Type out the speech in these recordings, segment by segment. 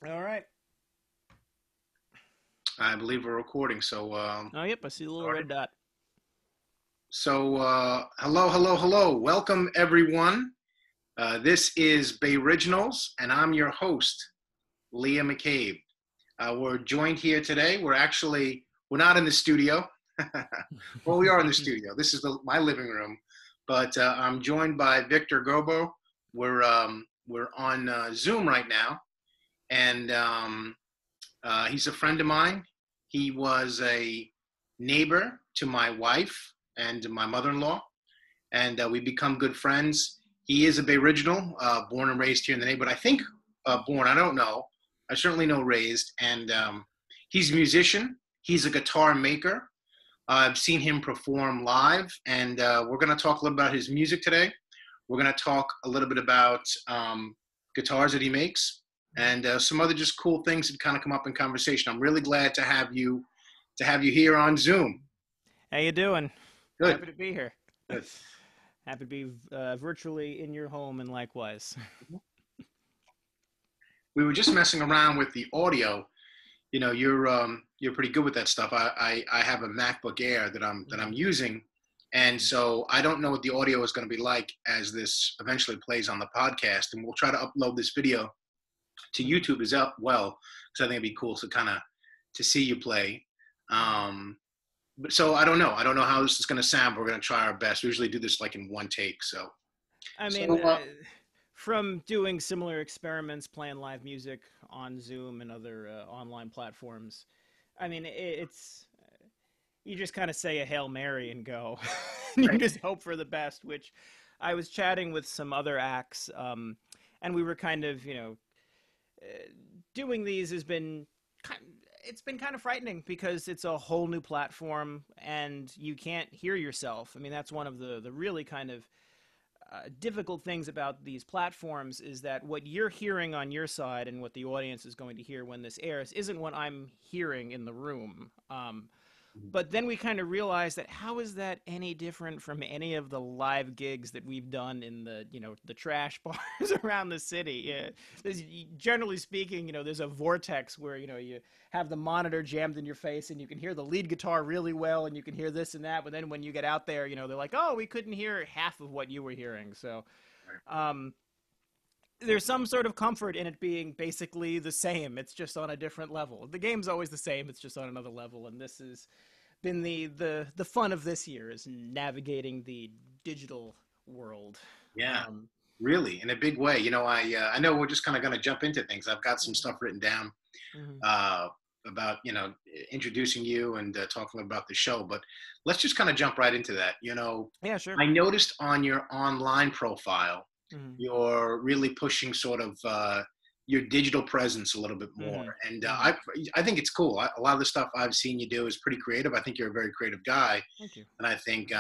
All right. I believe we're recording. So, Oh, yep. I see the little red started. dot. Hello, hello, hello. Welcome, everyone. This is Bay Originals, and I'm your host, Leah McCabe. We're joined here today. We're not in the studio. Well, we are in the studio. This is my living room, but I'm joined by Victor Gurbo. We're on Zoom right now, and he's a friend of mine. He was a neighbor to my wife and my mother-in-law, and we become good friends. He is a Bay Original, born and raised here in the neighborhood. I think born. I don't know. I certainly know raised. And he's a musician. He's a guitar maker. I've seen him perform live, and we're going to talk a little about his music today. We're going to talk a little bit about guitars that he makes and some other just cool things that kind of come up in conversation. I'm really glad to have you here on Zoom. How you doing? Good, Happy to be here. good. Happy to be virtually in your home and likewise. We were just messing around with the audio. You're pretty good with that stuff. I have a MacBook Air that I'm using, and so I don't know what the audio is going to be like as this eventually plays on the podcast. And we'll try to upload this video to YouTube as well, because I think it'd be cool to see you play. But so I don't know. I don't know how this is going to sound. But we're going to try our best. We usually do this like in one take. So I mean, so from doing similar experiments, playing live music on Zoom and other online platforms, I mean, it's you just kind of say a Hail Mary and go. You right. just hope for the best, which I was chatting with some other acts, and we were kind of, doing these has been it's been kind of frightening because it's a whole new platform and you can't hear yourself. I mean, that's one of the really kind of difficult things about these platforms is that what you're hearing on your side and what the audience is going to hear when this airs isn't what I'm hearing in the room. But then we kind of realized that how is that any different from any of the live gigs that we've done in the trash bars around the city? Yeah, generally speaking, there's a vortex where you have the monitor jammed in your face and you can hear the lead guitar really well and you can hear this and that. But then when you get out there, they're like, oh, we couldn't hear half of what you were hearing. So um, there's some sort of comfort in it being basically the same. It's just on a different level. The game's always the same. It's just on another level, and this has been the fun of this year is navigating the digital world. Yeah, Um, really, in a big way. I know we're just kind of going to jump into things. I've got some stuff written down mhm. uh, about introducing you and talking about the show, but let's just kind of jump right into that. Yeah, sure. I noticed on your online profile, Hmm. you're really pushing sort of your digital presence a little bit more, Hmm. and Hmm. I think it's cool. A lot of the stuff I've seen you do is pretty creative. I think you're a very creative guy, Thank you. and I think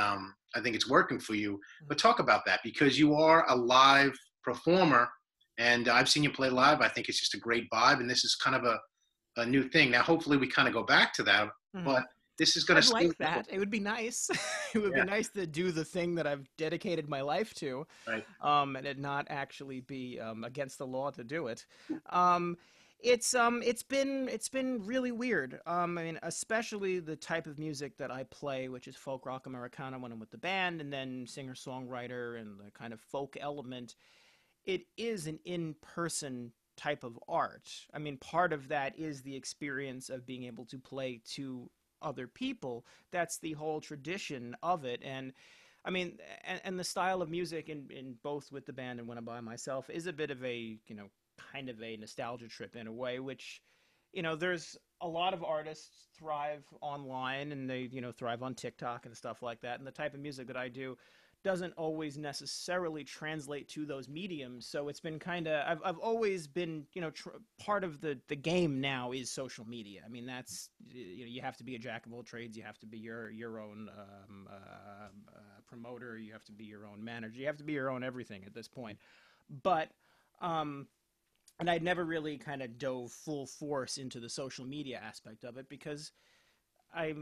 it's working for you. But Mhm. talk about that because you are a live performer, and I've seen you play live. I think it's just a great vibe, and this is kind of a new thing. Now, hopefully, we kind of go back to that, Mhm. but this is going to I'd stay like local. that. It would be nice. It would be Yeah, nice to do the thing that I've dedicated my life to, right. and it not actually be against the law to do it. Um, it's been really weird. I mean, especially the type of music that I play, which is folk rock Americana when I'm with the band, and then singer songwriter and the kind of folk element. It is an in-person type of art. I mean, part of that is the experience of being able to play to other people. That's the whole tradition of it. And I mean, and the style of music in both with the band and when I'm by myself is a bit of a, kind of a nostalgia trip in a way, which, there's a lot of artists thrive online and they, thrive on TikTok and stuff like that. And the type of music that I do doesn't always necessarily translate to those mediums. So it's been kind of I've always been part of the game now is social media. I mean that's you have to be a jack of all trades. You have to be your own promoter. You have to be your own manager. You have to be your own everything at this point. But um, and I'd never really kind of dove full force into the social media aspect of it because I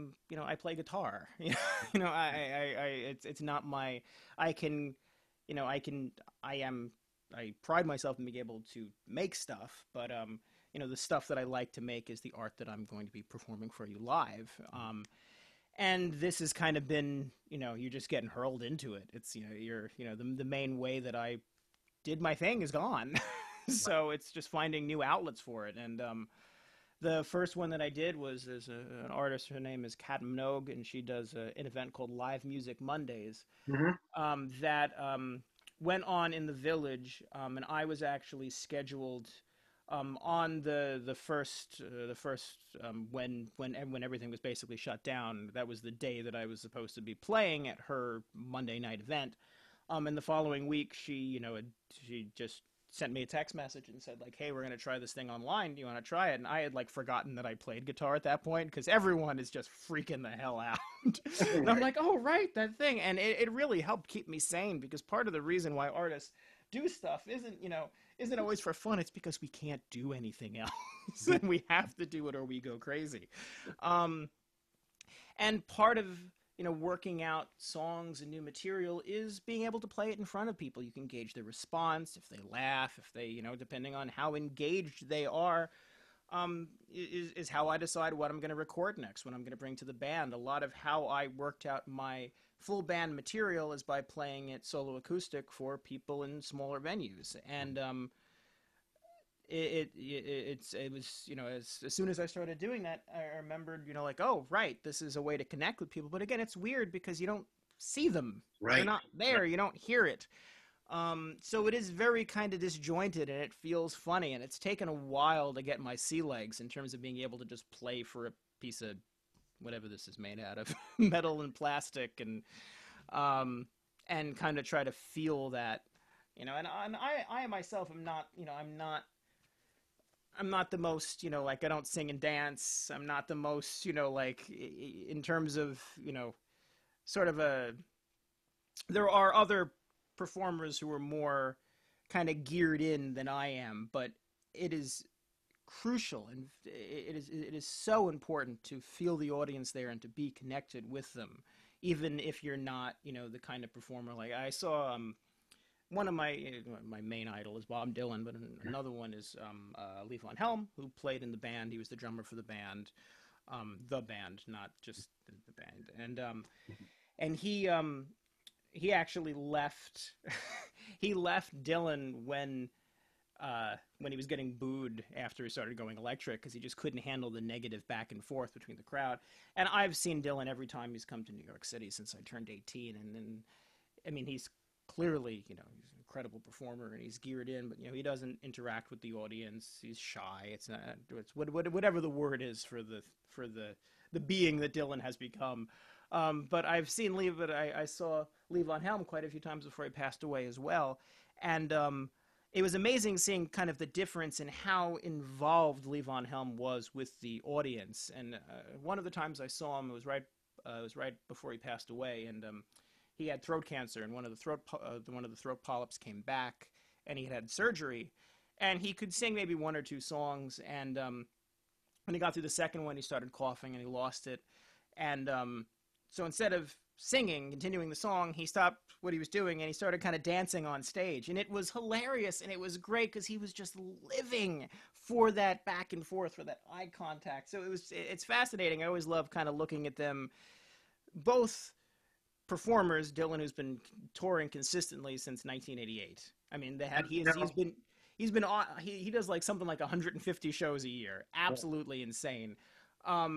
play guitar. It's not my, I can, I am. I pride myself in being able to make stuff, but the stuff that I like to make is the art that I'm going to be performing for you live. And this has kind of been, you're just getting hurled into it. It's, the main way that I did my thing is gone. So it's just finding new outlets for it. And the first one that I did was an artist. Her name is Kat Minogue, and she does an event called Live Music Mondays that went on in the Village, and I was actually scheduled on the first when everything was basically shut down. That was the day that I was supposed to be playing at her Monday night event. And the following week, she just sent me a text message and said, like, hey, we're going to try this thing online. Do you want to try it? And I had, like, forgotten that I played guitar at that point because everyone is just freaking the hell out. And I'm like, oh, right, that thing. And it really helped keep me sane, because part of the reason why artists do stuff isn't always for fun. It's because we can't do anything else. And we have to do it or we go crazy. And part of working out songs and new material is being able to play it in front of people. You can gauge their response, if they laugh, if they, depending on how engaged they are, is how I decide what I'm going to record next, what I'm going to bring to the band. A lot of how I worked out my full band material is by playing it solo acoustic for people in smaller venues. And it was, as soon as I started doing that, I remembered, like, oh, right, this is a way to connect with people. But again, it's weird because you don't see them. Right. They're not there. Right. You don't hear it. So it is very kind of disjointed, and it feels funny, and it's taken a while to get my sea legs in terms of being able to just play for a piece of whatever this is made out of, metal and plastic, and kind of try to feel that, and I myself am not, I'm not the most, like, I don't sing and dance. I'm not the most, like, in terms of, sort of there are other performers who are more kind of geared in than I am, but it is crucial, and it is so important to feel the audience there and to be connected with them, even if you're not, the kind of performer. Like, I saw, one of my main idol is Bob Dylan, but another one is Lee Von Helm, who played in the band. He was the drummer for the band, not just the band. And he actually left. He left Dylan when he was getting booed after he started going electric, because he just couldn't handle the negative back and forth between the crowd. And I've seen Dylan every time he's come to New York City since I turned 18, and I mean, he's clearly, he's an incredible performer and he's geared in, but he doesn't interact with the audience. He's shy. It's whatever the word is for the being that Dylan has become. But I've seen Lee, but I saw Lee Von Helm quite a few times before he passed away as well, and it was amazing seeing kind of the difference in how involved Lee Von Helm was with the audience. And one of the times I saw him, it was right before he passed away, and he had throat cancer, and one of the throat polyps came back, and he had surgery, and he could sing maybe one or two songs, and when he got through the second one, he started coughing and he lost it, and so instead of continuing the song, he stopped what he was doing and he started kind of dancing on stage, and it was hilarious, and it was great because he was just living for that back and forth, for that eye contact. So it's fascinating. I always love kind of looking at them, both performers. Dylan, who's been touring consistently since 1988. I mean, he does like something like 150 shows a year, absolutely insane.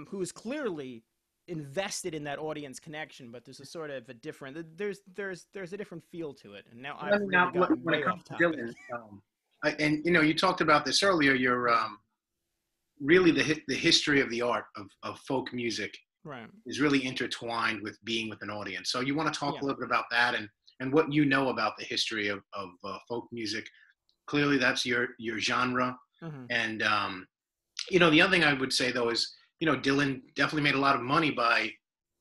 Who's clearly invested in that audience connection, but there's a sort of a different, there's a different feel to it. And now I've really gotten way off topic. Dylan, and you talked about this earlier. You're really the history of the art of folk music. Right. Is really intertwined with being with an audience. So you want to talk a little bit about that and what you know about the history of folk music. Clearly, that's your genre. Mm-hmm. And the other thing I would say though is Dylan definitely made a lot of money by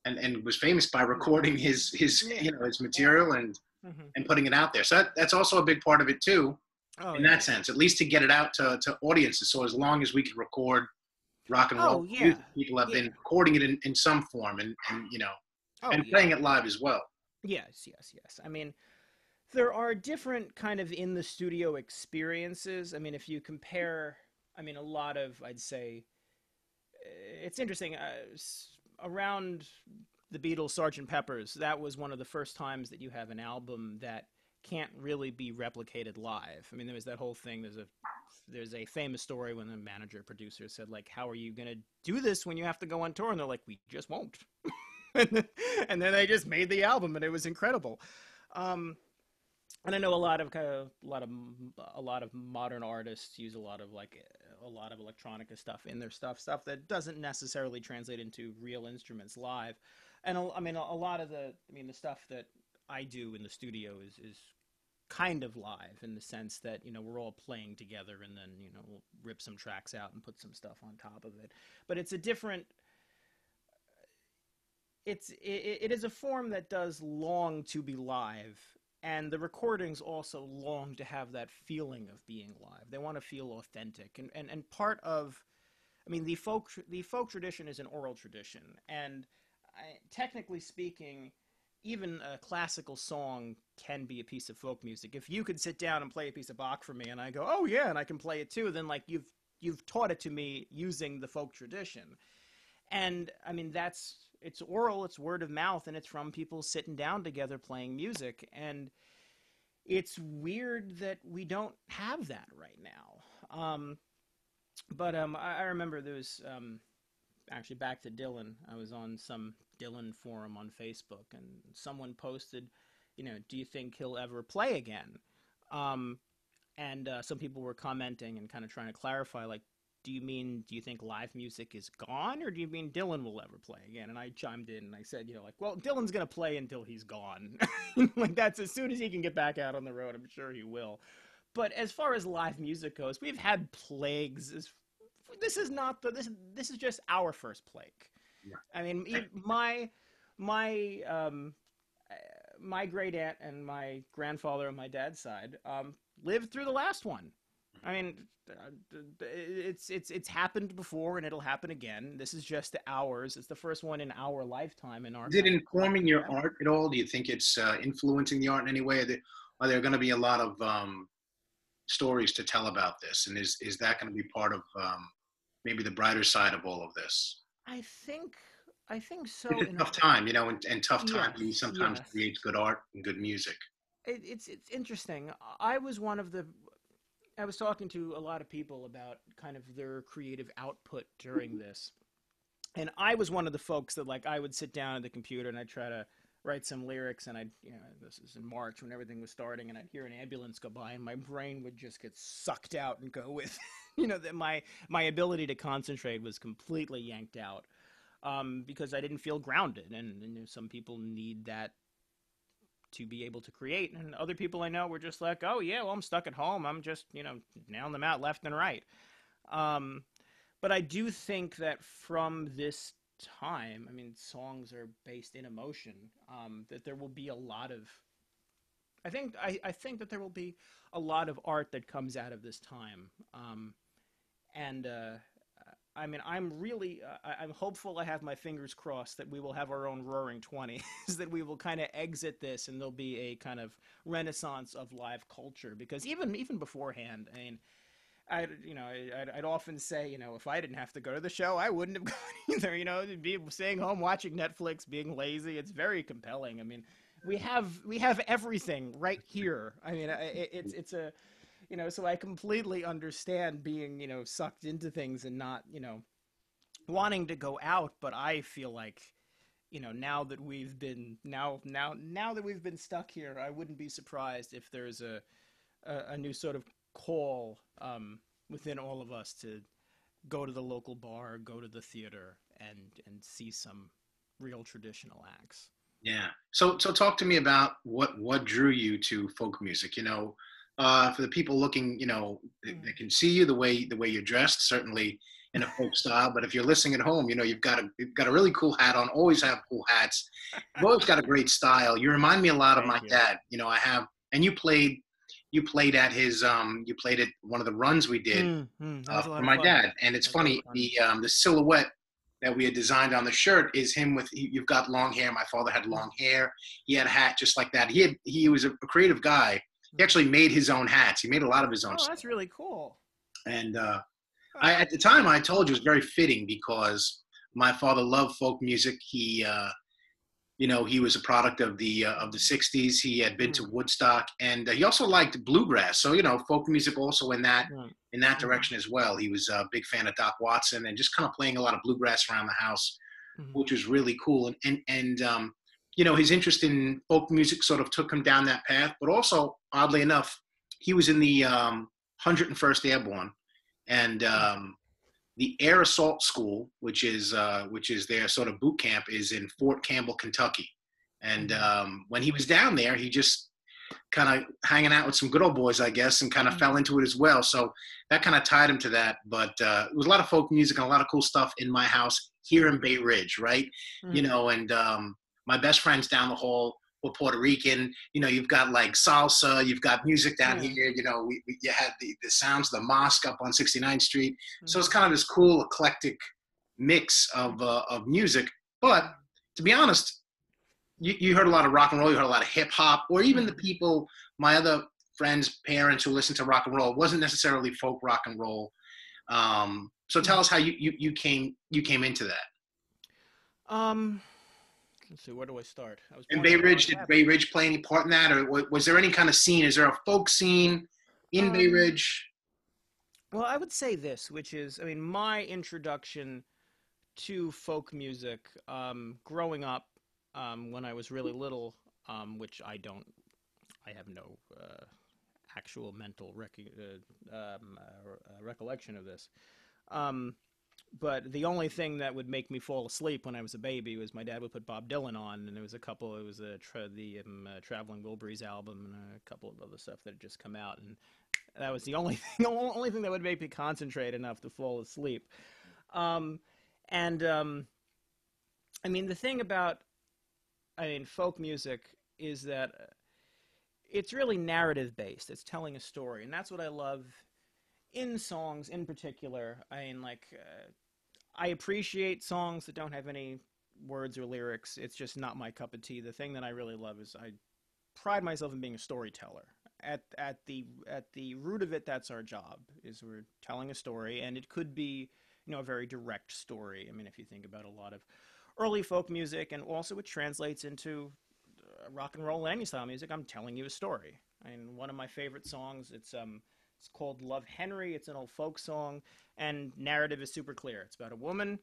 and was famous by recording his material and putting it out there. So that's also a big part of it too. In that sense, at least to get it out to audiences. So as long as we can record rock and roll music, people have been recording it in some form and playing it live as well. Yes. I mean, There are different kind of in the studio experiences. I mean, if you compare, I mean, a lot of, I'd say, it's interesting. Around the Beatles, Sgt. Pepper's, that was one of the first times that you have an album that can't really be replicated live. I mean, there was that whole thing. There's a famous story when the manager producer said, like, how are you going to do this when you have to go on tour? And they're like, we just won't. And then they just made the album, and it was incredible. Um, and I know a lot of modern artists use a lot of electronica stuff in their stuff that doesn't necessarily translate into real instruments live. And I mean, a lot of the stuff that I do in the studio is kind of live in the sense that we're all playing together, and then we'll rip some tracks out and put some stuff on top of it. But it's a different. It is a form that does long to be live, and the recordings also long to have that feeling of being live. They want to feel authentic, and part of, I mean, the folk tradition is an oral tradition, and technically speaking, even a classical song can be a piece of folk music. If you could sit down and play a piece of Bach for me, and I go, oh yeah, and I can play it too, then like you've taught it to me using the folk tradition. And I mean, it's oral, it's word of mouth, and it's from people sitting down together playing music. And it's weird that we don't have that right now. But I remember there was, actually back to Dylan. I was on some Dylan forum on Facebook, and someone posted, do you think he'll ever play again? And some people were commenting and kind of trying to clarify, like, do you think live music is gone, or do you mean Dylan will ever play again? And I chimed in and I said, like, well, Dylan's going to play until he's gone. Like, that's as soon as he can get back out on the road, I'm sure he will. But as far as live music goes, we've had plagues. This is just our first plague. Yeah. I mean, my my great aunt and my grandfather on my dad's side lived through the last one. I mean, it's happened before, and it'll happen again. This is just ours. It's the first one in our lifetime, in our Is it kind of informing collective your memory. art at all? Do you think it's influencing the art in any way? Are there going to be a lot of stories to tell about this? And is that going to be part of maybe the brighter side of all of this? I think It's so. a tough time, and tough time Yes, sometimes yes. creates good art and good music. It's interesting. I was one of the. I was talking to a lot of people about kind of their creative output during this, and I was one of the folks that, like, I would sit down at the computer and I'd try to write some lyrics, and this is in March when everything was starting, and I'd hear an ambulance go by, and my brain would just get sucked out and go with, that my ability to concentrate was completely yanked out, because I didn't feel grounded, and some people need that to be able to create, and other people I know were just like, oh yeah, well, I'm stuck at home, I'm just nailing them out left and right. um, but I do think that from this time, I mean, songs are based in emotion, that there will be a lot of, I think that there will be a lot of art that comes out of this time. And I mean, I'm hopeful. I have my fingers crossed that we will have our own Roaring Twenties, that we will kind of exit this, and there'll be a kind of renaissance of live culture. Because even beforehand, I mean, I'd often say, if I didn't have to go to the show, I wouldn't have gone either. Be staying home watching Netflix, being lazy. It's very compelling. I mean, we have everything right here. I mean, it's a so I completely understand being sucked into things and not wanting to go out. But I feel like now that we've been now that we've been stuck here, I wouldn't be surprised if there's a new sort of call within all of us to go to the local bar, go to the theater, and see some real traditional acts. Yeah. So talk to me about what drew you to folk music. For the people looking, they can see you the way you're dressed, certainly in a folk style. But if you're listening at home, you've got a really cool hat on. Always have cool hats. You've always got a great style. You remind me a lot of my Thank you. dad. I have, and you played at his you played at one of the runs we did That was a for lot of my fun. dad. And it's That was a lot of funny, fun. the silhouette that we had designed on the shirt is him with "You've got long hair." My father had long hair. He had a hat just like that. He was a creative guy. He actually made his own hats. He made a lot of his own Oh, stuff. that's really cool. And Huh. I at the time I told you it was very fitting because my father loved folk music. He was a product of the '60s. He had been to Mm, Woodstock, and he also liked bluegrass. So folk music also mm, in that mhm, direction as well. He was a big fan of Doc Watson and just kind of playing a lot of bluegrass around the house, mhm, which was really cool. And his interest in folk music sort of took him down that path. But also, oddly enough, he was in the 101st Airborne, and mm, the Air Assault School, which is their sort of boot camp, is in Fort Campbell, Kentucky. And mhm, when he was down there, he just kind of hanging out with some good old boys, I guess, and kind of fell mhm, into it as well. So that kind of tied him to that. But it was a lot of folk music and a lot of cool stuff in my house here in Bay Ridge, right? mhm. And my best friends down the hall were Puerto Rican. You've got like salsa, you've got music down Yeah. here. You had the sounds of the mosque up on 69th Street. So it's Mhm, kind of this cool eclectic mix of music. But to be honest, you heard a lot of rock and roll, you heard a lot of hip hop, or even the mhm. people, my other friends, parents who listen to rock and roll, it wasn't necessarily folk rock and roll. So tell Mhm. us how you came into that. Um, let's see, where do I start? I was And born Bay in a Ridge, log did cabin. Bay Ridge play any part in that, or was there any kind of scene? Is there a folk scene in Bay Um, Ridge? well, I would say this, which is, I mean, my introduction to folk music, growing up, when I was really little, which I have no actual mental recollection of this. Um, but the only thing that would make me fall asleep when I was a baby was my dad would put Bob Dylan on, and it was the Traveling Wilburys album and a couple of other stuff that had just come out, and that was the only thing, the only thing that would make me concentrate enough to fall asleep. Um, and I mean, the thing about folk music is that it's really narrative based. It's telling a story, and that's what I love in songs in particular. I appreciate songs that don't have any words or lyrics. It's just not my cup of tea. The thing that I really love is I pride myself in being a storyteller. At the root of it, that's our job. Is we're telling a story, and it could be a very direct story. I mean, if you think about a lot of early folk music, and also it translates into rock and roll and any style music. I'm telling you a story. And one of my favorite songs, it's called Love Henry. It's an old folk song, and narrative is super clear. It's about a woman.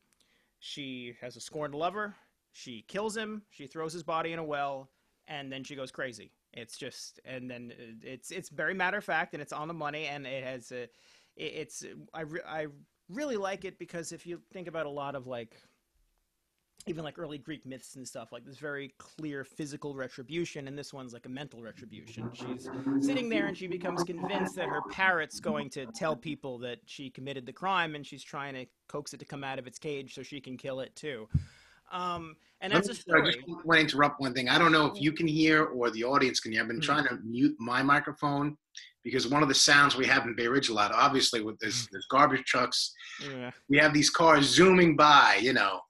She has a scorned lover. She kills him. She throws his body in a well, and then she goes crazy. It's just, and then it's very matter of fact, and it's on the money, and it has a, it's I really like it because if you think about a lot of even like early Greek myths and stuff, like this very clear physical retribution, and this one's like a mental retribution. She's sitting there and she becomes convinced that her parrot's going to tell people that she committed the crime, and she's trying to coax it to come out of its cage so she can kill it too. And Let that's me, a I just story. want to interrupt one thing. I don't know if you can hear or the audience can hear. I've been trying to mute my microphone because one of the sounds we have in Bay Ridge a lot, obviously, with this garbage trucks, Yeah. we have these cars zooming by,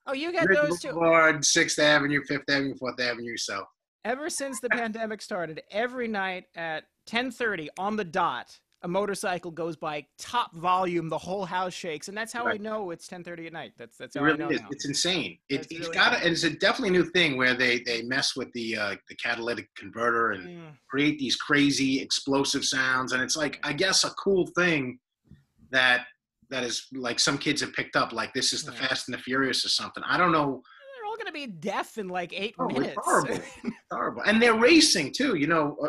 Oh, you get Ridge those too. Boulevard, 6th Avenue, 5th Avenue, 4th Avenue. So, Ever since the pandemic started, every night at 10:30 on the dot, a motorcycle goes by top volume, the whole house shakes, and that's how I right. know it's 10:30 at night. That's It how I really know is. now. It's insane. It's It's really got to, cool. and it's a definitely new thing where they mess with the catalytic converter and Yeah. create these crazy explosive sounds. And it's like, I guess, a cool thing that that is like some kids have picked up. Like this is the Yeah. Fast and the Furious or something. I don't know. They're all gonna be deaf in like eight Oh, it's minutes. horrible. It's horrible. And they're racing too.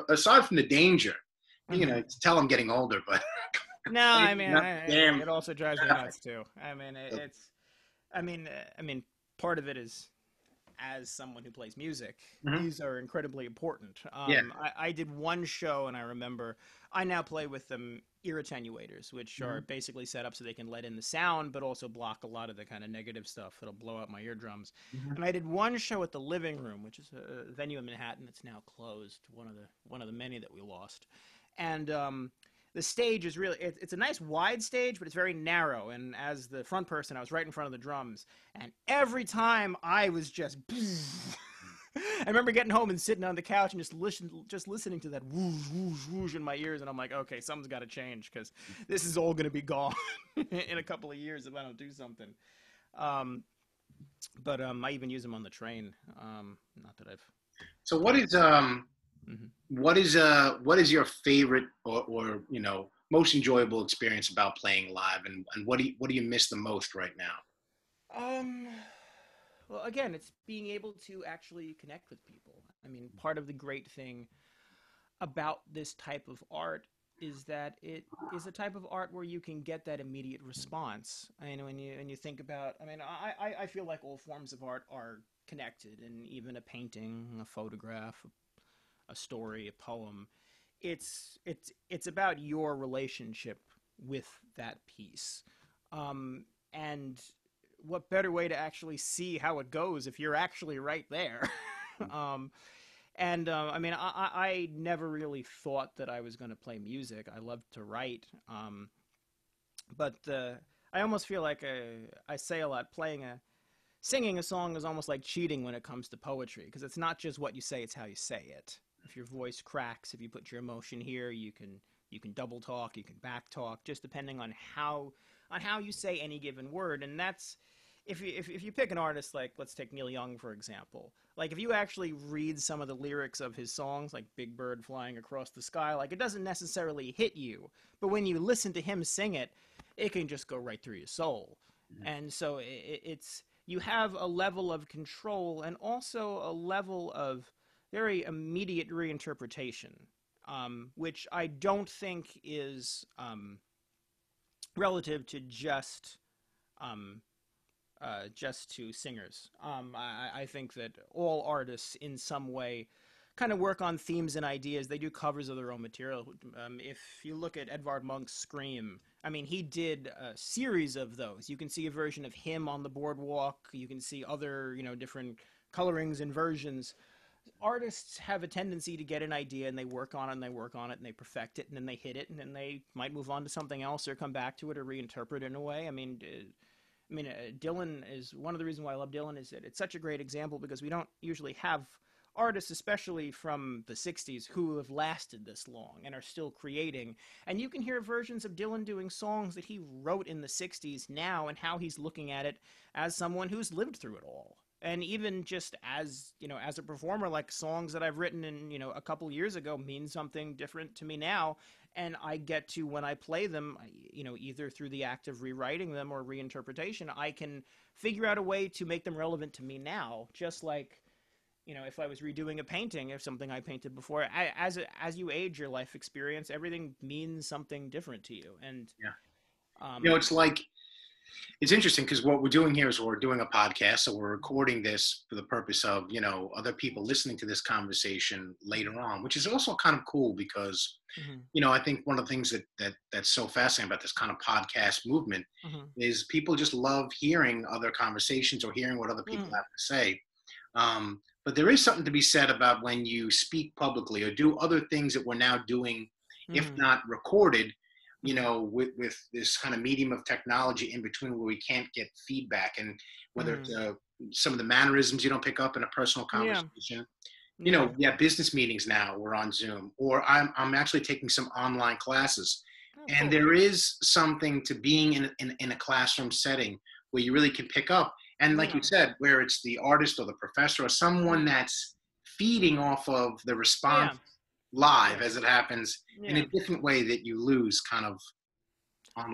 Aside from the danger, Mhm. to tell I'm getting older, but No, I mean, not damn it also drives me traffic. nuts too. I mean, I mean, part of it is as someone who plays music, Mhm. these are incredibly important. Yeah. I did one show, and I remember I now play with them ear attenuators, which are Mhm. basically set up so they can let in the sound, but also block a lot of the kind of negative stuff that'll blow out my eardrums. Mhm. And I did one show at the Living Room, which is a venue in Manhattan that's now closed, one of the many that we lost. And the stage is really it's a nice wide stage, but it's very narrow. And as the front person, I was right in front of the drums, and every time I was just. I remember getting home and sitting on the couch and just listening to that whoosh whoosh whoosh in my ears, and I'm like, okay, something's got to change because this is all going to be gone in a couple of years if I don't do something. Um, but I even use them on the train. Not that I've. So Tried. Mhm. what is your favorite or most enjoyable experience about playing live, and what do you miss the most right now? Um, well, again, it's being able to actually connect with people. I mean, part of the great thing about this type of art is that it is a type of art where you can get that immediate response. I mean, when you think about, I mean, I feel like all forms of art are connected, and even a painting, a photograph, a story, a poem, it's about your relationship with that piece. And what better way to actually see how it goes if you're actually right there? um, and I mean, I never really thought that I was going to play music. I loved to write, but I almost feel like I say a lot. Singing a song is almost like cheating when it comes to poetry because it's not just what you say; it's how you say it. If your voice cracks, if you put your emotion here, you can double talk, you can back talk, just depending on how you say any given word. And that's if you pick an artist like, let's take Neil Young for example. Like if you actually read some of the lyrics of his songs, like Big Bird Flying Across the Sky, like it doesn't necessarily hit you, but when you listen to him sing it, it can just go right through your soul. And so it's you have a level of control and also a level of very immediate reinterpretation, which I don't think is relative to um, just to singers. I think that all artists, in some way, kind of work on themes and ideas. They do covers of their own material. If you look at Edvard Munch's Scream, I mean, he did a series of those. You can see a version of him on the boardwalk. You can see other, different colorings and versions. Artists have a tendency to get an idea and they work on it and they work on it and they perfect it and then they hit it and then they might move on to something else or come back to it or reinterpret it in a way. Dylan is one of the reasons why I love Dylan is that it's such a great example because we don't usually have artists, especially from the 60s, who have lasted this long and are still creating. And you can hear versions of Dylan doing songs that he wrote in the 60s now and how he's looking at it as someone who's lived through it all. And even just as, as a performer, like songs that I've written in, a couple years ago mean something different to me now. And I get to, when I play them, either through the act of rewriting them or reinterpretation, I can figure out a way to make them relevant to me now, just like, if I was redoing a painting of something I painted before. As you age, your life experience, everything means something different to you. And Yeah. um, It's like it's interesting because what we're doing here is we're doing a podcast, so we're recording this for the purpose of other people listening to this conversation later on, which is also kind of cool because mhm, I think one of the things that's so fascinating about this kind of podcast movement mhm, is people just love hearing other conversations or hearing what other people mhm, have to say. But there is something to be said about when you speak publicly or do other things that we're now doing, if mhm, not recorded, mhm, with this kind of medium of technology in between where we can't get feedback, and whether it's mhm. some of the mannerisms you don't pick up in a personal Yeah, conversation. yeah. We have business meetings now. We're on Zoom, or I'm actually taking some online classes, Oh, and cool. there is something to being in a classroom setting where you really can pick up. And like you Yeah, said, where it's the artist or the professor or someone mhm. that's feeding off of the response Yeah, live yeah, as it happens in yeah. a different way that you lose kind of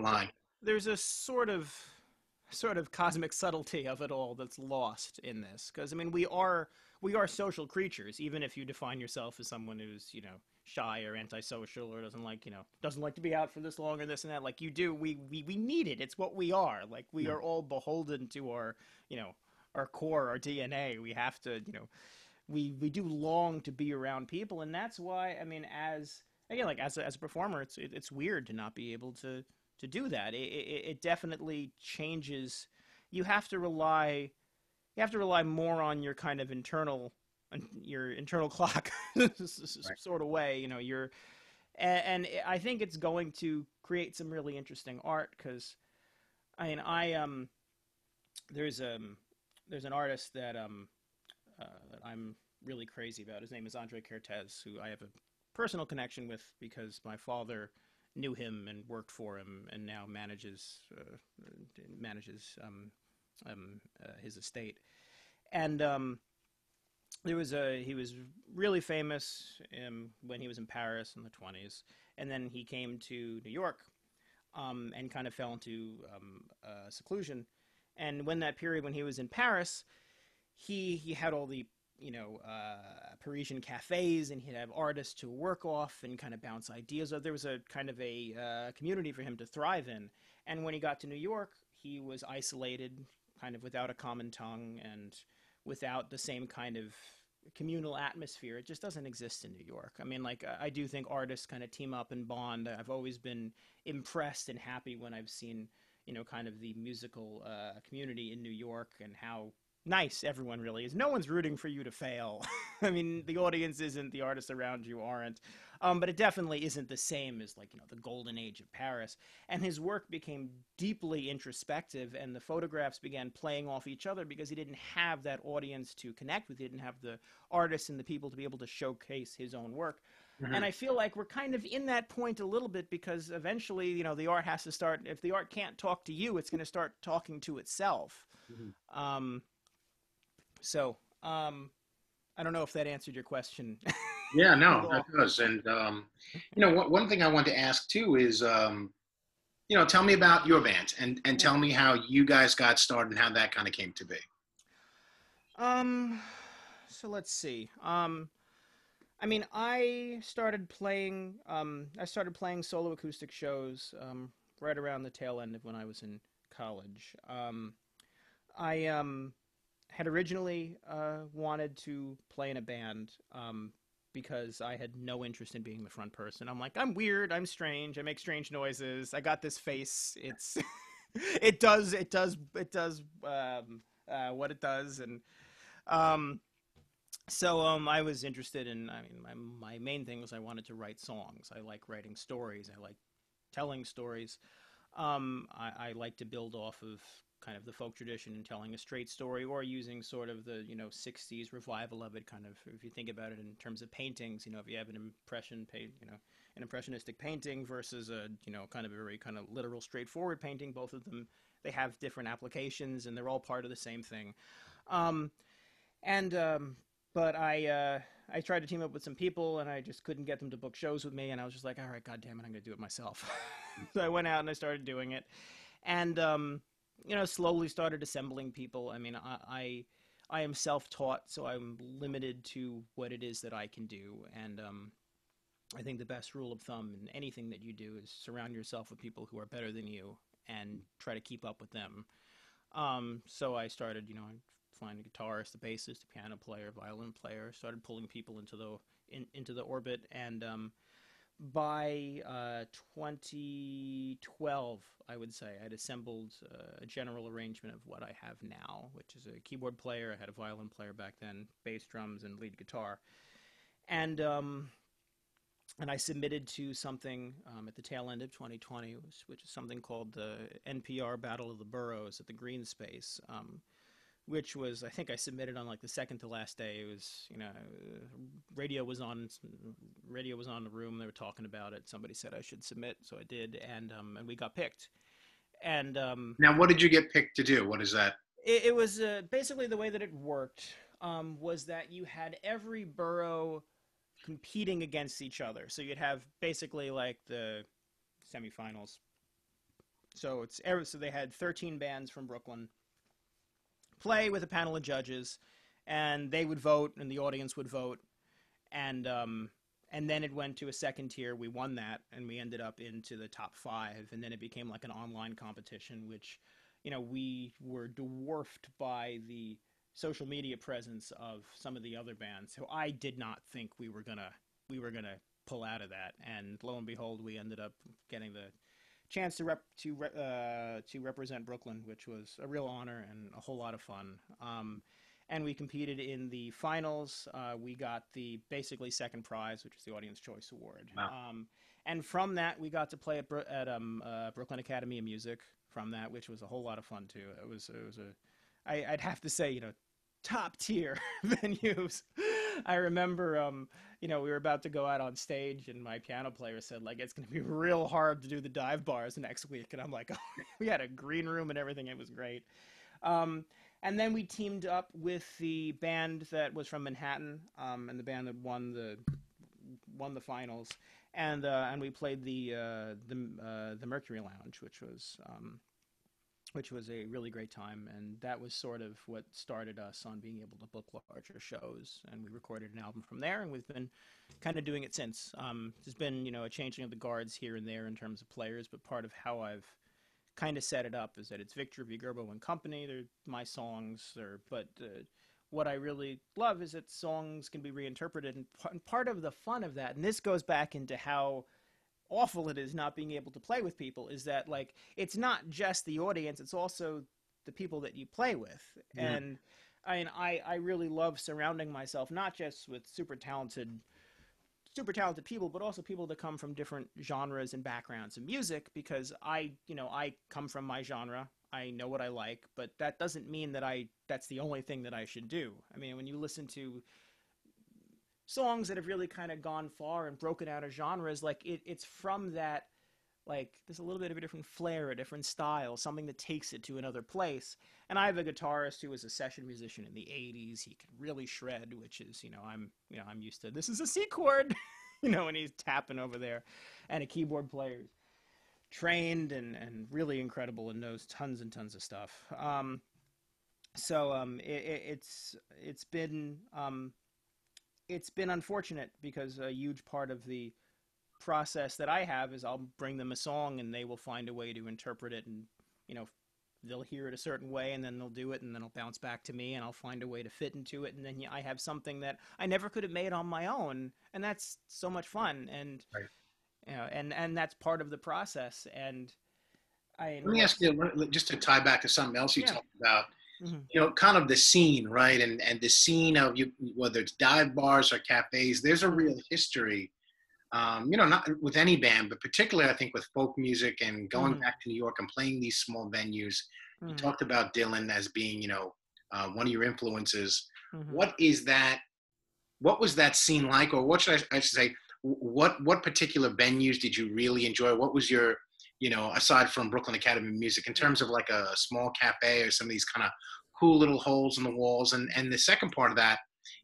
So online. there's a sort of cosmic subtlety of it all that's lost in this because I mean we are social creatures even if you define yourself as someone who's shy or antisocial or doesn't like to be out for this long or this and that like you do we need it. It's what we are. Like we Yeah. are all beholden to you know our core, our DNA. We have to we do long to be around people, and that's why I mean as again like as a performer it's weird to not be able to do that. It definitely changes. You have to rely more on your kind of internal clock Right. sort of way. and I think it's going to create some really interesting art because I mean I there's there's an artist that I'm really crazy about. His name is Andre Kertész, who I have a personal connection with because my father knew him and worked for him, and now manages his estate. And he was really famous when he was in Paris in the 20s, and then he came to New York and kind of fell into seclusion. And when that period when he was in Paris, he had all the Parisian cafes, and he'd have artists to work off and kind of bounce ideas of. There was a kind of a community for him to thrive in. And when he got to New York, he was isolated, kind of without a common tongue and without the same kind of communal atmosphere. It just doesn't exist in New York. I mean, like, I do think artists kind of team up and bond. I've always been impressed and happy when I've seen, kind of the musical community in New York and how nice everyone really is. No one's rooting for you to fail. I mean, the audience isn't, the artists around you aren't. But it definitely isn't the same as, like, the golden age of Paris. And his work became deeply introspective, and the photographs began playing off each other because he didn't have that audience to connect with. He didn't have the artists and the people to be able to showcase his own work. And Hmm. I feel like we're kind of in that point a little bit because eventually, the art has to start. If the art can't talk to you, it's going to start talking to itself. Hmm. Um, so, I don't know if that answered your question Yeah, at no, that all. does. And one thing I want to ask too is, tell me about your band and tell me how you guys got started and how that kind of came to be. Um, so let's see. I mean, I started playing solo acoustic shows right around the tail end of when I was in college. I had originally wanted to play in a band because I had no interest in being the front person. I'm like, I'm weird, I'm strange, I make strange noises, I got this face. It's what it does, and um, I was interested in. I mean, my main thing was I wanted to write songs. I like writing stories. I like telling stories. I like to build off of kind of the folk tradition and telling a straight story, or using sort of the 60s revival of it. Kind of, if you think about it in terms of paintings, if you have an impressionistic painting versus a kind of a very kind of literal, straightforward painting, both of them, they have different applications and they're all part of the same thing. Um, and But I tried to team up with some people, and I just couldn't get them to book shows with me. And I was just like, all right, God damn it, I'm going to do it myself. So I went out and I started doing it, and slowly started assembling people. I mean, I am self-taught, so I'm limited to what it is that I can do. And I think the best rule of thumb in anything that you do is surround yourself with people who are better than you and try to keep up with them. So I started, find a guitarist, a bassist, a piano player, violin player. Started pulling people into the orbit, and by 2012, I would say I'd assembled a general arrangement of what I have now, which is a keyboard player. I had a violin player back then, bass, drums, and lead guitar, and I submitted to something at the tail end of 2020, which is something called the NPR Battle of the Boroughs at the Green Space, which was, I think I submitted on like the second to last day. It was, radio was on, radio was on the room. They were talking about it. Somebody said I should submit, so I did, and we got picked. And Now, what did you get picked to do? What is that? it was basically the way that it worked was that you had every borough competing against each other. So you'd have basically like the semifinals. So they had 13 bands from Brooklyn play with a panel of judges, and they would vote, and the audience would vote, and then it went to a second tier. We won that, and we ended up into the top five, and then it became like an online competition, which we were dwarfed by the social media presence of some of the other bands. So I did not think we were gonna pull out of that, and lo and behold, we ended up getting the chance to represent Brooklyn, which was a real honor and a whole lot of fun. and we competed in the finals. We got the basically second prize, which is the Audience Choice Award. Wow. And from that, we got to play at, Brooklyn Academy of Music. From that, which was a whole lot of fun too. I'd have to say, top tier venues. I remember, we were about to go out on stage, and my piano player said, like, it's going to be real hard to do the dive bars next week. And I'm like, oh, we had a green room and everything. It was great. And then we teamed up with the band that was from Manhattan, and the band that won the finals, and we played the Mercury Lounge, which was a really great time, and that was sort of what started us on being able to book larger shows. And we recorded an album from there, and we've been kind of doing it since. There's been a changing of the guards here and there in terms of players, but part of how I've kind of set it up is that it's Victor Gurbo and company. They're my songs, but what I really love is that songs can be reinterpreted, and part of the fun of that, and this goes back into how awful it is not being able to play with people, is that, like, it's not just the audience, it's also the people that you play with. Yeah. And I really love surrounding myself not just with super talented people, but also people that come from different genres and backgrounds in music, because I come from my genre. I know what I like, but that doesn't mean that that's the only thing that I should do. I mean, when you listen to songs that have really kind of gone far and broken out of genres, like it's from that, like, there's a little bit of a different flair, a different style, something that takes it to another place. And I have a guitarist who was a session musician in the 80s. He could really shred, which is, I'm used to, this is a C chord, and he's tapping over there. And a keyboard player trained and really incredible and knows tons and tons of stuff. It's been unfortunate, because a huge part of the process that I have is I'll bring them a song and they will find a way to interpret it, and they'll hear it a certain way, and then they'll do it, and then it'll bounce back to me, and I'll find a way to fit into it, and then I have something that I never could have made on my own, and that's so much fun. And Right. and that's part of the process. And Let me ask you, just to tie back to something else you yeah. talked about, Mm-hmm. kind of the scene, right? And the scene of you, whether it's dive bars or cafes, there's a Mm-hmm. real history. Not with any band, but particularly I think with folk music and going Mm-hmm. back to New York and playing these small venues. You Mm-hmm. talked about Dylan as being, one of your influences. Mm-hmm. What is that? What was that scene like, or what I should say? What particular venues did you really enjoy? What was your, aside from Brooklyn Academy of Music, in Yeah. terms of like a small cafe or some of these kind of cool little holes in the walls? And the second part of that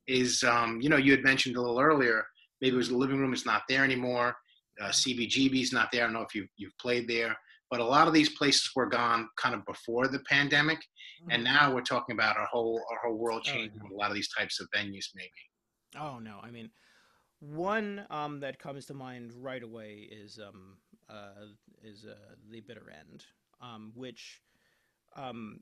is, you had mentioned a little earlier, maybe it was the living room is not there anymore. CBGB's not there. I don't know if you've played there, but a lot of these places were gone kind of before the pandemic, and Mm-hmm. now we're talking about our whole world Oh changing yeah. with a lot of these types of venues, maybe. Oh no. I mean, one that comes to mind right away is the Bitter End, which, um,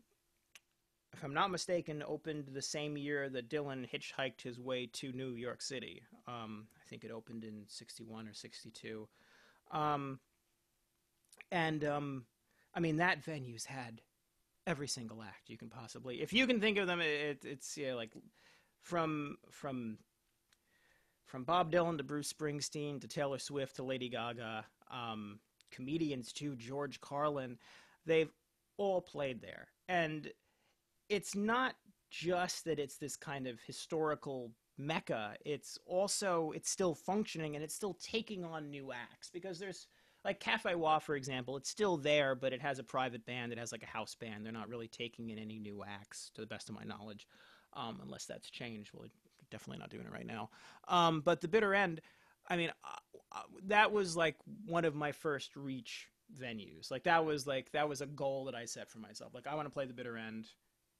if I'm not mistaken, opened the same year that Dylan hitchhiked his way to New York City. I think it opened in '61 or '62, um, and I mean, that venue's had every single act you can possibly, if you can think of them. It's yeah, like from Bob Dylan to Bruce Springsteen to Taylor Swift to Lady Gaga, comedians too, George Carlin, they've all played there. And it's not just that it's this kind of historical mecca, it's still functioning, and it's still taking on new acts, because there's, like, Cafe Wa, for example, it's still there, but it has a private band, it has like a house band. They're not really taking in any new acts, to the best of my knowledge, unless that's changed. Well, definitely not doing it right now. But the Bitter End, I mean, that was like one of my first reach venues. Like that was a goal that I set for myself. Like, I want to play the Bitter End.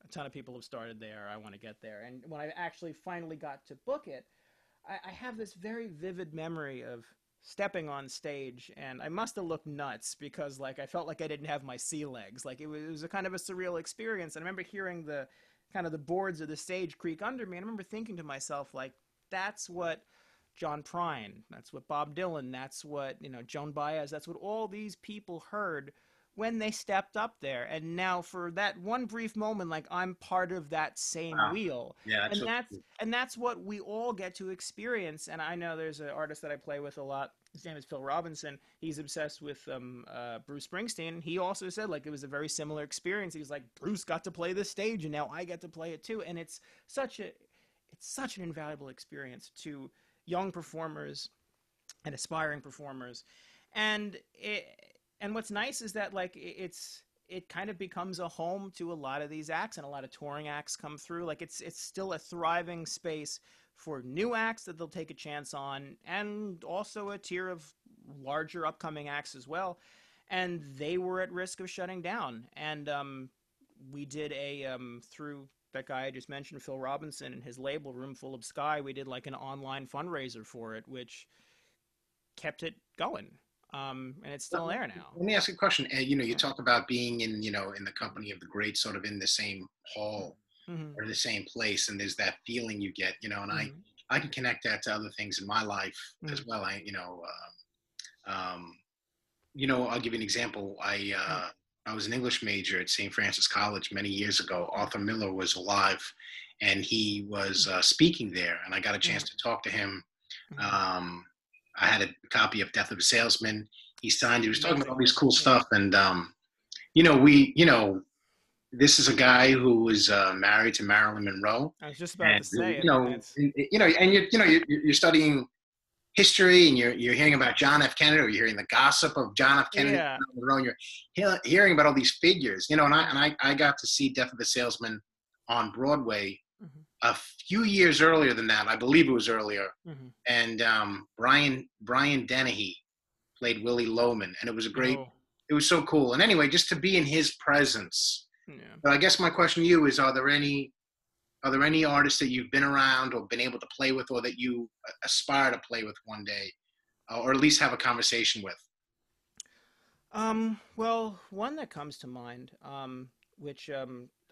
A ton of people have started there. I want to get there. And when I actually finally got to book it, I have this very vivid memory of stepping on stage, and I must have looked nuts, because, like, I felt like I didn't have my sea legs. Like, it was a kind of a surreal experience. And I remember hearing the kind of the boards of the stage creak under me, and I remember thinking to myself, like, that's what John Prine, that's what Bob Dylan, that's what, Joan Baez, that's what all these people heard when they stepped up there. And now for that one brief moment, like I'm part of that same Wow. wheel. Yeah, that's And so that's cool. and that's what we all get to experience. And I know there's an artist that I play with a lot. His name is Phil Robinson. He's obsessed with Bruce Springsteen. He also said like it was a very similar experience. He's like, Bruce got to play this stage and now I get to play it too. And such a it's such an invaluable experience to young performers and aspiring performers. And what's nice is that like it kind of becomes a home to a lot of these acts, and a lot of touring acts come through. Like it's still a thriving space for new acts that they'll take a chance on, and also a tier of larger upcoming acts as well. And they were at risk of shutting down. And we did a through that guy I just mentioned, Phil Robinson, and his label Room Full of Sky, we did like an online fundraiser for it, which kept it going. And it's Let, still there now. let me ask you a question. You talk about being in, in the company of the greats, sort of in the same hall Mm-hmm. or the same place, and there's that feeling you get, and Mm-hmm. I can connect that to other things in my life Mm-hmm. as well. Um, I'll give you an example. I was an English major at St. Francis College many years ago. Arthur Miller was alive, and he was speaking there, and I got a chance to talk to him. Mm-hmm. Um, I had a copy of Death of a Salesman. He signed. He was talking about Amazing all these book. cool Yeah. stuff, and we, this is a guy who was married to Marilyn Monroe, I was just about and to say. I mean, that's and you're studying history, and you're hearing about John F. Kennedy, or you're hearing the gossip of John F. Kennedy, yeah. and you're hearing about all these figures, and I got to see Death of the Salesman on Broadway Mm-hmm. a few years earlier than that. I believe it was earlier, Mm-hmm. and Brian Dennehy played Willie Loman, and Oh. it was so cool. And anyway, just to be in his presence. Yeah. But I guess my question to you is: are there any artists that you've been around or been able to play with, or that you aspire to play with one day, or at least have a conversation with? Well, one that comes to mind, which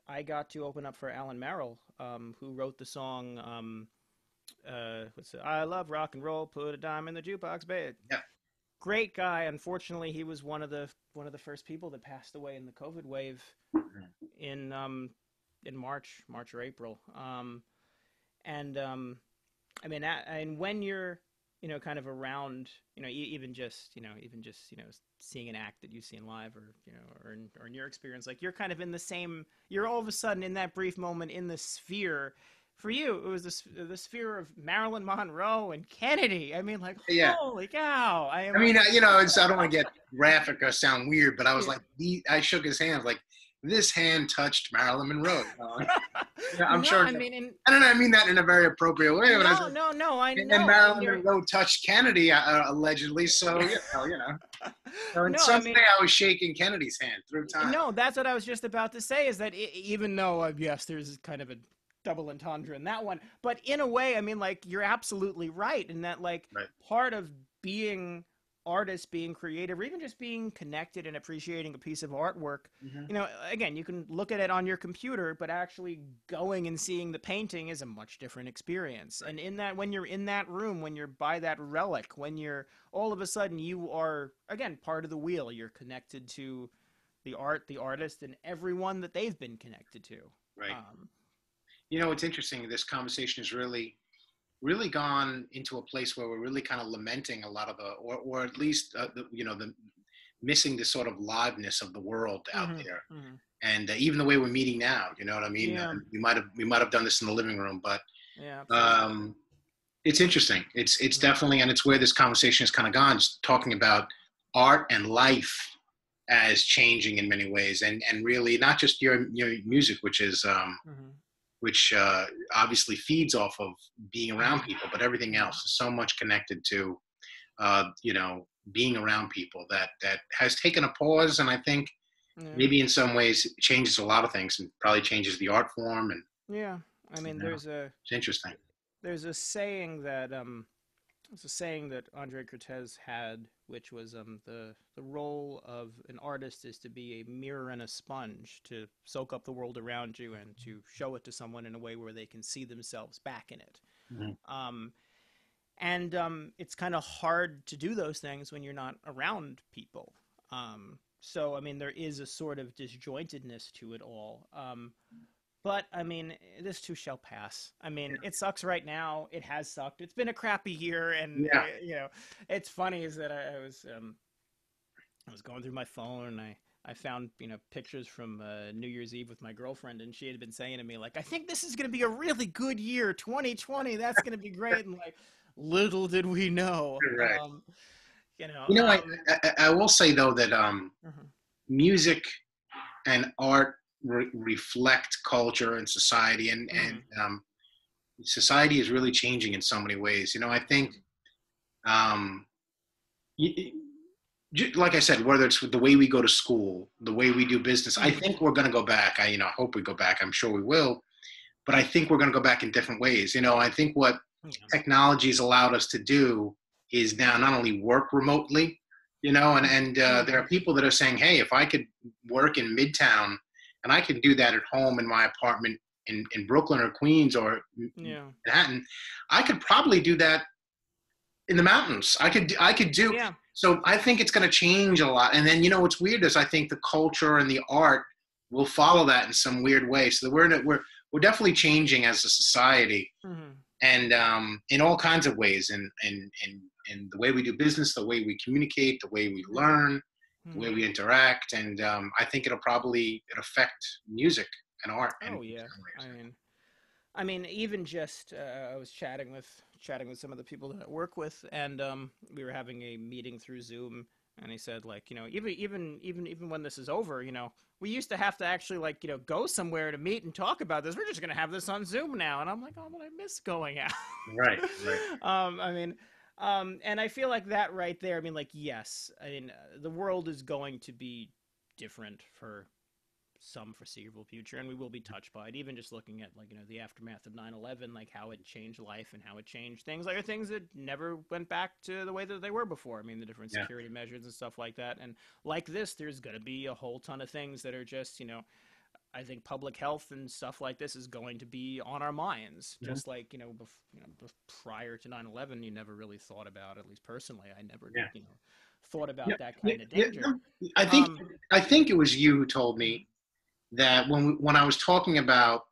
I got to open up for Alan Merrill, who wrote the song, what's it? I love rock and roll, put a dime in the jukebox, babe. Yeah. Great guy. Unfortunately, he was one of the first people that passed away in the COVID wave in March or April. And I mean, and when you're kind of around, even just seeing an act that you've seen live, or or in your experience, like you're kind of in the same. You're all of a sudden in that brief moment in the sphere. For you, it was the sphere of Marilyn Monroe and Kennedy. I mean, like, Yeah. holy cow! I I am. mean, I don't want to get graphic or sound weird, but I was Yeah. like, I shook his hand, like this hand touched Marilyn Monroe. Yeah, I'm No, sure. I mean, I don't know. I mean that in a very appropriate way, but I was no, like, no, no. I and know, and Marilyn you're. Monroe touched Kennedy allegedly. So So in No, I some mean, way, I was shaking Kennedy's hand through time. no, that's what I was just about to say. Is that even though yes, there's kind of a double entendre in that one, but in a way, I mean, like you're absolutely right in that, like Right. part of being artist, being creative, or even just being connected and appreciating a piece of artwork. Mm-hmm. Again, you can look at it on your computer, but actually going and seeing the painting is a much different experience. Right. And in that, when you're in that room, when you're by that relic, when you're all of a sudden you are again part of the wheel, you're connected to the art, the artist, and everyone that they've been connected to. Right. Um, It's interesting. This conversation has really gone into a place where we're really kind of lamenting a lot of or at least the missing the sort of liveness of the world out mm-hmm, there, mm-hmm. and even the way we're meeting now. You know what I mean? Yeah, We might have done this in the living room, but yeah, absolutely. um, it's interesting. It's Mm-hmm, definitely, and it's where this conversation has kind of gone, just talking about art and life as changing in many ways, and really not just your music, mm-hmm, which obviously feeds off of being around mm-hmm, people, but everything mm-hmm. else is so much connected to being around people that has taken a pause, and I think Yeah. maybe in some ways it changes a lot of things, and probably changes the art form, and Yeah, I you mean, know, it's interesting. there's a saying that it's a saying that Andre Cortez had, which was the role of an artist is to be a mirror and a sponge, to soak up the world around you and to show it to someone in a way where they can see themselves back in it. Mhm. Um, and it's kind of hard to do those things when you're not around people. So I mean, there is a sort of disjointedness to it all. But I mean, this too shall pass. I mean, it sucks right now. It has sucked. It's been a crappy year, and Yeah. you know, it's funny is that I was going through my phone and I found pictures from New Year's Eve with my girlfriend, and she had been saying to me like, "I think this is going to be a really good year, 2020. That's going to be great." And like, little did we know, Correct. you know. You know, I will say though that Mhm, music and art reflect culture and society, and mhm, society is really changing in so many ways. You know, I think um, y- like I said, whether it's the way we go to school, the way we do business, I mhm, think we're going to go back. Hope we go back. I'm sure we will, but I think we're going to go back in different ways. I think what yeah, technology has allowed us to do is now not only work remotely, and there are mhm, people that are saying, hey, if I could work in Midtown and I can do that at home in my apartment in Brooklyn or Queens or yeah, Manhattan, I could probably do that in the mountains. I could do. yeah, So I think it's going to change a lot. And then what's weird is I think the culture and the art will follow that in some weird way. So we're definitely changing as a society, mhm, and in all kinds of ways, in the way we do business, the way we communicate, the way we mhm, learn, the way mhm. we interact, and I think it'll affect music and art in Oh yeah, some I ways. mean. I mean, even just I was chatting with some of the people that I work with, and we were having a meeting through Zoom, and he said like, even when this is over, we used to have to actually like go somewhere to meet and talk about this. We're just gonna have this on Zoom now, and I'm like, oh, but I miss going out. Right, right. I mean. And I feel like that right there. I mean, like, yes, I mean, the world is going to be different for some foreseeable future, and we will be touched by it. Even just looking at like the aftermath of 9/11, like how it changed life and how it changed things, like things that never went back to the way that they were before. I mean, the different Yeah, security measures and stuff like that. And like this, there's going to be a whole ton of things that are just I think public health and stuff like this is going to be on our minds. mhm, Just like prior to 9/11, you never really thought about, at least personally, I never yeah. thought Yeah, about that yeah, kind of yeah. danger. No, I think Um, I think it was you who told mhm, me that when I was talking about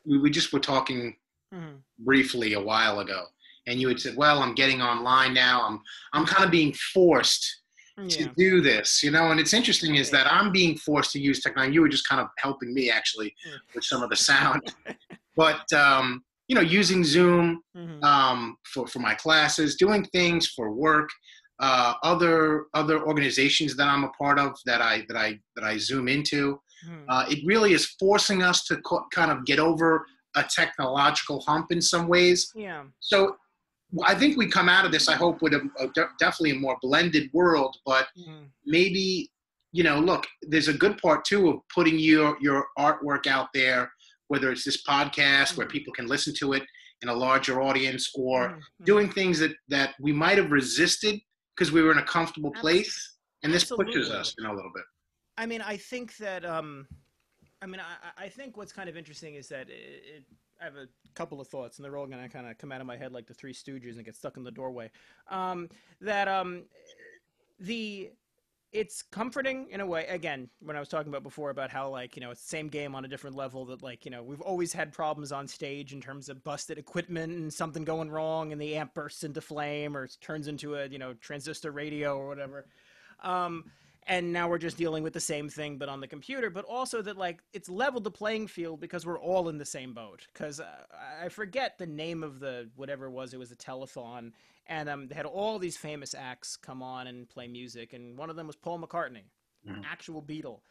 we just were talking mhm, briefly a while ago, and you had mhm. said, "Well, I'm getting online now. I'm Mhm. kind of being forced to Yeah. do this, And it's interesting is Yeah. that I'm being forced to use technology. You were just kind of helping me actually Yeah. with some of the sound, but using Zoom Mhm. for my classes, doing things for work, other organizations that I'm a part of that I Zoom into. Mhm. It really is forcing us to kind of get over a technological hump in some ways. Yeah. So I think we come out of this, I hope, with definitely a more blended world, but Mhm. maybe, look, there's a good part too of putting your artwork out there, whether it's this podcast where Mhm. people can listen to it in a larger audience, or Mhm. Mhm. doing things that we might have resisted because we were in a comfortable Abs- place, and this pushes Absolutely. us, a little bit. I mean, I think that I mean, I think what's kind of interesting is that I have a couple of thoughts, and they're all going to kind of come out of my head like the Three Stooges and get stuck in the doorway. Um, that the it's comforting in a way. Again, when I was talking about before about how like it's the same game on a different level, that like we've always had problems on stage in terms of busted equipment and something going wrong and the amp bursts into flame or turns into a transistor radio or whatever. um and now we're just dealing with the same thing but on the computer, but also that like it's leveled the playing field because we're all in the same boat. Because I forget the name of the whatever it was a telethon, and they had all these famous acts come on and play music, and one of them was Paul McCartney, Mhm. actual Beatle.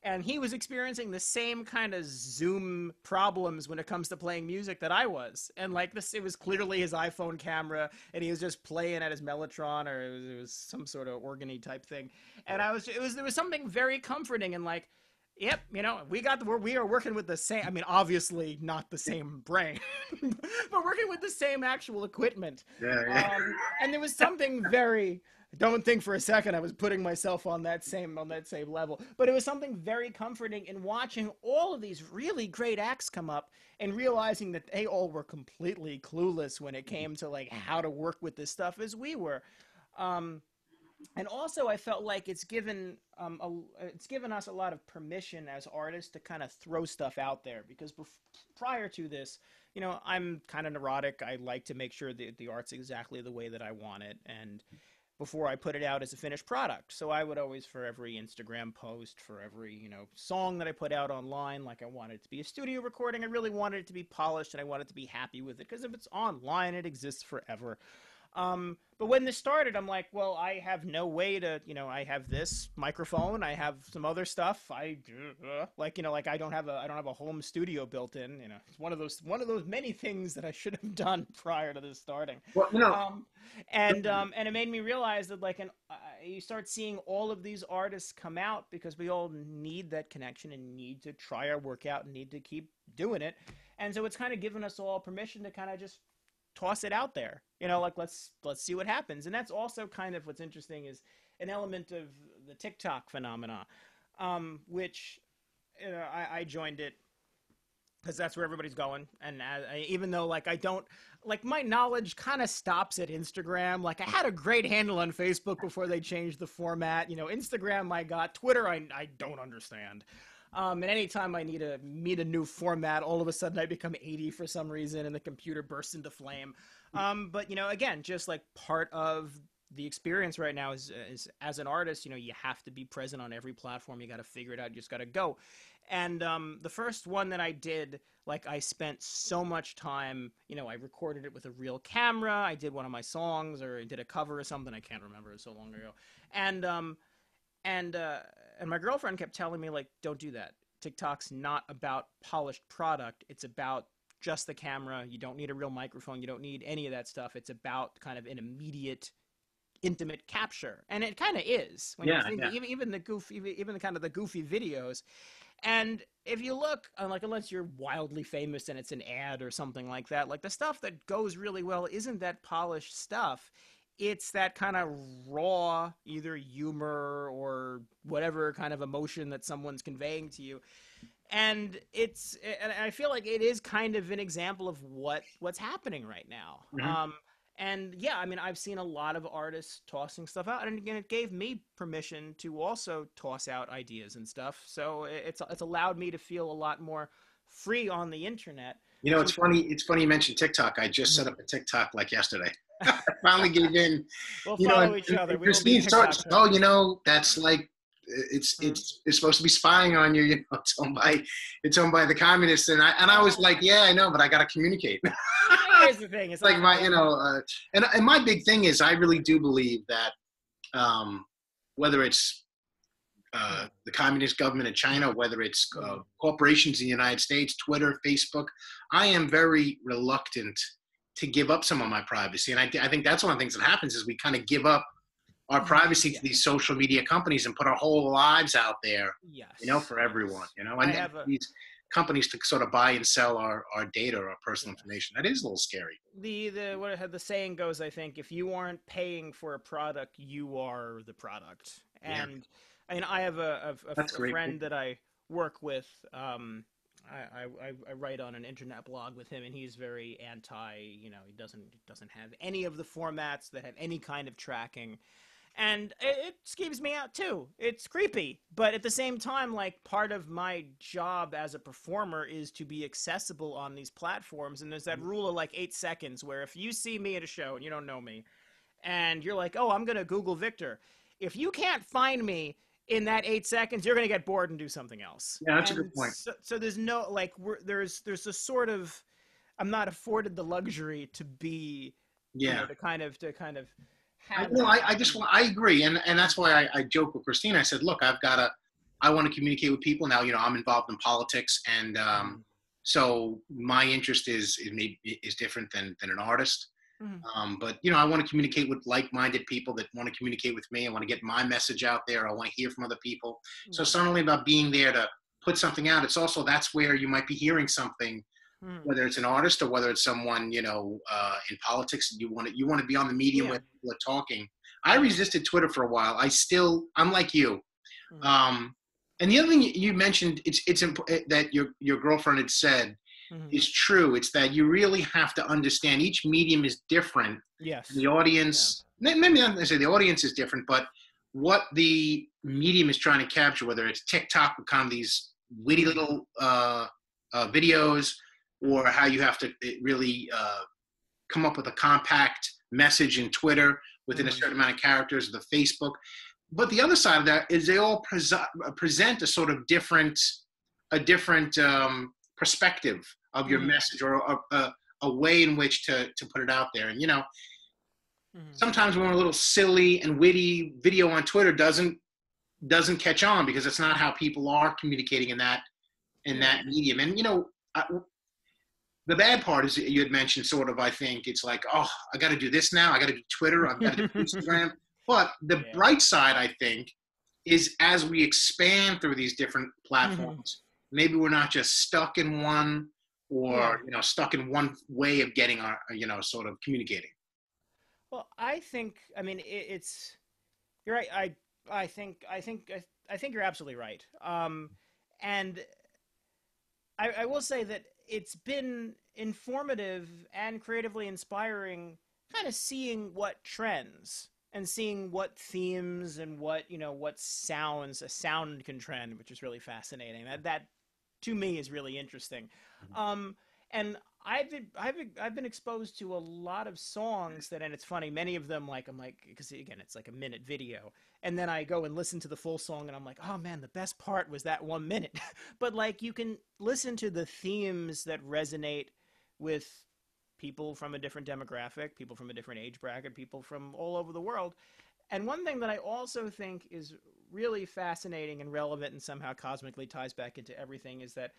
And he was experiencing the same kind of Zoom problems when it comes to playing music that I was. And like this, it was clearly his iPhone camera, and he was just playing at his Mellotron, or it was some sort of organy type thing. And there was something very comforting and like, yep, we are working with the same. I mean, obviously not the same brain, but working with the same actual equipment. Yeah, yeah. And there was something very. Don't think for a second I was putting myself on that same level, but it was something very comforting in watching all of these really great acts come up and realizing that they all were completely clueless when it came to like how to work with this stuff as we were. Um, And also I felt like it's given us a lot of permission as artists to kind of throw stuff out there, because prior to this, I'm kind of neurotic. I like to make sure that the art's exactly the way that I want it, and before I put it out as a finished product. So I would always, for every Instagram post, for every, song that I put out online, like, I wanted it to be a studio recording. I really wanted it to be polished, and I wanted to be happy with it, because if it's online, it exists forever. But when this started, I'm like, well, I have no way to, I have this microphone, I have some other stuff. Like I don't have a home studio built in. It's one of those many things that I should have done prior to this starting. Well, Um, and it made me realize that, like, you start seeing all of these artists come out because we all need that connection and need to try our work out and need to keep doing it. And so it's kind of given us all permission to kind of just toss it out there, like, let's see what happens. And that's also kind of what's interesting, is an element of the TikTok phenomena, which I joined it because that's where everybody's going. And even though, like, I don't, like, my knowledge kind of stops at Instagram. Like, I had a great handle on Facebook before they changed the format. Instagram I got. Twitter I don't understand. And anytime I need to meet a new format, all of a sudden I become 80 for some reason, and the computer bursts into flame. But again, just like part of the experience right now is as an artist, you have to be present on every platform. You got to figure it out. You just got to go. And the first one that I did, like, I spent so much time. I recorded it with a real camera. I did one of my songs, or I did a cover or something. I can't remember. It was so long ago. And and my girlfriend kept telling me, like, don't do that. TikTok's not about polished product. It's about just the camera. You don't need a real microphone. You don't need any of that stuff. It's about kind of an immediate, intimate capture, and it kind of is when you think even the goofy, even the kind of the goofy videos. And if you look, like, unless you're wildly famous and it's an ad or something like that, like, the stuff that goes really well isn't that polished stuff. It's that kind of raw, either humor or whatever kind of emotion that someone's conveying to you. And and I feel like it is kind of an example of what's happening right now. Mhm. And yeah, I mean, I've seen a lot of artists tossing stuff out, and again, it gave me permission to also toss out ideas and stuff. So it's allowed me to feel a lot more free on the internet. It's To funny. It's funny you mentioned TikTok. I just set up a TikTok like yesterday. I finally gave in. we'll You know, follow each other. and We will be Christine starts. TikTok Oh, friends. that's like it's supposed to be spying on you. It's owned by the communists, and I was like, yeah, I know, but I got to communicate. Here's the thing. It's Like like, my, and my big thing is I really do believe that whether it's the communist government in China, whether it's corporations in the United States, Twitter, Facebook, I am very reluctant to give up some of my privacy. And I think that's one of the things that happens is we kind of give up our privacy to these social media companies and put our whole lives out there, yes, for everyone, I and have a these companies to sort of buy and sell our data or our personal information. That is a little scary. the saying goes, I think, if you aren't paying for a product, you are the product. Yeah, And I mean, I have that's a great. friend that I work with. I write on an internet blog with him, and he's very anti. He doesn't have any of the formats that have any kind of tracking, and it skeeves me out too. It's creepy, but at the same time, like, part of my job as a performer is to be accessible on these platforms. And there's that rule of, like, 8 seconds, where if you see me at a show and you don't know me, and you're like, oh, I'm gonna Google Victor, if you can't find me in that 8 seconds, you're gonna get bored and do something else. Yeah, that's a And good point. so there's no, like, there's a sort of, I'm not afforded the luxury to be, Yeah. to kind of I, have you know, that. I just want, I agree, and that's why I joke with Christine. I said, look, I want to communicate with people now. I'm involved in politics, and Mhm. so my interest is different than an artist. Mhm. But I want to communicate with like-minded people that want to communicate with me. I want to get my message out there. I want to hear from other people. So Yeah. it's not only about being there to put something out. It's also that's where you might be hearing something, Mhm. whether it's an artist or whether it's someone in politics. You want to be on the medium Yeah. where people are talking. I Yeah. resisted Twitter for a while. I'm like you. Mhm. Um, and the other thing you mentioned, it's that your girlfriend had said Mhm. is true. It's that you really have to understand each medium is different. Yes. The Yeah. audience maybe not necessarily the audience is different, but what the medium is trying to capture, whether it's TikTok with kind of these witty Mm-hmm. little videos, or how you have to really come up with a compact message in Twitter within a Mm-hmm. certain amount of characters, the Facebook. But the other side of that is they all present a sort of different perspective of your Mm-hmm. message, or a way in which to put it out there. And Mm-hmm. sometimes when a little silly and witty video on Twitter doesn't catch on because it's not how people are communicating in Yeah. that medium. And the bad part is you had mentioned sort of, I think it's like, oh, I got to do this now. I got to do Twitter. I've got to do Instagram. But the Yeah. bright side, I think, is as we expand through these different Mm-hmm. platforms, maybe we're not just stuck in one, Yeah. or stuck in one way of getting our, sort of communicating. Well, I think, I mean, it's you're right. I think you're absolutely right. And I will say that it's been informative and creatively inspiring, kind of seeing what trends and seeing what themes and what sounds a sound can trend, which is really fascinating. That to me is really interesting. Um, and I've been exposed to a lot of songs that, and it's funny, many of them, like, I'm like, because again, it's like a minute video, and then I go and listen to the full song, and I'm like, oh man, the best part was that 1 minute. But like, you can listen to the themes that resonate with people from a different demographic, people from a different age bracket, people from all over the world. And one thing that I also think is really fascinating and relevant and somehow cosmically ties back into everything is that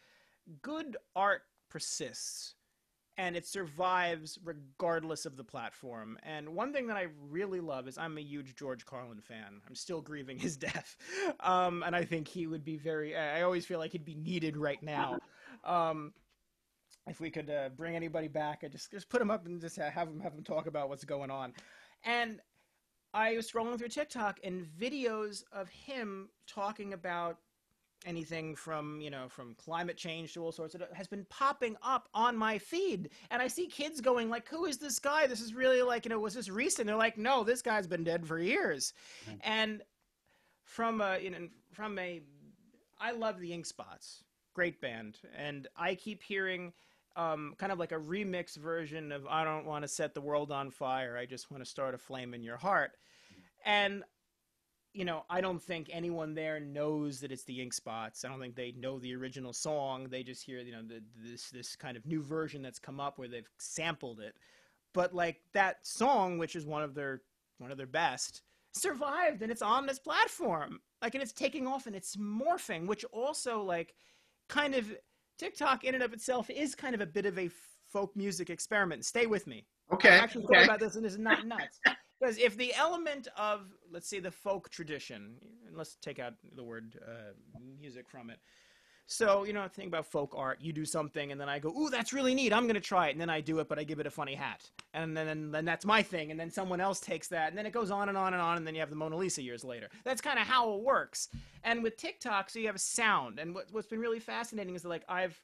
good art persists and it survives regardless of the platform. And one thing that I really love is I'm a huge George Carlin fan. I'm still grieving his death. And I think he would be I always feel like he'd be needed right now. Um, if we could bring anybody back, I just put him up and just have him talk about what's going on. And I was scrolling through TikTok and videos of him talking about anything from from climate change to all sorts of has been popping up on my feed, and I see kids going like, who is this guy? This is really like, was this recent? They're like, no, this guy's been dead for years. And from a from a I love the Ink Spots, great band, and I keep hearing kind of like a remix version of I don't want to set the world on fire, I just want to start a flame in your heart. And I don't think anyone there knows that it's the Ink Spots. I don't think they know the original song. They just hear, this kind of new version that's come up where they've sampled it. But like that song, which is one of their best, survived and it's on this platform. Like, and it's taking off and it's morphing, which also like kind of TikTok in and of itself is kind of a bit of a folk music experiment. Stay with me. I've Okay. actually thought Okay. about this and it's not nuts. Because if the element of, let's say, the folk tradition, and let's take out the word music from it. So, think about folk art. You do something, and then I go, ooh, that's really neat. I'm going to try it. And then I do it, but I give it a funny hat. And then that's my thing. And then someone else takes that. And then it goes on and on and on. And then you have the Mona Lisa years later. That's kind of how it works. And with TikTok, so you have a sound. And what's been really fascinating is that, like, I've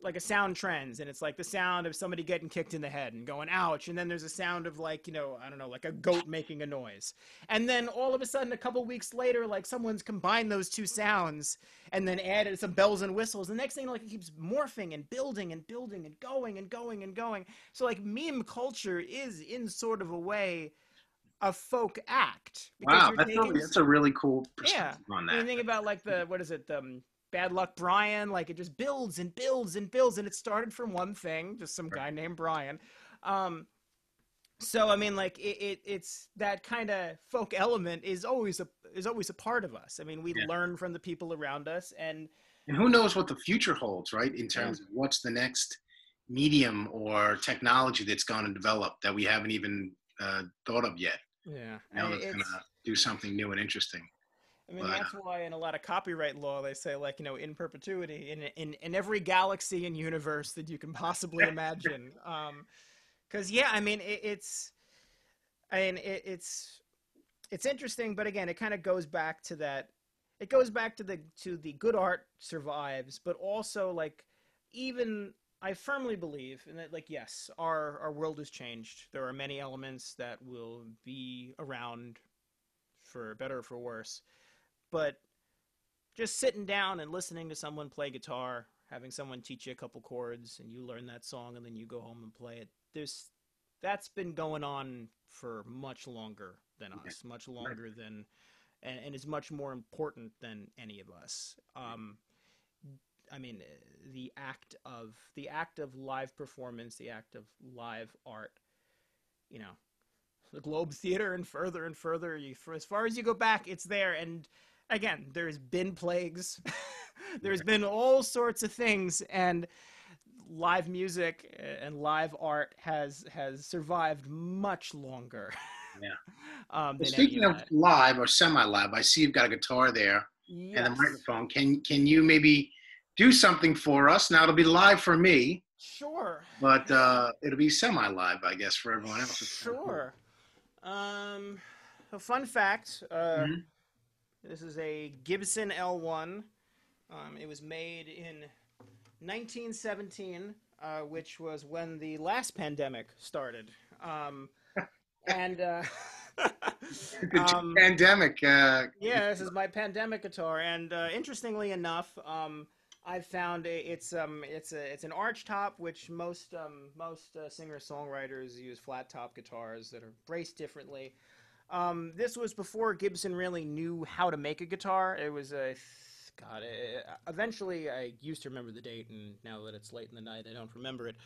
like a sound trends, and it's like the sound of somebody getting kicked in the head and going ouch, and then there's a sound of like, I don't know, like a goat making a noise, and then all of a sudden a couple weeks later, like someone's combined those two sounds and then added some bells and whistles. The next thing, like, it keeps morphing and building and building and going and going and going. So like meme culture is in sort of a way a folk act because Wow, you're taking that's a really cool yeah. perspective on I mean, that. think about like the what is it? Bad Luck Brian. Like, it just builds and builds and builds, and it started from one thing, just some Right. guy named Brian. Um, so I mean, like it's that kind of folk element is always a part of us. I mean, we Yeah. learn from the people around us, and And who knows what the future holds, right? In yeah, terms of what's the next medium or technology that's going to develop that we haven't even thought of yet. yeah, That's going it's. to do something new and interesting. I mean, But that's why in a lot of copyright law they say, like, in perpetuity, in every galaxy and universe that you can possibly imagine. Because yeah, I mean, it's interesting, but again, it kind of goes back to that. It goes back to the good art survives, but also like even I firmly believe in that, like, yes, our world has changed. There are many elements that will be around for better or for worse. But just sitting down and listening to someone play guitar, having someone teach you a couple chords, and you learn that song, and then you go home and play it. That's been going on for much longer than Yeah. us, much longer than, and is much more important than any of us. I mean, the act of live performance, the act of live art. You know, the Globe Theater and further. For as far as you go back, it's there. And again, there's been plagues, there's been all sorts of things, and live music and live art has survived much longer Yeah. Well, than any speaking of of that. live or semi-live, I see you've got a guitar there and a Yes, microphone. Can you maybe do something for us? Now it'll be live for me, sure, but it'll be semi-live, I guess, for everyone else. It's kind of cool. sure. Um, a fun fact. Hmm. This is a Gibson L1. It was made in 1917, which was when the last pandemic started. And The um, pandemic. yeah, this is my pandemic guitar. And interestingly enough, I've found it's an arch top, which most singer songwriters use flat top guitars that are braced differently. This was before Gibson really knew how to make a guitar. It was a God. Eventually, I used to remember the date, and now that it's late in the night, I don't remember it.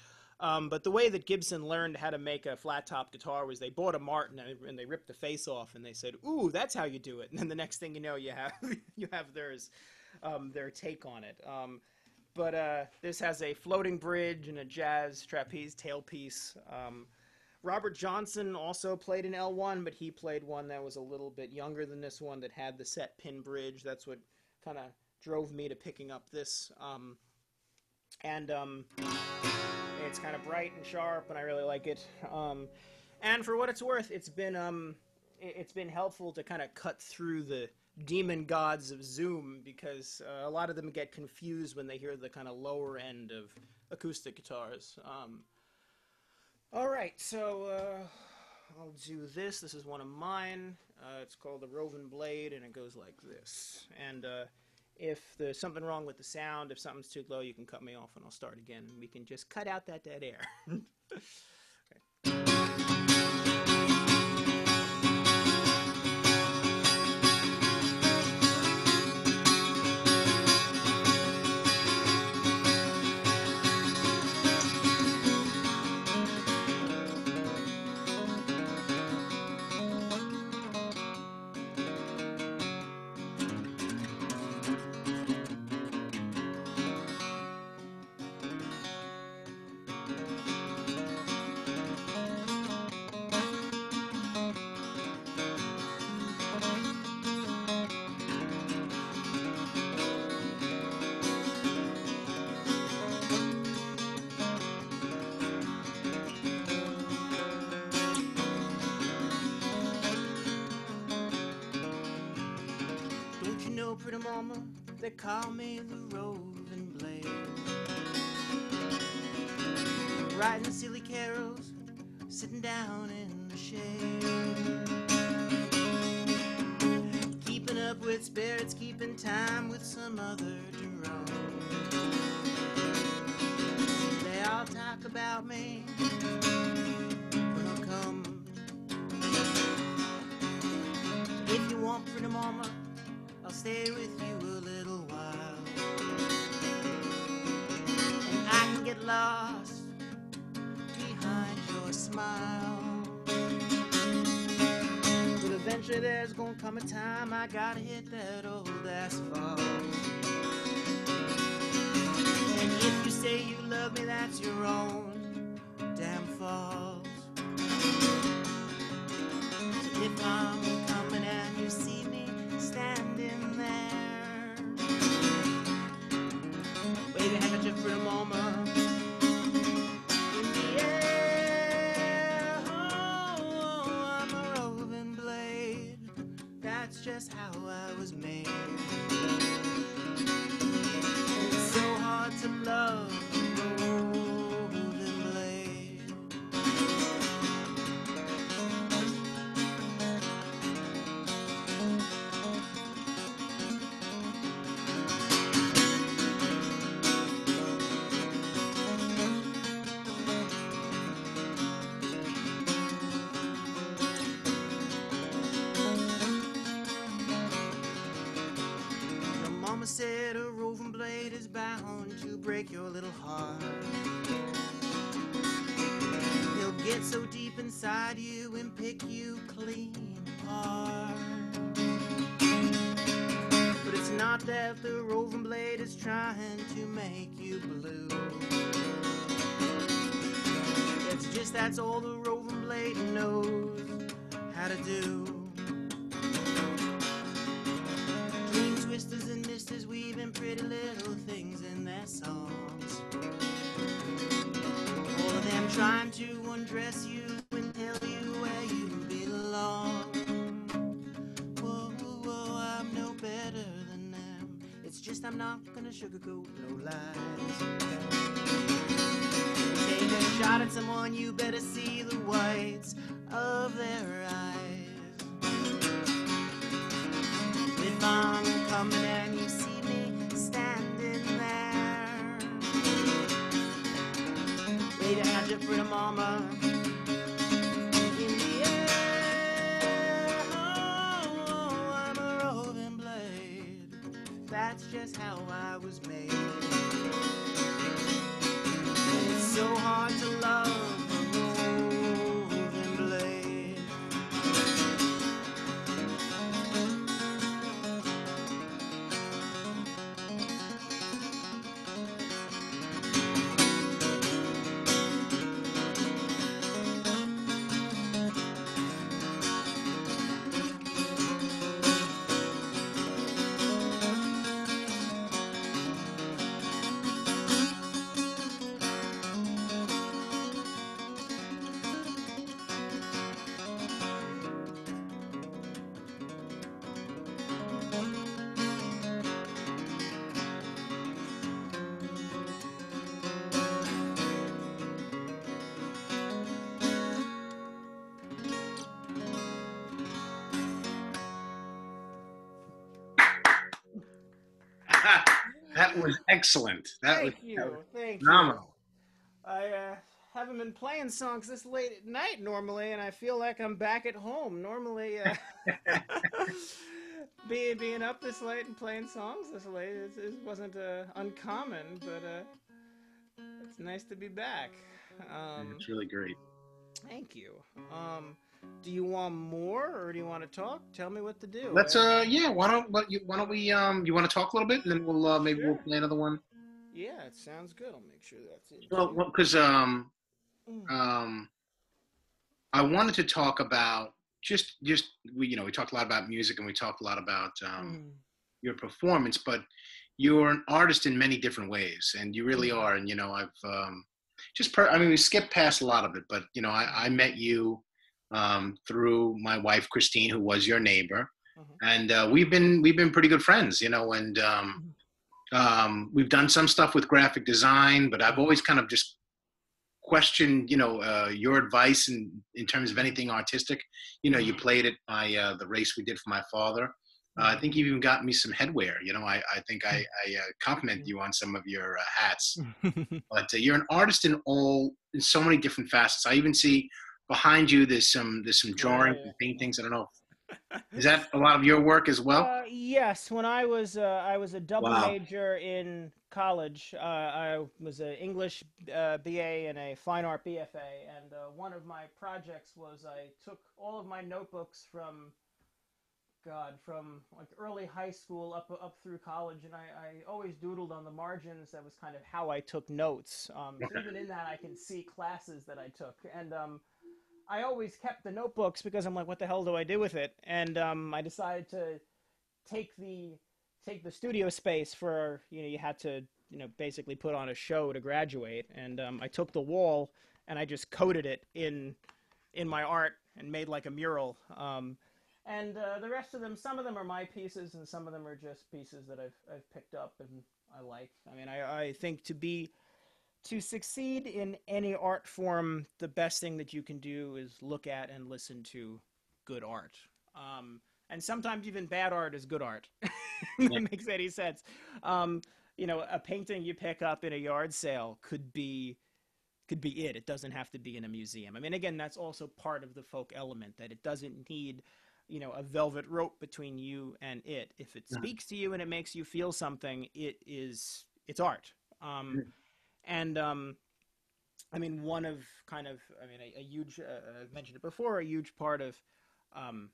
But the way that Gibson learned how to make a flat top guitar was they bought a Martin and they ripped the face off and they said, "Ooh, that's how you do it." And then the next thing you know, you have you have their take on it. But this has a floating bridge and a jazz trapeze tailpiece. Robert Johnson also played an L1, but he played one that was a little bit younger than this one that had the set pin bridge. That's what kind of drove me to picking up this. And it's kind of bright and sharp, and I really like it. And for what it's worth, it's been helpful to kind of cut through the demon gods of Zoom because a lot of them get confused when they hear the kind of lower end of acoustic guitars. All right, so I'll do this. This is one of mine. It's called the Roving Blade, and it goes like this. And if there's something wrong with the sound, if something's too low, you can cut me off and I'll start again. We can just cut out that dead air. Don't you know, pretty mama, they call me the Roving Blade. Writing silly carols, sitting down in the shade. Keeping up with spirits, keeping time with some other drone. They all talk about me when I come. If you want, pretty mama, I'll stay with you a little while. And I can get lost behind your smile. But eventually there's gonna come a time I gotta hit that old asphalt. And if you say you love me, that's your own damn fault. So if I'm coming and you see me standing there, wave your handkerchief for a moment in the air. Oh, I'm a roving blade. That's just how I was made. It's so hard to love. bound to break your little heart. He'll get so deep inside you and pick you clean apart. But it's not that the roving blade is trying to make you blue. It's just that's all the roving blade knows how to do. Dream twisters and misters weaving pretty little things in their songs. All of them trying to undress you and tell you where you belong. Whoa, whoa, I'm no better than them. It's just I'm not gonna sugarcoat no lies. Take a shot at someone, you better see the whites of their eyes. If I'm coming and you see me standing there, wave your hand, your pretty mama, in the air. Oh, I'm a roving blade. That's just how I was made. And it's so hard to love a roving blade. That was excellent. That was Thank you. phenomenal. I haven't been playing songs this late at night normally, and I feel like I'm back at home. Normally, being up this late and playing songs this late it wasn't uncommon, but it's nice to be back. Um, It's really great. Thank you. Do you want more, or do you want to talk? Tell me what to do. Let's yeah. Why don't we you want to talk a little bit and then we'll maybe we'll Sure. play another one. Yeah, it sounds good. I'll make sure that's in Well, too. because Mm. um I wanted to talk about just we talked a lot about music and we talked a lot about Mm. your performance, but you're an artist in many different ways, and you really Mm. are. And I've I mean, we skipped past a lot of it, but I met you through my wife Christine, who was your neighbor, Uh-huh. and we've been pretty good friends, and Mhm. we've done some stuff with graphic design, but I've Mhm. always kind of just questioned, your advice in terms of Mhm. anything artistic. You Mhm. played at the race we did for my father. I Mhm. think you've even got me some headwear. I think I, Mhm. I complimented Yeah. you on some of your hats. Mhm. But you're an artist in so many different facets. I even see behind you there's some Oh yeah, drawings and paintings. I don't know. yeah. Is that a lot of your work as well? Yes, when I was a double Wow. major in college. I was an English BA and a fine art BFA, and one of my projects was I took all of my notebooks from from like early high school up through college, and I always doodled on the margins. That was kind of how I took notes. So Okay. even in that, I can see classes that I took, and I always kept the notebooks because I'm like, what the hell do I do with it? And I decided to take the take the studio space for you had to basically put on a show to graduate, and I took the wall and I just coated it in my art and made like a mural. And the rest of them, some of them are my pieces, and some of them are just pieces that I've picked up and I like. I mean, I think to succeed in any art form, the best thing that you can do is look at and listen to good art. And sometimes even bad art is good art. If Yeah. that makes any sense. Um, a painting you pick up in a yard sale could be it. It doesn't have to be in a museum. I mean, again, that's also part of the folk element that it doesn't need, a velvet rope between you and it. If it speaks to you and it makes you feel something, it's art. And I mean, one of kind of, I mean, a huge, I mentioned it before, a huge part of um,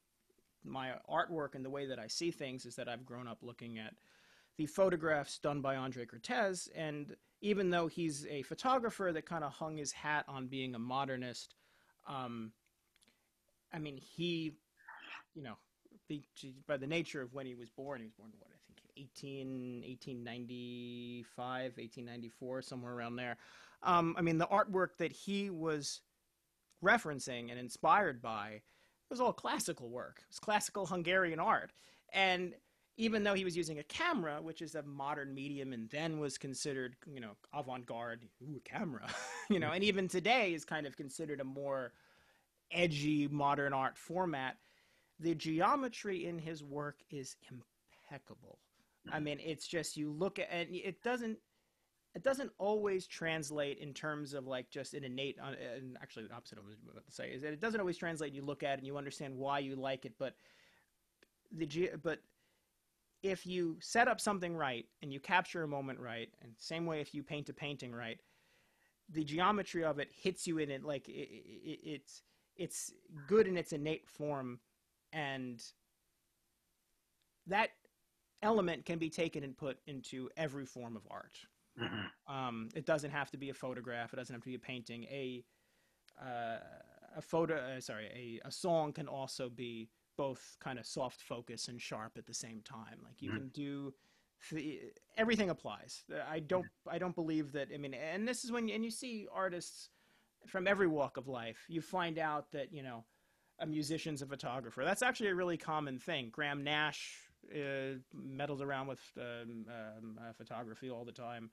my artwork and the way that I see things is that I've grown up looking at the photographs done by Andre Cortez. And even though he's a photographer that kind of hung his hat on being a modernist, um, I mean, you know, the, by the nature of when he was born, what, I think 1895, 1894, somewhere around there. I mean, the artwork that he was referencing and inspired by was all classical work. It was classical Hungarian art. And even though he was using a camera, which is a modern medium and then was considered, avant-garde, ooh, a camera, and even today is kind of considered a more edgy modern art format, the geometry in his work is impeccable. I mean, it's just you look at and it doesn't always translate in terms of like just an innate and actually the opposite of what I was about to say is that it doesn't always translate. You look at it and you understand why you like it, but but if you set up something right and you capture a moment right, and same way if you paint a painting right, the geometry of it hits you in it like it's good in its innate form, and that element can be taken and put into every form of art. It doesn't have to be a photograph. It doesn't have to be a painting. A song can also be both kind of soft focus and sharp at the same time. Like you can do everything applies. I don't believe that. I mean, and this is when you see artists from every walk of life. You find out that a musician's a photographer. That's actually a really common thing. Graham Nash meddles around with photography all the time.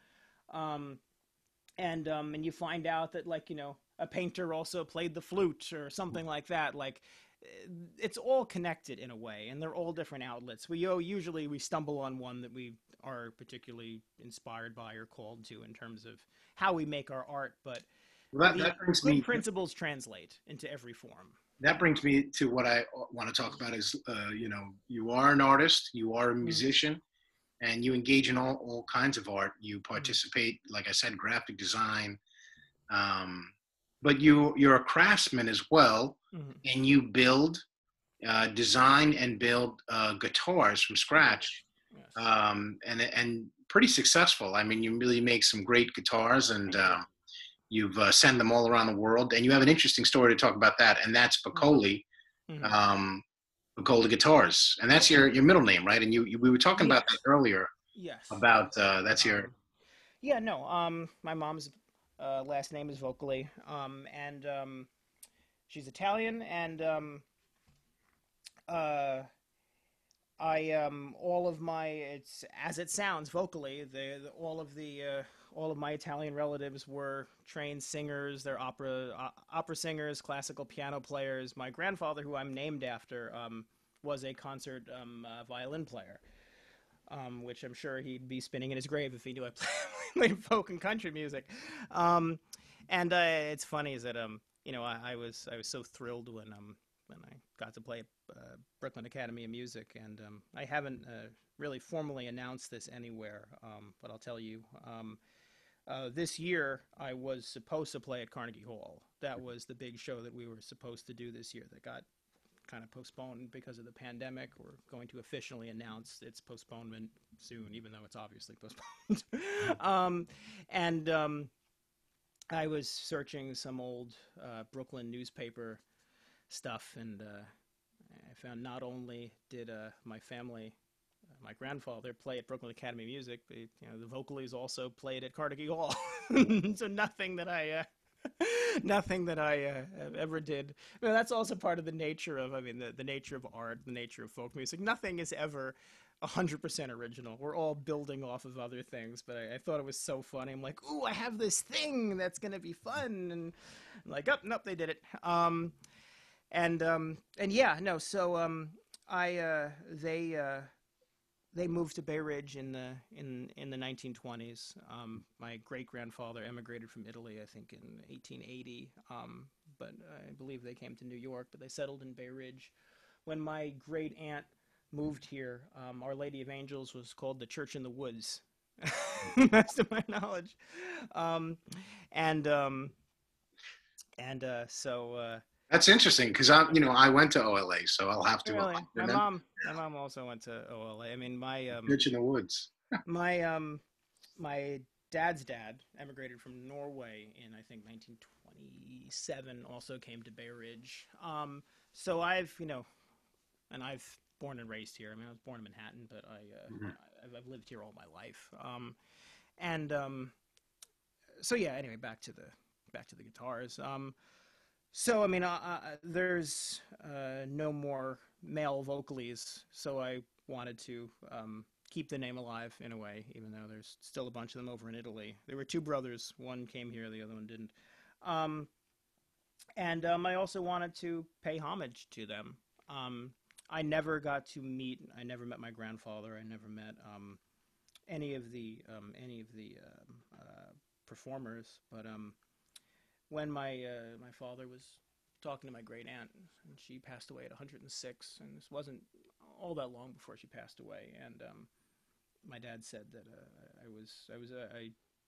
And you find out that a painter also played the flute or something like that. Like it's all connected in a way, and they're all different outlets. Usually we stumble on one that we are particularly inspired by or called to in terms of how we make our art, but Well, the that brings good me principles translate into every form. that brings me to what I want to talk about is you are an artist, you are a Mm-hmm. musician, and you engage in all kinds of art. You Mm-hmm. participate, like I said, graphic design, um, but you're a craftsman as well, Mm-hmm. and you build, design, and build guitars from Yes. scratch, Yes. and pretty successful. I mean, you really make some great guitars, and Thank you. you've sent them all around the world. And you have an interesting story to talk about that, and that's Piccoli. Mm-hmm. Um, Golden Guitars, and that's Yes. your middle name, right? And you we were talking about that Yes. earlier Yes. about Yes. that's your Yeah. No. My mom's last name is Vocally, and she's Italian, and uh, I all of my it's as it sounds vocally. All of my Italian relatives were trained singers. They're opera singers, classical piano players. My grandfather, who I'm named after, was a concert violin player, which I'm sure he'd be spinning in his grave if he knew I played folk and country music. Um, and it's funny is that I was so thrilled when I got to play at Brooklyn Academy of Music, and I haven't really formally announced this anywhere, but I'll tell you. This year, I was supposed to play at Carnegie Hall. That was the big show that we were supposed to do this year that got kind of postponed because of the pandemic. We're going to officially announce its postponement soon, even though it's obviously postponed. And I was searching some old Brooklyn newspaper stuff, and I found not only did my family, my grandfather, play at Brooklyn Academy of Music, but the Vocalies also played at Carnegie Hall. So nothing that I ever did. That's also part of the nature of, the nature of art, the nature of folk music. Nothing is ever 100% original. We're all building off of other things, but I thought it was so funny. I'm like, ooh, I have this thing that's gonna be fun, and I'm like, oh, nope, they did it. And yeah, no. So I they moved to Bay Ridge in the 1920s. My great grandfather emigrated from Italy, I think, in 1880. But I believe they came to New York, but they settled in Bay Ridge. When my great aunt moved here, Our Lady of Angels was called the Church in the Woods. best of my knowledge. Um, and um, and That's interesting because I went to OLA, so I'll have to really, remember. my mom also went to OLA. I mean, Pitch in the woods. my my dad's dad emigrated from Norway in I think 1927. Also came to Bay Ridge. So I've and I've born and raised here. I mean, I was born in Manhattan, but Mhm. I've lived here all my life. And So yeah. Anyway, back to the guitars. So I mean, there's no more male vocalies, so I wanted to keep the name alive in a way, even though there's still a bunch of them over in Italy. There were two brothers. One came here, the other one didn't. Um, and I also wanted to pay homage to them. Um, I never got to meet. I never met my grandfather. I never met any of the performers. But when my father was talking to my great aunt, and she passed away at 106, and this wasn't all that long before she passed away. And my dad said that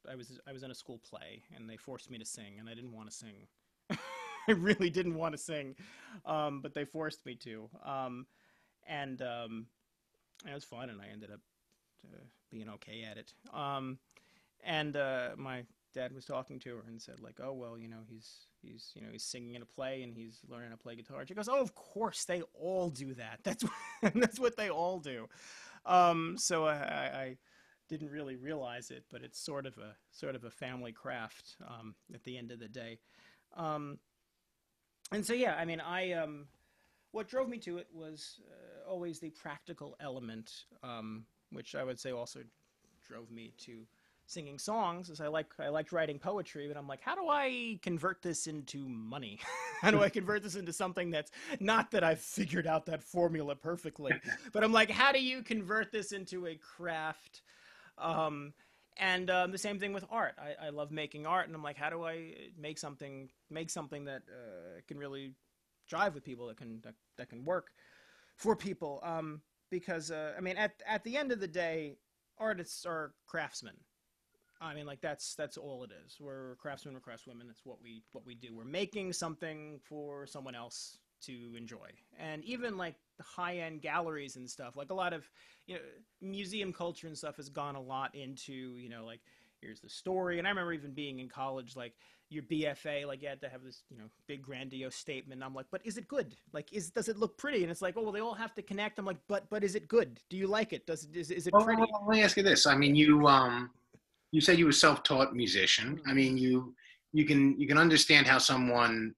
I was in a school play, and they forced me to sing, and I didn't want to sing. I really didn't want to sing, but they forced me to, and it was fun, and I ended up being okay at it. And My dad was talking to her and said like, oh well, he's singing in a play and he's learning how to play guitar. She goes, oh, of course they all do that. That's what they all do. So I didn't really realize it, but it's sort of a family craft at the end of the day. Um, and so yeah, I mean, what drove me to it was always the practical element, which I would say also drove me to singing songs. Is I liked writing poetry, but I'm like, how do I convert this into money? How do I convert this into something that's not that I've figured out that formula perfectly, but I'm like, how do you convert this into a craft? Um, and The same thing with art. I love making art, and I'm like, how do I make something that can really drive with people, that can work for people? Because I mean, at the end of the day, artists are craftsmen. I mean, like that's all it is. We're craftsmen, we're craftswomen. That's what we do. We're making something for someone else to enjoy. And even like the high end galleries and stuff, like a lot of museum culture and stuff has gone a lot into like here's the story. And I remember even being in college, like your BFA, like you had to have this big grandiose statement. And I'm like, but is it good? Like, does it look pretty? And it's like, oh well, they all have to connect. I'm like, but is it good? Do you like it? Is it pretty? Well, let me ask you this. I mean, you said you were a self-taught musician. I mean, you can understand how someone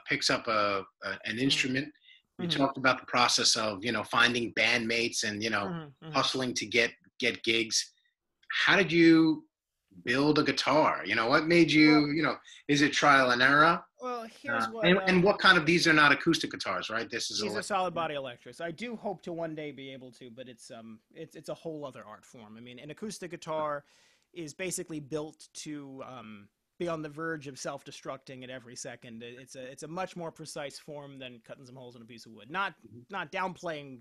picks up an instrument. You Mm-hmm. talked about the process of finding bandmates and Mm-hmm. hustling to get gigs. How did you build a guitar? What made Well, is it trial and error? here's what And what kind of these are not acoustic guitars, right? This is these are electric. solid body electrics. I do hope to one day be able to, but it's a whole other art form. I mean, an acoustic guitar is basically built to be on the verge of self-destructing at every second. It's a much more precise form than cutting some holes in a piece of wood. Not downplaying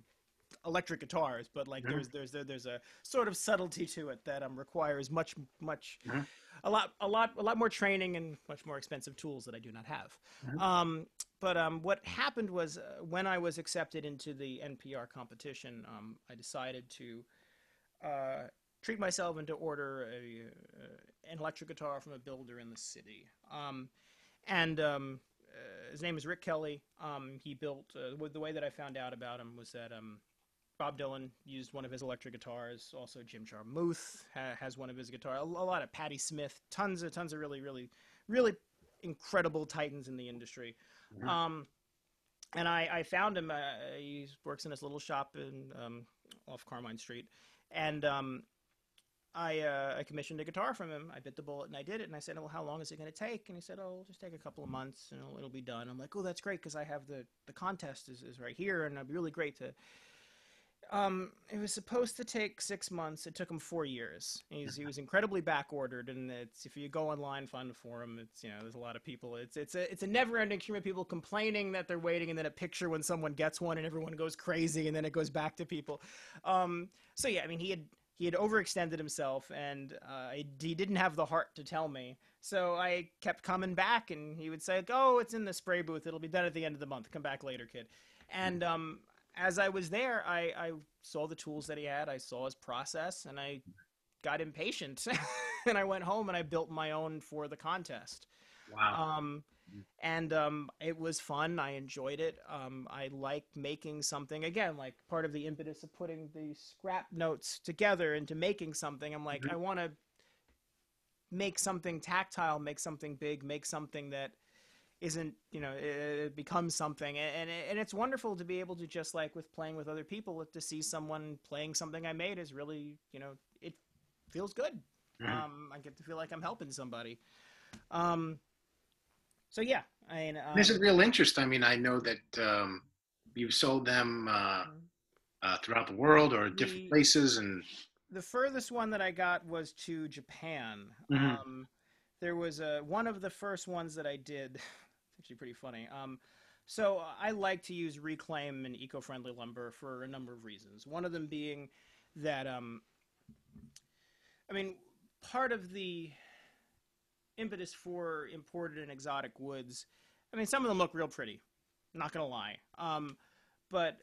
electric guitars, but like Mhm, there's a sort of subtlety to it that requires much mhm, a lot more training and much more expensive tools that I do not have. mhm, But What happened was when I was accepted into the NPR competition, I decided to uh, treat myself and to order an electric guitar from a builder in the city. And His name is Rick Kelly. He built the way that I found out about him was that Bob Dylan used one of his electric guitars. Also, Jim Jarmuth has one of his guitars. A lot of Patti Smith. Tons of really incredible titans in the industry. mhm. Um, and I found him. He works in this little shop in off Carmine Street, and I commissioned a guitar from him. I bit the bullet and I did it. And I said, "Well, how long is it going to take?" And he said, "Oh, it'll just take a couple of months and it'll be done." I'm like, "Oh, that's great because I have the contest is right here, and it'd be really great to." It was supposed to take 6 months. It took him 4 years. He was incredibly back ordered, and it's if you go online find the forum, it's there's a lot of people. It's a never ending stream of people complaining that they're waiting, and then a picture when someone gets one, and everyone goes crazy, and then it goes back to people. So yeah, I mean he had he had overextended himself, and he didn't have the heart to tell me. So I kept coming back, and he would say, "Oh, it's in the spray booth. It'll be done at the end of the month. Come back later, kid." And as I was there, I saw the tools that he had. I saw his process, and I got impatient, and I went home and I built my own for the contest. Wow. Um, and it was fun. I enjoyed it. I like making something. Again, like part of the impetus of putting the scrap notes together into making something. I'm like, Mhm. I want to make something tactile, make something big, make something that isn't, it becomes something. And it's wonderful to be able to, just like with playing with other people, to see someone playing something I made is really, it feels good. Mhm. I get to feel like I'm helping somebody. Um, so yeah, I mean, There's a real interest. I mean, I know that you've sold them throughout the world or different the places, and the furthest one that I got was to Japan. Mhm. There was one of the first ones that I did. It's actually pretty funny. So I like to use reclaim and eco-friendly lumber for a number of reasons. One of them being that, I mean, part of the impetus for imported and exotic woods. I mean, some of them look real pretty. Not gonna lie. But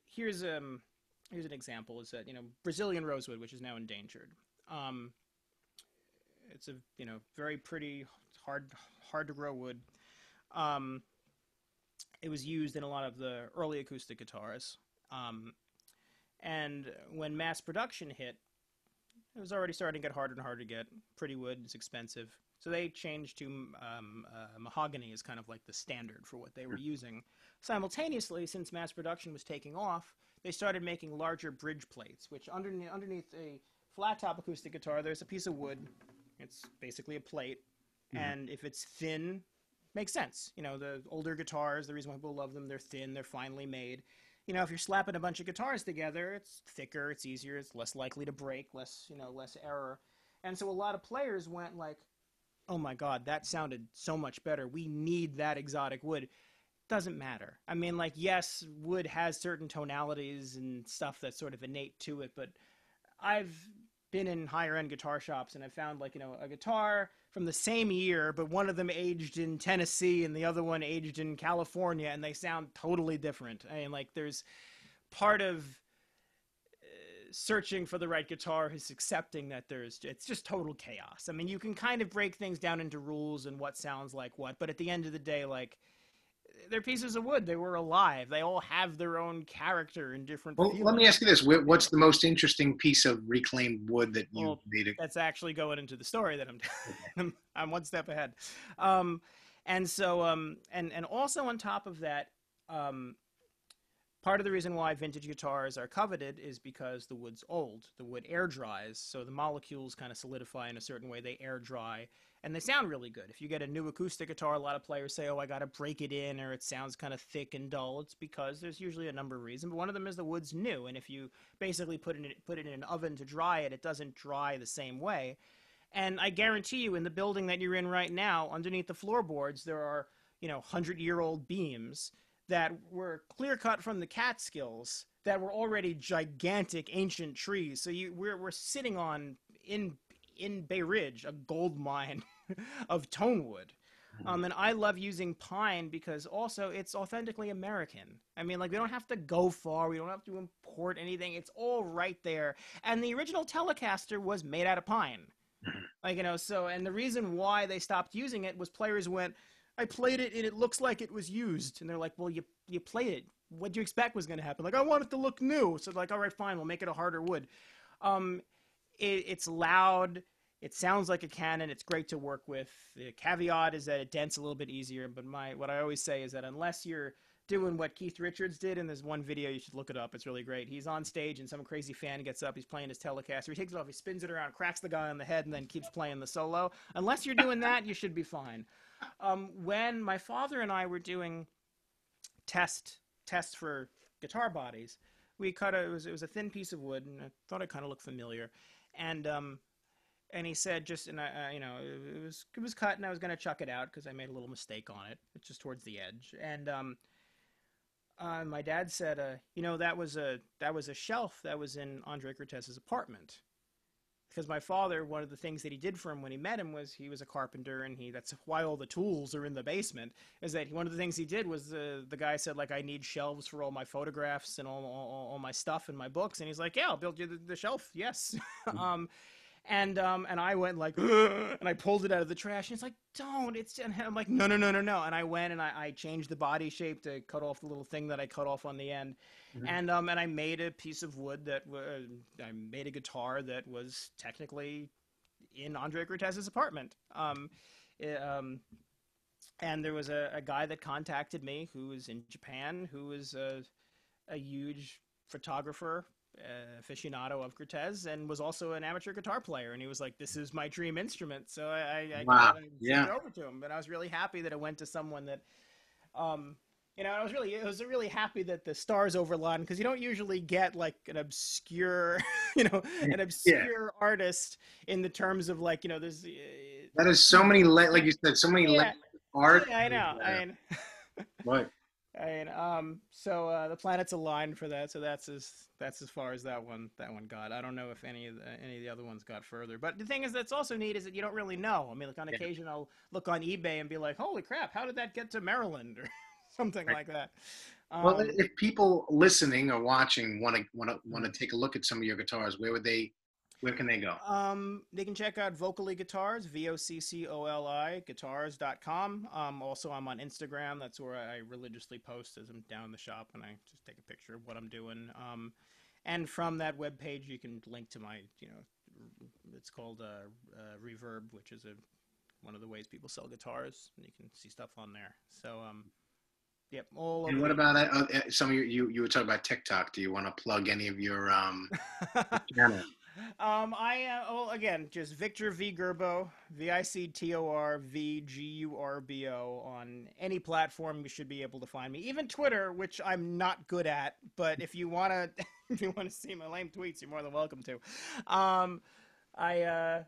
here's here's an example: is that Brazilian rosewood, which is now endangered. Um, it's a very pretty, hard hard to grow wood. Um, it was used in a lot of the early acoustic guitars. Um, and when mass production hit, it was already starting to get harder and harder to get. Pretty wood is expensive. So they changed to mahogany as kind of like the standard for what they were using. Simultaneously, since mass production was taking off, they started making larger bridge plates, which underneath a flat top acoustic guitar, there's a piece of wood. It's basically a plate. Mhm. And if it's thin, makes sense. The older guitars, the reason why people love them, they're thin, they're finely made. If you're slapping a bunch of guitars together, it's thicker, it's easier, it's less likely to break, less error. And so a lot of players went like, "Oh my god, that sounded so much better. We need that exotic wood." Doesn't matter. I mean, like, yes, wood has certain tonalities and stuff that's sort of innate to it, but I've been in higher end guitar shops and I've found, like, a guitar from the same year, but one of them aged in Tennessee and the other one aged in California, and they sound totally different. I mean, like, there's part of searching for the right guitar is accepting that it's just total chaos. I mean, you can kind of break things down into rules and what sounds like what, but at the end of the day, like, they're pieces of wood. They were alive. They all have their own character and different Well, let me feelings. ask you this: Yeah. What's the most interesting piece of reclaimed wood that you Well, made? that's actually going into the story that I'm one step ahead. Um, and so and also on top of that, um, part of the reason why vintage guitars are coveted is because the wood's old. The wood air dries, so the molecules kind of solidify in a certain way. They air dry, and they sound really good. If you get a new acoustic guitar, a lot of players say, "Oh, I got to break it in," or "It sounds kind of thick and dull." It's because there's usually a number of reasons, but one of them is the wood's new, and if you basically put it in an oven to dry it, it doesn't dry the same way. And I guarantee you, in the building that you're in right now, underneath the floorboards, there are 100-year-old beams that were clear cut from the Catskills that were already gigantic ancient trees. So we're sitting on in Bay Ridge, a gold mine of tonewood. And I love using pine because also it's authentically American. I mean, like, we don't have to go far. We don't have to import anything. It's all right there. And the original Telecaster was made out of pine. Mhm. Like, so, and the reason why they stopped using it was players went, "I played it and it looks like it was used." And they're like, "Well, you played it. What do you expect was going to happen?" Like, "I want it to look new." So, like, "All right, fine, we'll make it a harder wood." Um, it's loud. It sounds like a cannon. It's great to work with. The caveat is that it dents a little bit easier. But what I always say is that unless you're doing what Keith Richards did, and there's one video, you should look it up. It's really great. He's on stage and some crazy fan gets up. He's playing his Telecaster. He takes it off. He spins it around, cracks the guy on the head, and then keeps playing the solo. Unless you're doing that, you should be fine. When my father and I were doing tests for guitar bodies, we cut it was a thin piece of wood, and I thought it kind of looked familiar, and and he said, just, and it was cut, and I was gonna chuck it out because I made a little mistake on it. It's just towards the edge, and My dad said, that was a shelf that was in Andre Cortez's apartment. Because my father, one of the things that he did for him when he met him was he was a carpenter, and that's why all the tools are in the basement. Is that one of the things he did was the guy said, like, I need shelves for all my photographs and all my stuff and my books, and he's like, yeah, I'll build you the shelf, yes. And I went like, and I pulled it out of the trash. And it's like, don't. And I'm like, no, no, no, no, no. And I went and I changed the body shape to cut off the little thing that I cut off on the end. Mhm. And I made a piece of wood I made a guitar that was technically in Andre Cortez's apartment. It, and there was a guy that contacted me who was in Japan, who was a huge photographer, aficionado of Cortez, and was also an amateur guitar player. And he was like, "This is my dream instrument." So Wow. I sent Yeah. it over to him. But I was really happy that it went to someone that, um, I was really happy that the stars overlined, because you don't usually get like an obscure, Yeah. an Yeah. obscure artist in the terms of like, there's, That is so many, like you said, so many layers yeah, of art. yeah, I know. Right. So the planets aligned for that. So that's as far as that one got. I don't know if any of the other ones got further. But the thing is, that's also neat, is that you don't really know. I mean, like on Yeah. occasion, I'll look on eBay and be like, "Holy crap! How did that get to Maryland?" or something Right. like that. Well, Um, if people listening or watching want to take a look at some of your guitars, where can they go? They can check out Vocally Guitars, VOCCOLI guitars.com. Also, I'm on Instagram. That's where I religiously post as I'm down in the shop, and I just take a picture of what I'm doing. And from that webpage, you can link to my, it's called Reverb, which is one of the ways people sell guitars. And you can see stuff on there. So, yep, all And over what the about some of you were talking about TikTok? Do you want to plug any of your channel? Again, just Victor V Gurbo, VICTOR VGURBO on any platform. You should be able to find me. Even Twitter, which I'm not good at, but if you wanna, if you wanna see my lame tweets, you're more than welcome to. Um, yeah,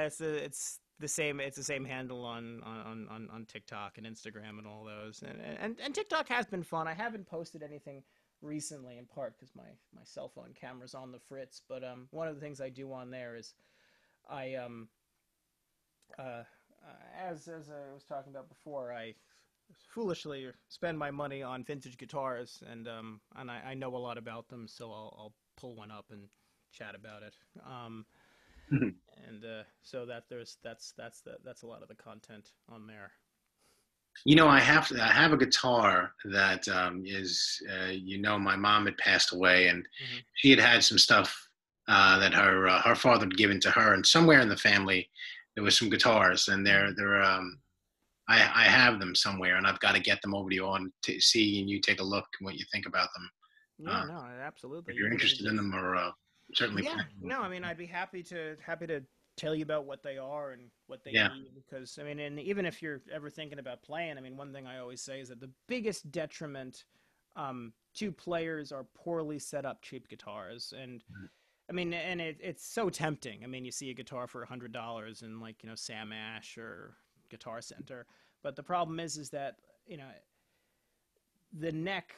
it's the same. It's the same handle on TikTok and Instagram and all those. And TikTok has been fun. I haven't posted anything recently, in part because my cell phone camera's on the fritz. But one of the things I do on there is I uh, as I was talking about before, I foolishly spend my money on vintage guitars, and I know a lot about them, so I'll pull one up and chat about it. And so that's a lot of the content on there. I have a guitar that is my mom had passed away, and Hmm. she had had some stuff that her father had given to her, and somewhere in the family there was some guitars, and Hmm. I have them somewhere, and I've got to get them over to you on to see, and you take a look and what you think about them. Yeah, no, absolutely. If you're Even if it's interested in just them, or certainly Yeah, plan. no, I mean, I'd be happy to tell you about what they are and what they Yeah. do, because I mean, and even if you're ever thinking about playing, I mean, one thing I always say is that the biggest detriment to players are poorly set up cheap guitars. And I mean, and it's so tempting. I mean, you see a guitar for $100 in, like, Sam Ash or Guitar Center, but the problem is that, you know the neck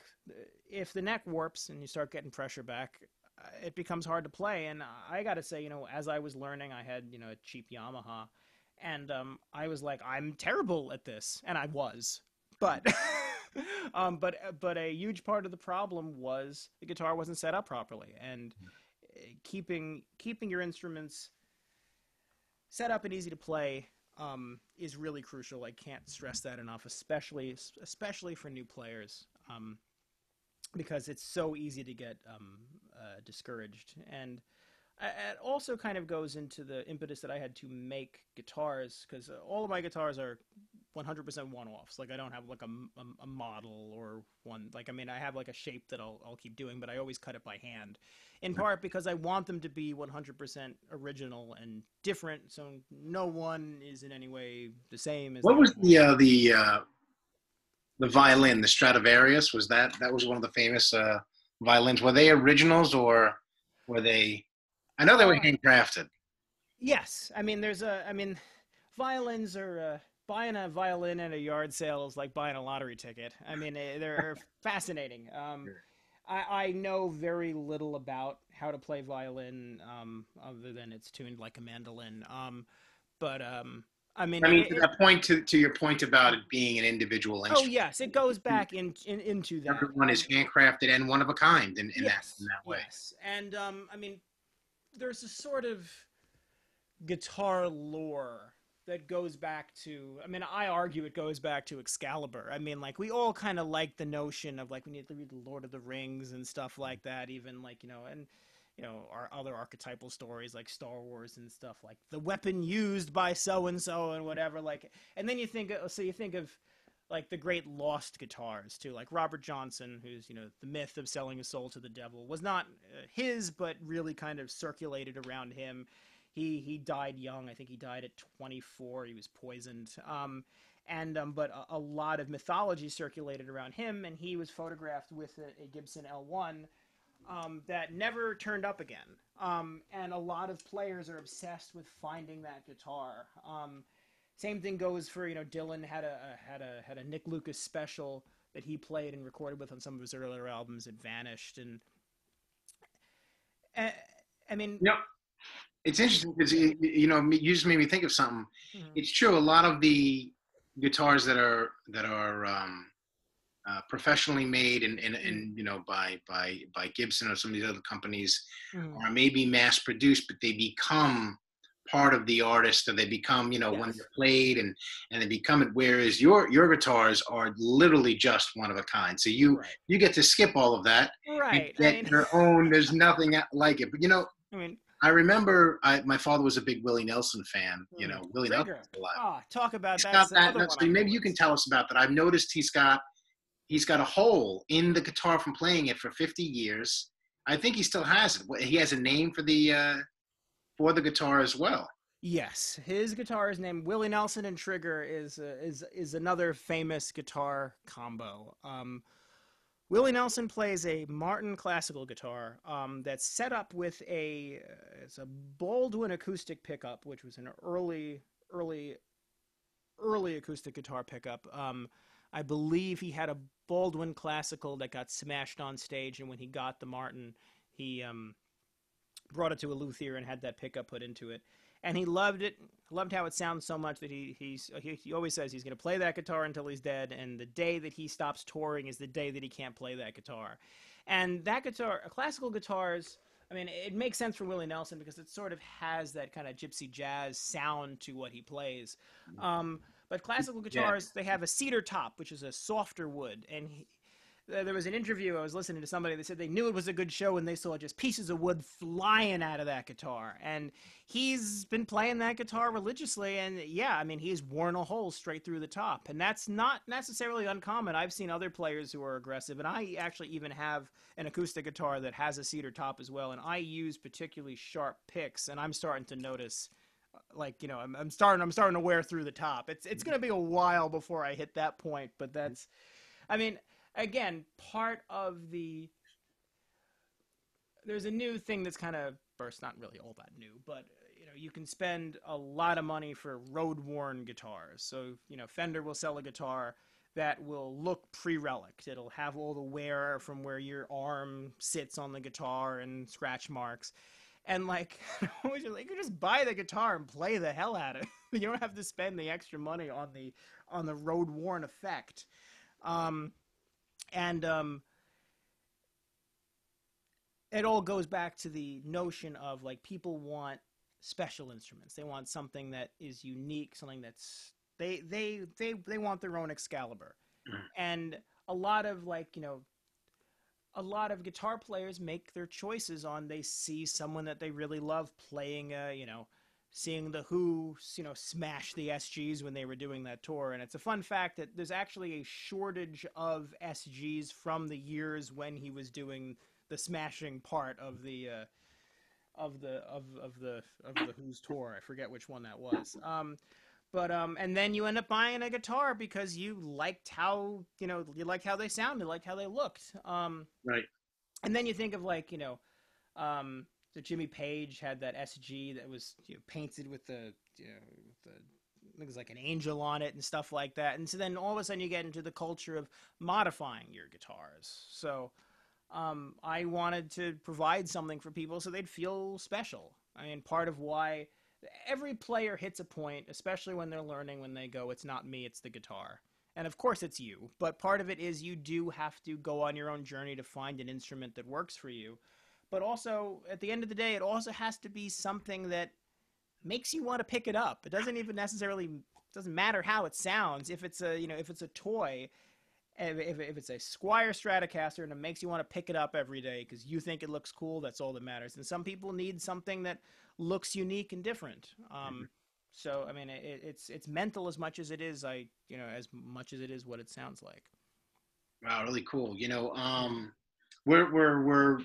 if the neck warps and you start getting pressure back, it becomes hard to play. And I gotta say, as I was learning, I had, a cheap Yamaha, and I was like, I'm terrible at this, and I was. But but a huge part of the problem was the guitar wasn't set up properly. And keeping your instruments set up and easy to play is really crucial. I can't stress that enough, especially for new players, because it's so easy to get discouraged. And it also kind of goes into the impetus that I had to make guitars, because all of my guitars are 100% one-offs. Like, I don't have like a model or one. Like, I mean, I have like a shape that I'll keep doing, but I always cut it by hand, in part because I want them to be 100% original and different, so no one is in any way the same as What the was other one. the violin, the Stradivarius? Was that was one of the famous violins? Were they originals, or were they? I know they were Uh, handcrafted. yes, I mean, violins are. buying a violin at a yard sale is like buying a lottery ticket. I mean, they're fascinating. I know very little about how to play violin, other than it's tuned like a mandolin. But I mean, I mean, to that point, to your point about it being an individual oh instrument, yes, it goes back into that. everyone is handcrafted and one of a kind in Yes, that way. yes, and I mean, there's a sort of guitar lore that goes back to, I mean, I argue it goes back to Excalibur. I mean, like, we all kind of like the notion of, like, we need to read the Lord of the Rings and stuff like that, even, like, and our other archetypal stories like Star Wars and stuff, like the weapon used by so and so and whatever, like. And then you think of like the great lost guitars too, like Robert Johnson, who's the myth of selling his soul to the devil was not his, but really kind of circulated around him. He died young. I think he died at 24. He was poisoned. But a lot of mythology circulated around him, and he was photographed with a Gibson L1 that never turned up again. And a lot of players are obsessed with finding that guitar. Same thing goes for Dylan had a Nick Lucas special that he played and recorded with on some of his earlier albums. It vanished, and I mean, Yep. It's interesting because you just made me think of something. mhm. It's true. A lot of the guitars that are professionally made and by Gibson or some of these other companies Mhm. are maybe mass produced, but they become part of the artist, or they become when Yes, they're played and they become it. Whereas your guitars are literally just one of a kind. So right, you get to skip all of that and right. I get mean, your own. There's nothing like it. But I mean, I remember my father was a big Willie Nelson fan. Willie Nelson Trigger. a lot. Ah, talk about He's that's got the that. other one So on the maybe you can list. tell us about that. I've noticed he's got a hole in the guitar from playing it for 50 years. I think he still has it. He has a name for the guitar as well. Yes, his guitar is named Willie Nelson, and Trigger is another famous guitar combo. Willie Nelson plays a Martin classical guitar that's set up with it's a Baldwin acoustic pickup, which was an early early acoustic guitar pickup. I believe he had a Baldwin classical that got smashed on stage, and when he got the Martin, he brought it to a luthier and had that pickup put into it. And he loved it, loved how it sounds so much that he always says he's going to play that guitar until he's dead. And the day that he stops touring is the day that he can't play that guitar. And that guitar, classical guitars, I mean, it makes sense for Willie Nelson because it sort of has that kind of gypsy jazz sound to what he plays. But classical Yeah. guitars, they have a cedar top, which is a softer wood. And there was an interview I was listening to somebody that said they knew it was a good show when they saw just pieces of wood flying out of that guitar. And he's been playing that guitar religiously, and yeah, I mean, he's worn a hole straight through the top, and that's not necessarily uncommon. I've seen other players who are aggressive, and I actually even have an acoustic guitar that has a cedar top as well, and I use particularly sharp picks, and I'm starting to notice like I'm starting to wear through the top. It's going to be a while before I hit that point, but that's, I mean, again, part of there's a new thing that's kind of burst, not really all that new, but you can spend a lot of money for road worn guitars. So Fender will sell a guitar that will look pre-relict. It'll have all the wear from where your arm sits on the guitar and scratch marks. And like, you can just buy the guitar and play the hell out of it. You don't have to spend the extra money on the road worn effect. Um, and It all goes back to the notion of like people want special instruments. They want something that is unique, something that's they want their own Excalibur. And a lot of a lot of guitar players make their choices on they see someone that they really love playing seeing the Who smash the SGs when they were doing that tour. And it's a fun fact that there's actually a shortage of SGs from the years when he was doing the smashing part of the Who's tour. I forget which one that was. And then you end up buying a guitar because you liked how they sounded, liked how they looked. Right. And then you think of so Jimmy Page had that SG that was painted with the there's like an angel on it and stuff like that. And so then all of a sudden you get into the culture of modifying your guitars. So I wanted to provide something for people so they'd feel special. I mean, part of why every player hits a point, especially when they're learning, when they go, it's not me, it's the guitar. And of course it's you, but part of it is you do have to go on your own journey to find an instrument that works for you. But also, at the end of the day, it also has to be something that makes you want to pick it up. It doesn't even necessarily doesn't matter how it sounds. If it's a if it's a toy, if it's a Squire Stratocaster and it makes you want to pick it up every day because you think it looks cool, that's all that matters. And some people need something that looks unique and different. So I mean, it's mental as much as it is as much as it is what it sounds like. Wow, really cool. Yeah. We're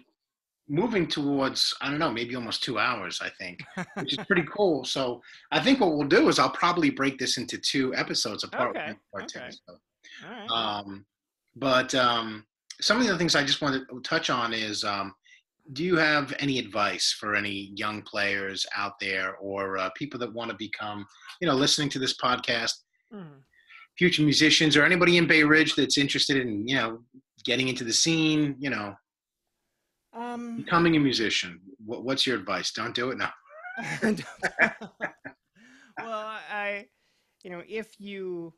moving towards, I don't know, maybe almost 2 hours, I think, which is pretty cool. So I think what we'll do is I'll probably break this into two episodes, a part one Okay. and part two. Okay. So, All right. Yeah. um, but some of the other things I just wanted to touch on is, do you have any advice for any young players out there or people that want to become, listening to this podcast, Mhm. future musicians or anybody in Bay Ridge that's interested in, getting into the scene, Um. becoming a musician? What's your advice? Don't do it now. Well, if you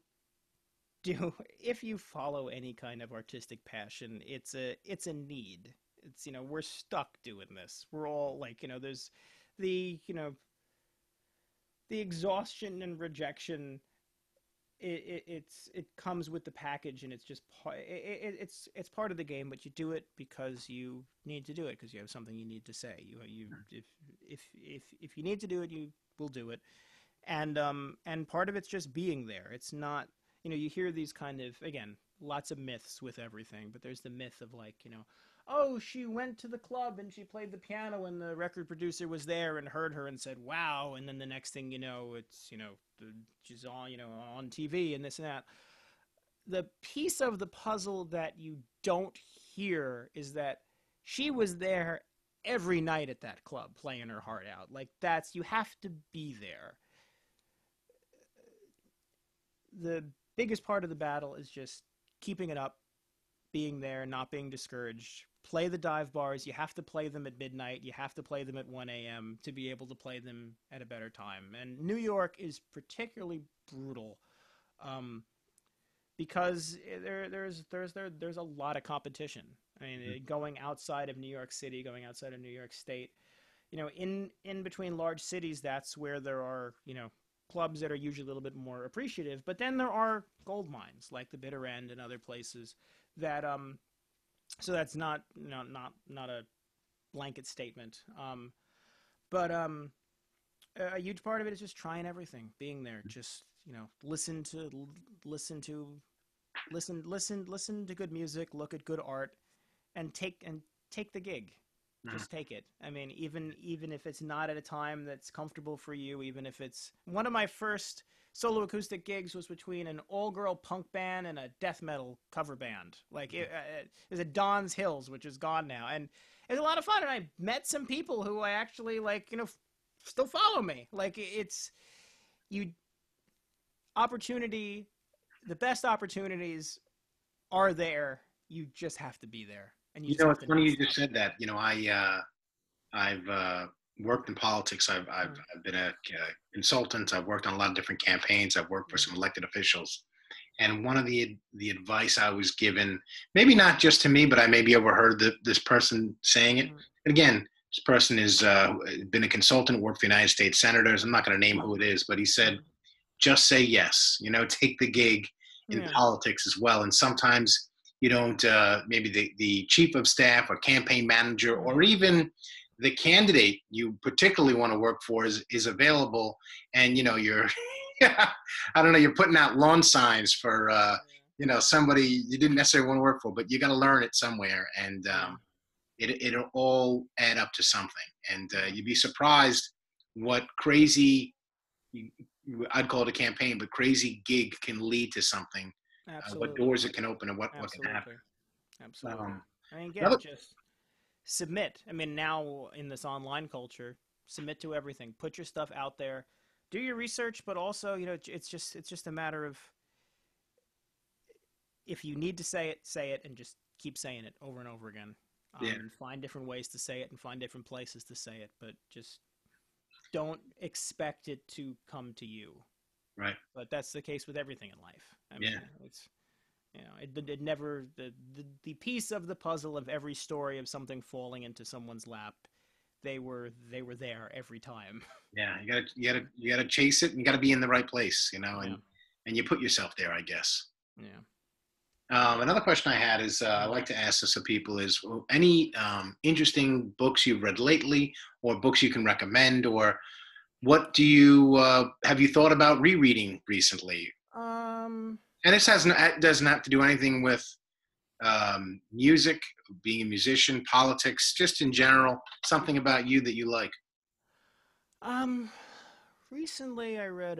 if you follow any kind of artistic passion, it's a need. It's we're stuck doing this. We're all like there's the the exhaustion and rejection. It comes with the package, and it's just it's part of the game. But you do it because you need to do it because you have something you need to say. You if you need to do it, you will do it. And part of it's just being there. It's not you hear these kind of, again, lots of myths with everything, but there's the myth of like oh, she went to the club and she played the piano and the record producer was there and heard her and said wow, and then the next thing it's she's on on TV and this and that. The piece of the puzzle that you don't hear is that she was there every night at that club playing her heart out. Like, you have to be there. The biggest part of the battle is just keeping it up, being there, not being discouraged. Play the dive bars. You have to play them at midnight. You have to play them at 1 a.m. to be able to play them at a better time. And New York is particularly brutal because there's a lot of competition. I mean, going outside of New York City, going outside of New York State, in between large cities, that's where there are clubs that are usually a little bit more appreciative. But then there are gold mines like the Bitter End and other places that so that's not not a blanket statement. But a huge part of it is just trying everything, being there, just listen to listen to good music, look at good art, and take the gig. Just take it. I mean, even if it's not at a time that's comfortable for you, even if it's one of my first solo acoustic gigs was between an all-girl punk band and a death metal cover band. Like it was at Don's Hills, which is gone now, and it was a lot of fun. And I met some people who I actually still follow me. Like it's you opportunity, the best opportunities are there. You just have to be there, and you just have It's to funny not you just stop. said that. I've worked in politics. Mm, I've been a consultant. I've worked on a lot of different campaigns. I've worked for mm, some elected officials. And one of the advice I was given, maybe not just to me, but I maybe overheard this person saying it. mm, And again, this person has been a consultant, worked for United States senators. I'm not going to name who mm, it is, but he said, mm. just say yes. Take the gig in Yeah. politics as well. And sometimes you don't. Maybe the chief of staff or campaign manager or Mm, even the candidate you particularly want to work for is available, and you're I don't know, you're putting out lawn signs for somebody you didn't necessarily want to work for, but you got to learn it somewhere, and yeah. it'll all add up to something, and Yeah. you'd be surprised what crazy, I'd call it a campaign, but crazy gig can lead to something, what Absolutely. doors it can open and what can happen. Absolutely. Absolutely. Um, I mean, again, another, just submit. I mean, now in this online culture, submit to everything. Put your stuff out there. do your research, but also, it's just a matter of, if you need to say it, and just keep saying it over and over again. Yeah. And find different ways to say it and find different places to say it, but just don't expect it to come to you. Right. But that's the case with everything in life. I Yeah. mean, it's, it never, the piece of the puzzle of every story of something falling into someone's lap, they were there every time. Yeah. You gotta chase it, and you gotta be in the right place, Yeah. and you put yourself there, I guess. Yeah. Another question I had is I like to ask this of people is any interesting books you've read lately, or books you can recommend, or what do you have you thought about rereading recently? Um, And this doesn't have to do anything with music, being a musician, politics, just in general, something about you that you like. um, Recently I read,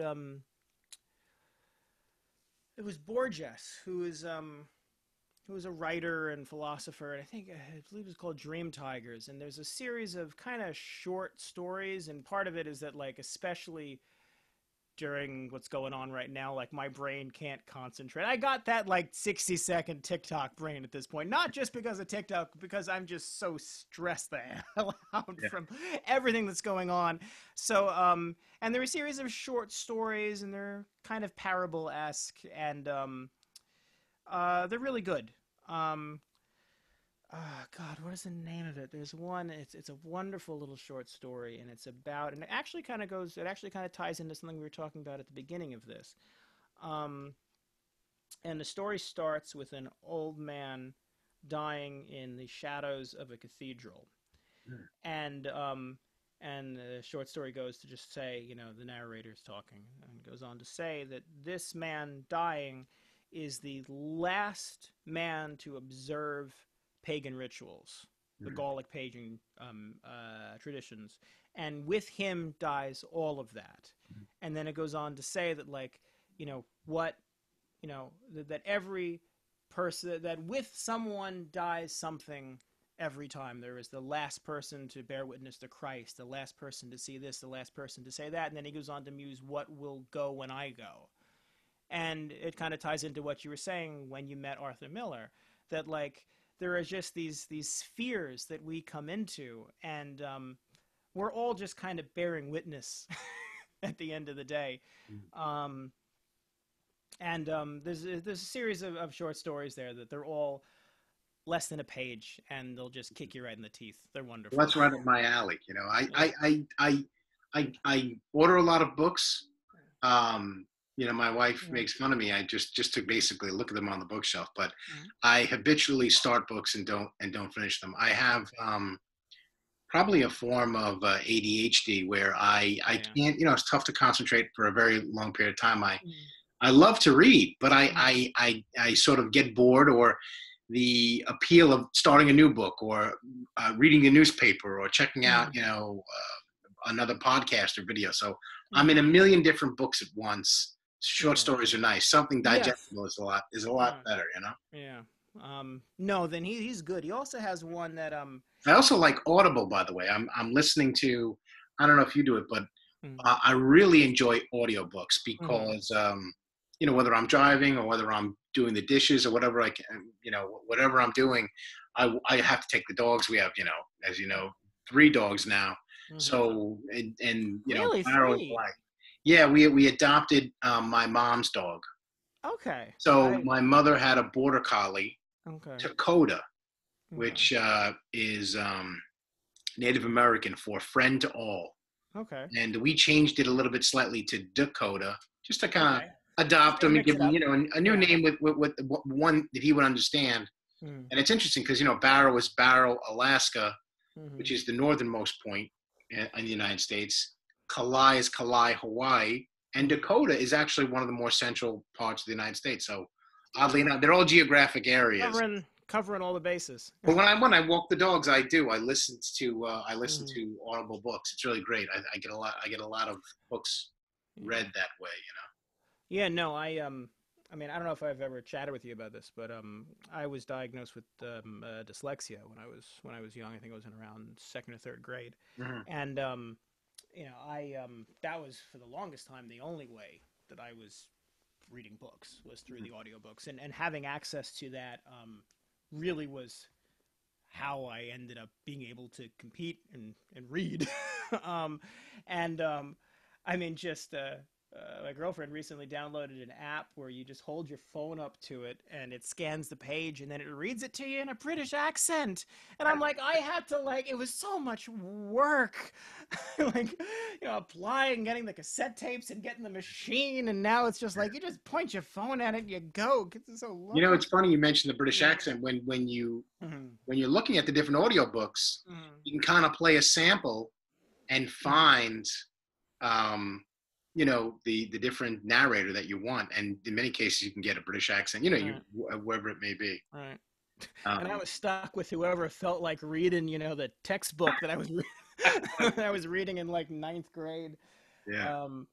it was Borges, who was a writer and philosopher, and I believe it's called Dream Tigers. And there's a series of kind of short stories, and part of it is that, like, especially during what's going on right now, like, my brain can't concentrate. I got that, like, 60-second TikTok brain at this point, not just because of TikTok, because I'm just so stressed the hell out Yeah. from everything that's going on. So and there are a series of short stories, and they're kind of parable-esque, and they're really good. um God, what is the name of it? There's one. It's a wonderful little short story, and it's about, and it actually kind of goes. It actually kind of ties into something we were talking about at the beginning of this. Um, and the story starts with an old man dying in the shadows of a cathedral, Mm. and the short story goes to just say, the narrator's talking, and goes on to say that this man dying is the last man to observe pagan rituals, the Mm. Gallic pagan traditions, and with him dies all of that. And then it goes on to say that, like, what, that every person, that with someone dies something every time. There is the last person to bear witness to Christ, the last person to see this, the last person to say that, and then he goes on to muse what will go when I go. And it kind of ties into what you were saying when you met Arthur Miller, that, like, there are just these spheres that we come into, and we're all just kind of bearing witness at the end of the day. Um, and there's a series of short stories there that they're all less than a page, and they'll just kick you right in the teeth. They're Well, wonderful. that's right up my alley. Yeah. I order a lot of books. Um, my wife Yeah. makes fun of me. I just to basically look at them on the bookshelf, but Mhm. I habitually start books and don't finish them. I have probably a form of ADHD where I Yeah. can't. It's tough to concentrate for a very long period of time. I Mhm. I love to read, but Mhm. I sort of get bored, or the appeal of starting a new book, or reading a newspaper, or checking out Mhm. another podcast or video. So I'm in Mhm. a million different books at once. Short Yeah. stories are nice. Something Yes. digestible is a lot Yeah. better. Yeah. No, then he's good. He also has one that I also like Audible, by the way. I'm listening to. I don't know if you do it, but mhm. I really enjoy audiobooks Mhm. because whether I'm driving or whether I'm doing the dishes or whatever I can, whatever I'm doing, I have to take the dogs. We have, as you know, 3 dogs now. Mhm. So and Really, Barrow and 3? Black. Yeah, we adopted my mom's dog. Okay. So I my mother had a border collie, Okay. Dakota, Okay. which is Native American for friend to all, Okay. and we changed it a little bit slightly to Dakota, just to kind of Okay. Just adopt gotta him and mix give it him, up. a new Yeah. name with one that he would understand. Mhm. And it's interesting because Barrow is Barrow, Alaska, which Mhm. is the northernmost point in the United States. Kalai is Kalai, Hawaii, and Mhm. Dakota is actually one of the more central parts of the United States. So oddly Oh, enough, they're all geographic areas. covering all the bases. But when I walk the dogs, I do. I listen Mhm. to Audible books. It's really great. I get a lot of books Yeah. read that way. Yeah, no, I mean, I don't know if I've ever chatted with you about this, but I was diagnosed with dyslexia when I was young. I think I was in around second or third grade, Hmm. and I that was for the longest time the only way that I was reading books was through the audiobooks, and having access to that really was how I ended up being able to compete and read. um, and I mean, just my girlfriend recently downloaded an app where you just hold your phone up to it and it scans the page and then it reads it to you in a British accent. And I'm like, I had to like, it was so much work, like applying, getting the cassette tapes and getting the machine, and now it's just like you just point your phone at it and you go. It's so lovely. It's funny you mentioned the British Yeah. accent. Mhm. When you're looking at the different audiobooks, Mhm. you can kind of play a sample and Mhm. find um, the different narrator that you want, and in many cases you can get a British accent, Right. wherever it may be. Right. And I um, was stuck with whoever felt like reading, the textbook that I was that I was reading in like ninth grade. yeah. Um,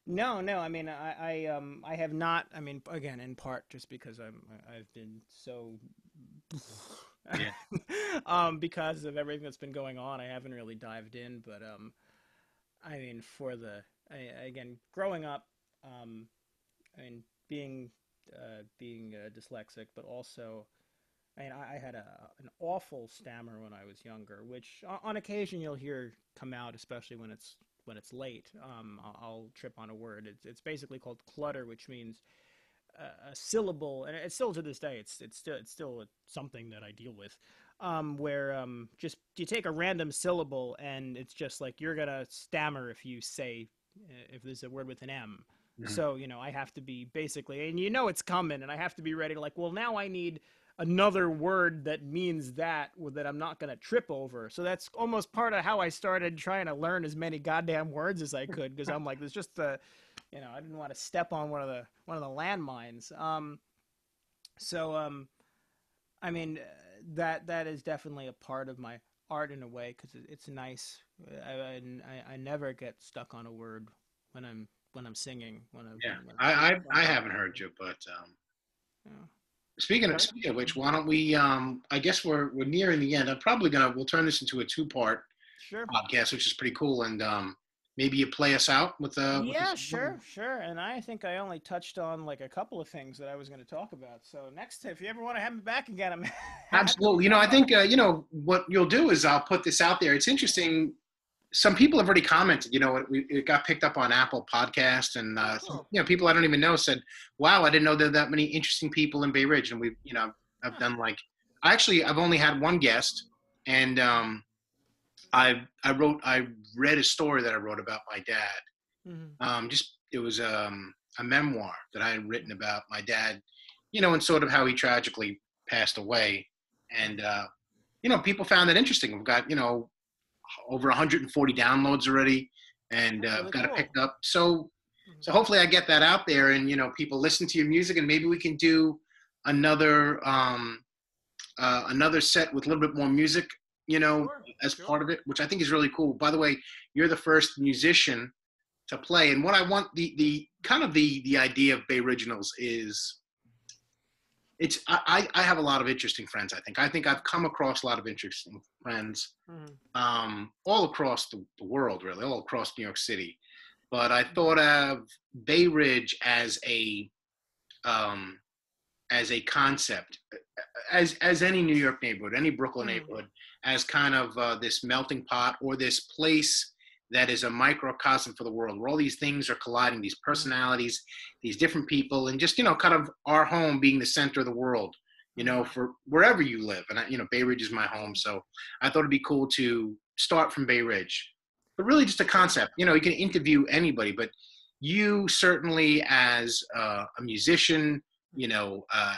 no, no. I mean, I have not. I mean, again, in part just because I've been so, Yeah. because of everything that's been going on, I haven't really dived in. But I mean, again, growing up, um, I mean, being dyslexic, but also I mean, I had an awful stammer when I was younger, which on occasion you'll hear come out, especially when it's late. I'll trip on a word. It's basically called clutter, which means a syllable, and it's still to this day. It's still something that I deal with, where just you take a random syllable and it's just like you're gonna stammer if you say if there's a word with an M. Mhm. So I have to be basically, and it's coming, and I have to be ready to like, well, now I need another word that means that I'm not gonna trip over. So that's almost part of how I started trying to learn as many goddamn words as I could, because I'm like, there's just I didn't want to step on one of the landmines. So I mean, that is definitely a part of my art in a way, because it's nice. I never get stuck on a word when I'm singing Yeah, when I haven't heard you, but yeah. Okay. speaking of which, why don't we? I guess we're nearing the end. We'll turn this into a two-part Sure. podcast, which is pretty cool. And maybe you play us out with Yeah, this. sure, sure. And I think I only touched on like a couple of things that I was going to talk about. So next, if you ever want to have me back again, I'm happy to Absolutely. talk I about think more. what you'll do is I'll put this out there. It's interesting. Some people have already commented. It got picked up on Apple Podcast, and Oh, some cool. people I don't even know said, "Wow, I didn't know there were that many interesting people in Bay Ridge." And I've Huh. done like, I've only had one guest, and I read a story that I wrote about my dad. Mm-hmm. Just it was a memoir that I had written about my dad, and sort of how he tragically passed away. And people found that interesting. We've got over 140 downloads already, and That's I've really got it cool. picked up. So Mhm. so hopefully I get that out there, and people listen to your music, and maybe we can do another another set with a little bit more music, Sure, as sure. part of it, which I think is really cool. By the way, you're the first musician to play, and what I want the kind of the idea of Bay Originals is I have a lot of interesting friends. I think I've come across a lot of interesting friends, Mm-hmm. all across the world, really, all across New York City. But I thought of Bay Ridge um, as a concept, as any New York neighborhood, any Brooklyn Mm-hmm. neighborhood, as kind of this melting pot or this place that is a microcosm for the world, where all these things are colliding, these Mm-hmm. personalities, these different people, and just kind of our home being the center of the world. Mm-hmm. For wherever you live, and Bay Ridge is my home, Sure. so I thought it'd be cool to start from Bay Ridge, but really just a Sure. concept. You can interview anybody, but you certainly as a musician,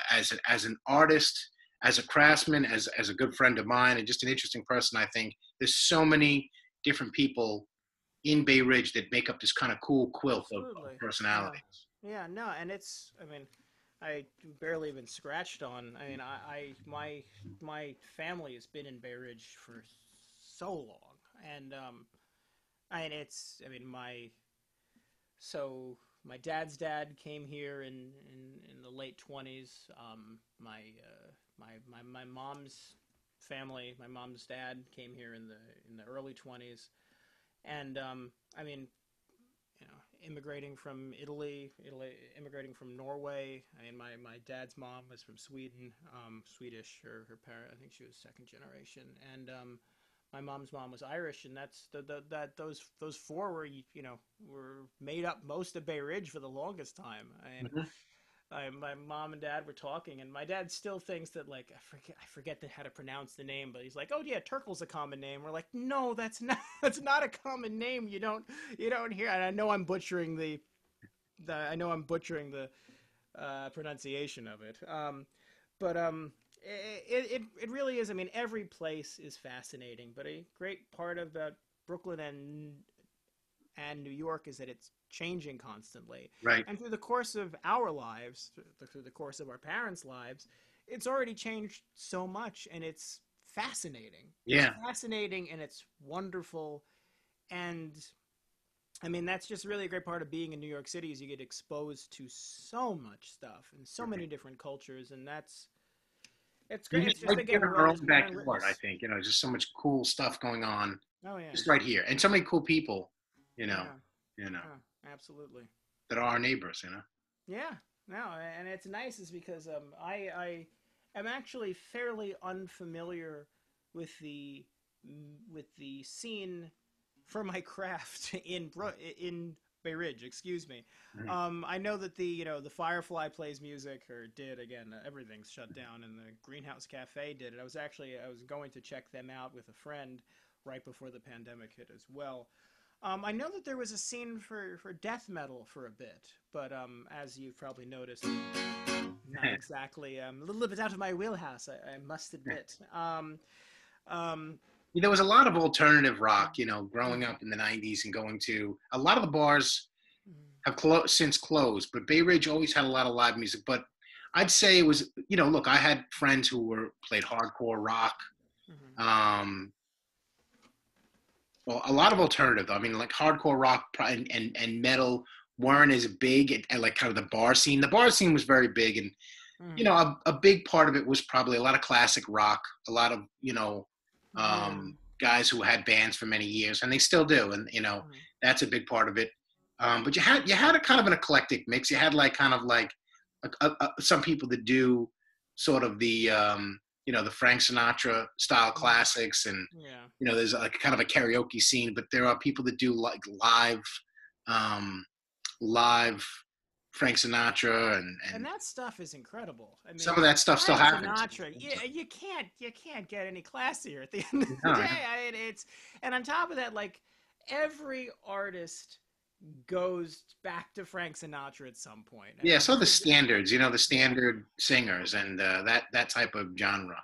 as an artist, as a craftsman, as a good friend of mine, and just an interesting person. I think there's so many different people in Bay Ridge that make up this kind of cool quilt of Absolutely. Yeah. personalities. Yeah. No, and I mean, I barely even scratched on. I mean, my family has been in Bay Ridge for so long, and I mean, my dad's dad came here in the late 20s. My mom's family, my mom's dad came here in the early 20s, And I mean, you know, immigrating from Italy, immigrating from Norway. I mean, my dad's mom was from Sweden, Swedish. Her parent, I think she was second generation, and my mom's mom was Irish, and that's those four were, you know, were made up most of Bay Ridge for the longest time. Mhm. My mom and dad were talking, and my dad still thinks that, like, I forget how to pronounce the name, but he's like, "Oh yeah, Turkle's a common name." We're like, "No, that's not that's not a common name. You don't hear." And I know I'm butchering the pronunciation of it. But it really is. I mean, every place is fascinating, but a great part about Brooklyn and New York is that it's changing constantly. Right. And through the course of our lives, through the course of our parents' lives, it's already changed so much, and it's fascinating. It's Yeah. fascinating and it's wonderful. And I mean, that's just really a great part of being in New York City is you get exposed to so much stuff and so many Right. different cultures, and it's And great. It's just just right again here a in our world own that's bearing backyard, I witness. think, just so much cool stuff going on Oh yeah, just right here. And so many cool people, you know, yeah, you know, oh, absolutely. that are our neighbors. Yeah, no, and it's nice is because I am actually fairly unfamiliar with the scene for my craft in Bay Ridge. Excuse me. Mhm. I know that the Firefly plays music or did again. Everything's shut down, and the Greenhouse Cafe did it. I was going to check them out with a friend right before the pandemic hit as well. I know that there was a scene for death metal for a bit, but as you've probably noticed, not exactly a little bit out of my wheelhouse. I must admit. Um, There was a lot of alternative rock, growing mhm, up in the 90s and going to a lot of the bars mhm, have since closed, but Bay Ridge always had a lot of live music. But I'd say it was, look, I had friends who played hardcore rock. mhm, Um, well, a lot of alternative. I mean, like hardcore rock and metal weren't as big at like kind of the bar scene. The bar scene was very big, and mhm. a big part of it was probably a lot of classic rock, a lot of Yeah. guys who had bands for many years, and they still do, and Mhm, that's a big part of it. But you had a kind of an eclectic mix. You had like kind of like some people that do sort of the Frank Sinatra style mhm. classics, and Yeah. there's like kind of a karaoke scene. But there are people that do like um, live Frank Sinatra And and that stuff is incredible. I some mean, of that stuff still Frank happens. Sinatra, you can't get any classier at the end of the No, day. I mean, and on top of that, like every artist goes back to Frank Sinatra at some point. I yeah, mean, so the standards, the yeah, standard singers and that type of genre.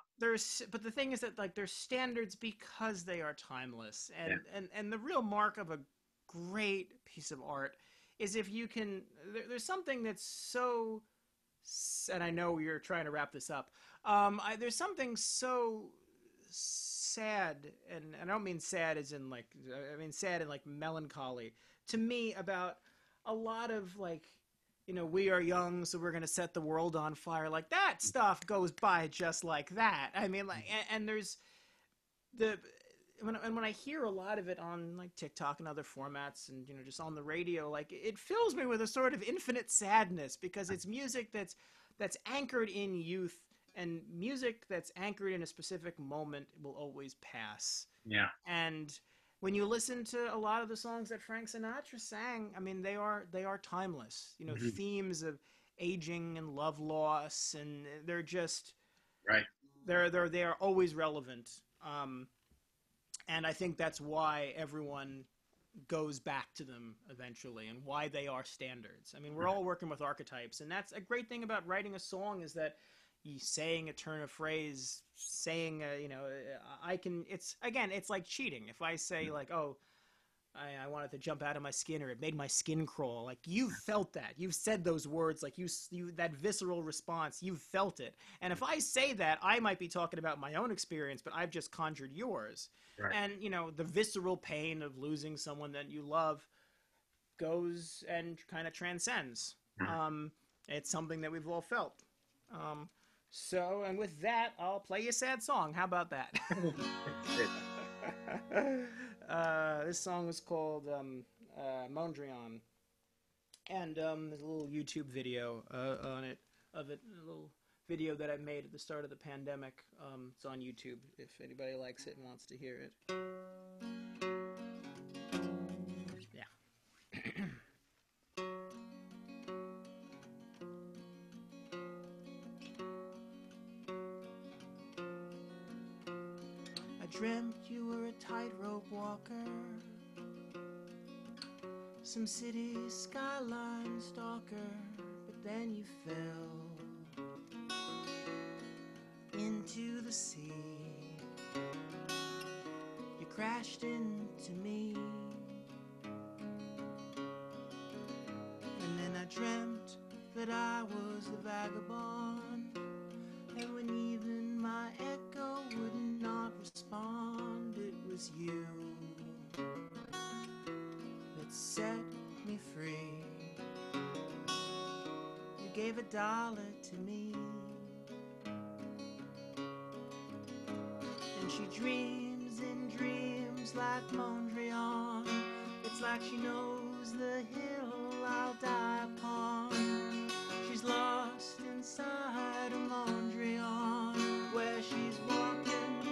but the thing is that like there's standards because they are timeless, Yeah. and the real mark of a great piece of art is if you can. There's something that's so, and I know you're trying to wrap this up. There's something so sad, and I don't mean sad as in like, I mean sad in like melancholy to me about a lot of like, we are young, so we're gonna set the world on fire. Like that stuff goes by just like that. I mean, like, and there's the when I hear a lot of it on like TikTok and other formats, and just on the radio, like it fills me with a sort of infinite sadness because it's music that's anchored in youth, and music that's anchored in a specific moment will always pass. Yeah. And when you listen to a lot of the songs that Frank Sinatra sang, I mean they are timeless. Hmm. Themes of aging and love loss, and they're just Right. they are always relevant. And I think that's why everyone goes back to them eventually, and why they are standards. I mean, we're all working with archetypes, and that's a great thing about writing a song is that you saying a turn of phrase, saying I can. It's again, it's like cheating. If I say like, oh, I wanted to jump out of my skin, or it made my skin crawl. Like you've felt that. You've said those words. Like you that visceral response. You've felt it. And if I say that, I might be talking about my own experience, but I've just conjured yours. Right. And the visceral pain of losing someone that you love goes and kind of transcends. Mhm. It's something that we've all felt. Um, and with that, I'll play you a sad song. How about that? This song was called Mondrian, and there's a little YouTube video on it of it, a little video that I made at the start of the pandemic. It's on YouTube if anybody likes it and wants to hear it. Yeah. I dreamt you were a tightrope walker, some city skyline stalker, but then you fell into the sea. You crashed into me, and then I dreamt that I was the vagabond, and when even my echo would not respond, it was you that set me free. You gave $1 to me, and she dreams in dreams like Mondrian. It's like she knows the hill I'll die upon. She's lost inside a Mondrian, where she's walking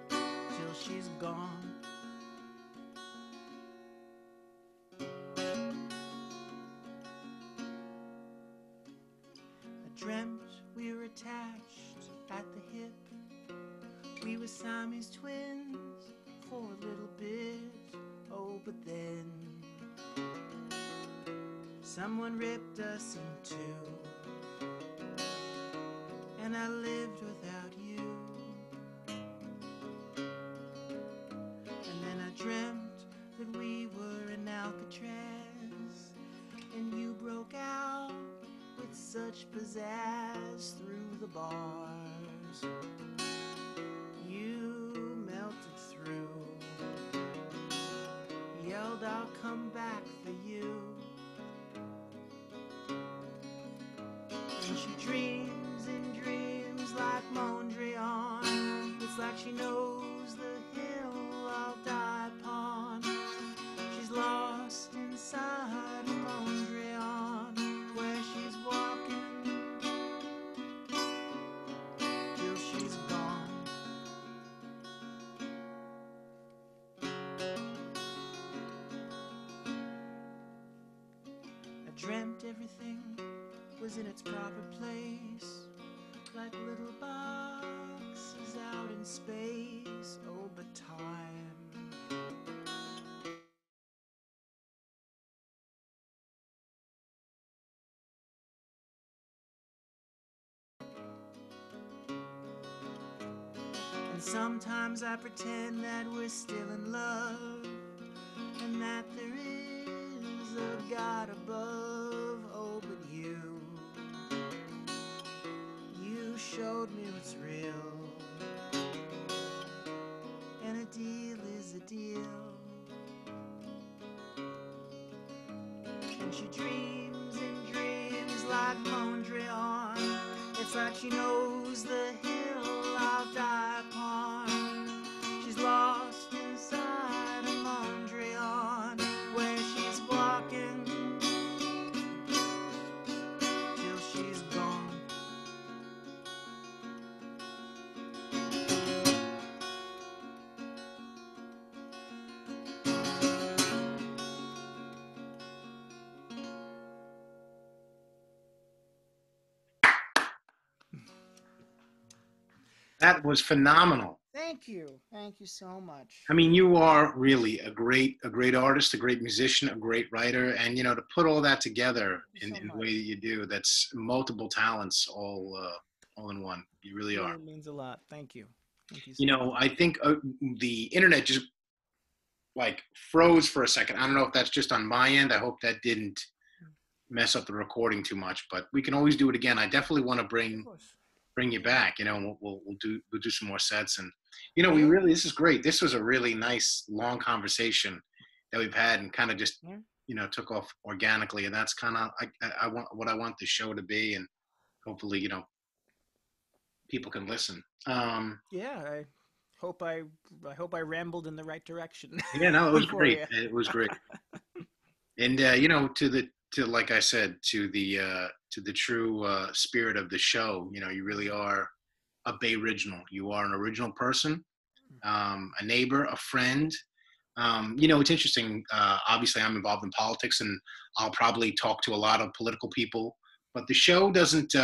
till she's gone. I dreamt we were attached at the hip. We were Siamese twins for a little bit. Oh, but then someone ripped us in two, and I lived without you. And then I dreamt that we were in Alcatraz, and you broke out with such pizzazz through the bars. You melted through, yelled, "I'll come back for you." And she dreams in dreams like Mondrian. It's like she knows the hill I'll die upon. She's lost inside a Mondrian, where she's walking till she's gone. I dreamt everything was in its proper place, like little boxes out in space. Oh, but time and sometimes I pretend that we're still in love, and that there is a God above. Oh, but you showed me what's real, and a deal is a deal. And she dreams in dreams like Mondrian. It's like she knows the hill I'll die upon. She's lost inside a Mondrian, where she's walking till she's gone. That was phenomenal. Thank you. Thank you so much. I mean, you are really a great artist, a great musician, a great writer, and to put all that together Thank you in, so in the much. way that you do, that's multiple talents all in one. You really It are. really means a lot. Thank you. Thank you so much. I think the internet just like froze for a second. I don't know if that's just on my end. I hope that didn't mess up the recording too much, but we can always do it again. I definitely want to Of bring course. bring you back. And we'll do some more sets, and we Yeah. really, this is great. This was a really nice long conversation that we've had, and kind of just Yeah. took off organically, and that's kind of I want what I want the show to be, and hopefully people can listen. Yeah. Hope I hope I rambled in the right direction Yeah, no, it was for great. you. It was great. And to like I said, to the true spirit of the show, you really are a Bay original. You are an original person, a neighbor, a friend. It's interesting. Obviously, I'm involved in politics, and I'll probably talk to a lot of political people. But the show doesn't.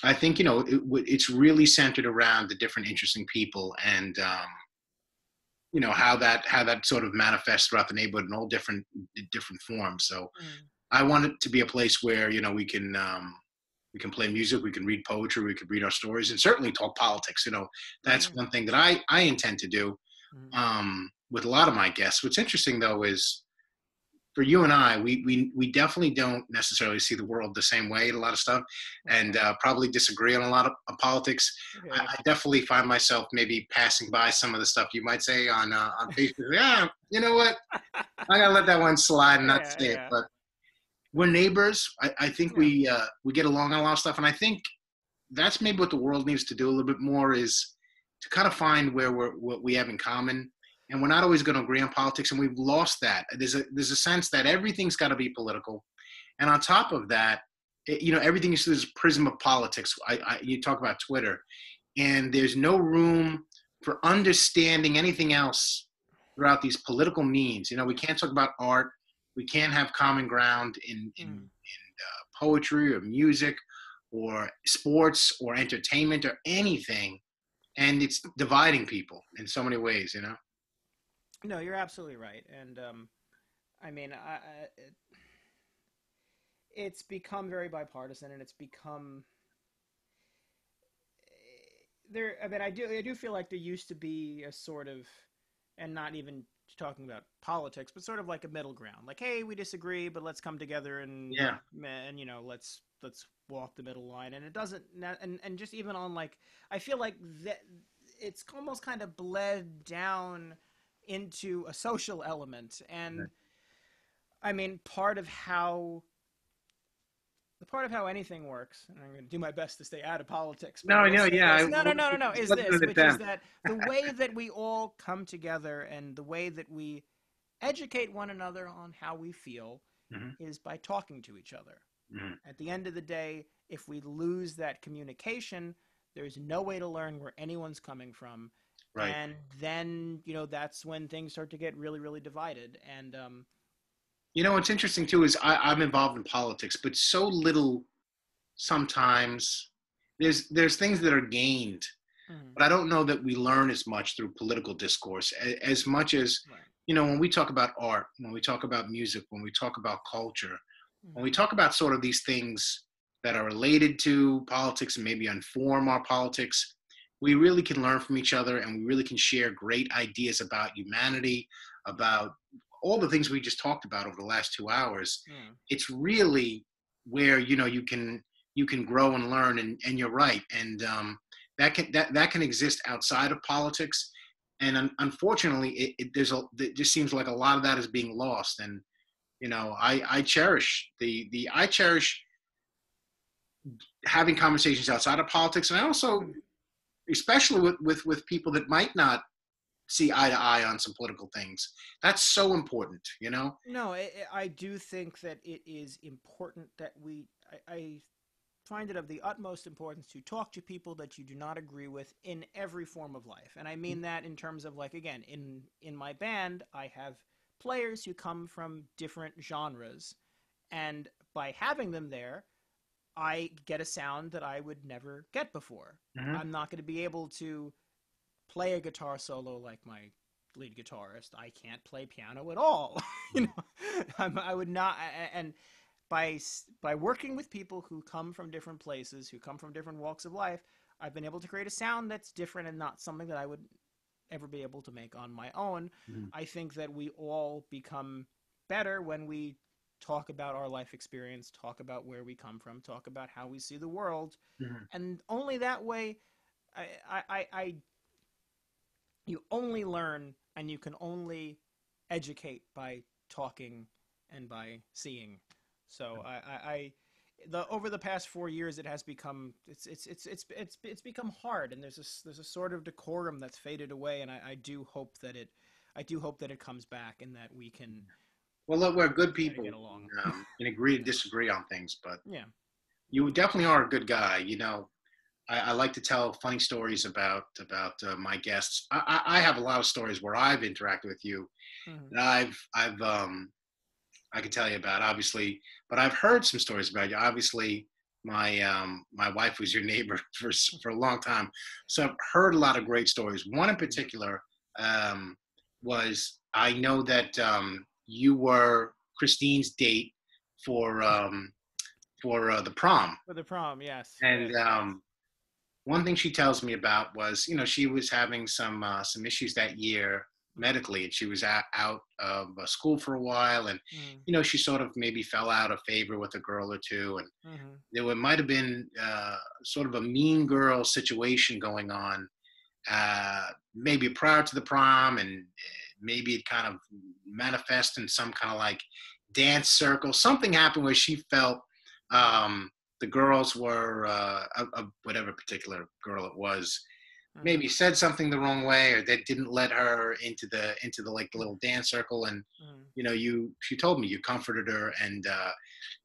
I think it's really centered around the different interesting people, and how that sort of manifests throughout the neighborhood in all different forms. So Mm. I want it to be a place where we can play music, we can read poetry, we can read our stories, and certainly talk politics. Oh That's yeah. one thing that I intend to do Mm. with a lot of my guests. What's interesting though is for you and I, we definitely don't necessarily see the world the same way in a lot of stuff, and Okay. probably disagree on a lot of politics. I, Okay. I definitely find myself maybe passing by some of the stuff you might say on Facebook. Yeah, you know what? I gotta let that one slide and not Yeah. say it. Yeah. But we're neighbors. I think Yeah. we get along on a lot of stuff, and I think that's maybe what the world needs to do a little bit more is to kind of find what we have in common. And we're not always going to agree on politics, and we've lost that. There's a sense that everything's got to be political, and on top of that, everything is through this prism of politics. You talk about Twitter, and there's no room for understanding anything else throughout these political means. We can't talk about art. We can't have common ground in Mm. poetry or music or sports or entertainment or anything. And it's dividing people in so many ways. No, you're absolutely right. And I mean, it's become very bipartisan, and it's become there. I mean, I do feel like there used to be a sort of, and not even talking about politics, but sort of like a middle ground. Like, hey, we disagree, but let's come together Yeah. and let's walk the middle line. And it doesn't, and just even on like, I feel like that it's almost kind of bled down into a social element. And I mean, part of how anything works, and I'm going to do my best to stay out of politics, but I No, will no, say yeah. this. No, no, no, no, no, is Let's do this, an which is attempt. that the way that we all come together and the way that we educate one another on how we feel Hmm. is by talking to each other. Hmm. At the end of the day, if we lose that communication, there's no way to learn where anyone's coming from. Right. And then, that's when things start to get really, really divided. And, What's interesting too is I'm involved in politics, but so little sometimes. There's things that are gained, mm, but I don't know that we learn as much through political discourse as much as right. when we talk about art, when we talk about music, when we talk about culture, when we Mm, talk about sort of these things that are related to politics and maybe inform our politics, we really can learn from each other, and we really can share great ideas about humanity, about all the things we just talked about over the last 2 hours. mm, It's really where you can grow and learn, and you're right, and that can exist outside of politics, and unfortunately, it just seems like a lot of that is being lost. And I cherish I cherish having conversations outside of politics, and I also, mm. especially with people that might not see eye to eye on some political things. That's so important. No, I do think that it is important that I find it of the utmost importance to talk to people that you do not agree with in every form of life. And I mean that in terms of, like, again, in my band, I have players who come from different genres, and by having them there, I get a sound that I would never get before. Mm-hmm. I'm not going to be able to play a guitar solo like my lead guitarist. I can't play piano at all. I would not. And by working with people who come from different places, who come from different walks of life, I've been able to create a sound that's different and not something that I would ever be able to make on my own. Mm-hmm. I think that we all become better when we talk about our life experience, talk about where we come from, talk about how we see the world, Mm-hmm. and only that way, you only learn and you can only educate by talking and by seeing. So the over the past 4 years, it has become it's become hard, and there's a sort of decorum that's faded away, and I do hope that it comes back and that we can Well, look, we're good kind of people get along. and agree to disagree on things, but Yeah. you definitely are a good guy. I like to tell funny stories about my guests. I have a lot of stories where I've interacted with you Hmm. that I can tell you about, obviously, but I've heard some stories about you. Obviously, my wife was your neighbor for a long time, so I've heard a lot of great stories. One in particular um, was I know that you were Christine's date for the prom, For the prom, yes, and yes, yes. one thing she tells me about was, she was having some issues that year Mm-hmm. medically, and she was out of school for a while, and Mm-hmm. she sort of maybe fell out of favor with a girl or two, and Mm-hmm. there might have been sort of a mean girl situation going on, maybe prior to the prom, and maybe it kind of manifest in some kind of like dance circle. Something happened where she felt the girls were whatever particular girl it was Mm-hmm. maybe said something the wrong way, or that didn't let her into the like the little dance circle, and Mm-hmm. you she told me you comforted her, and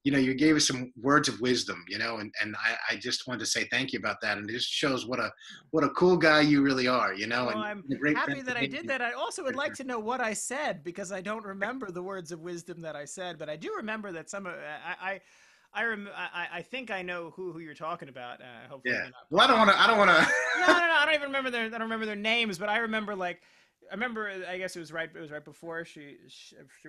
you gave us some words of wisdom, and I just wanted to say thank you about that, and it just shows what a cool guy you really are, Well, and I'm a great friend happy to that I me. did that. I also would like to know what I said because I don't remember the words of wisdom that I said, but I do remember that some of I think I know who you're talking about. Hopefully Yeah. they're not Well, paying I don't attention. want to. No, no, no. I don't even remember their. I don't remember their names, but I remember like I remember. I guess it was right. It was right before she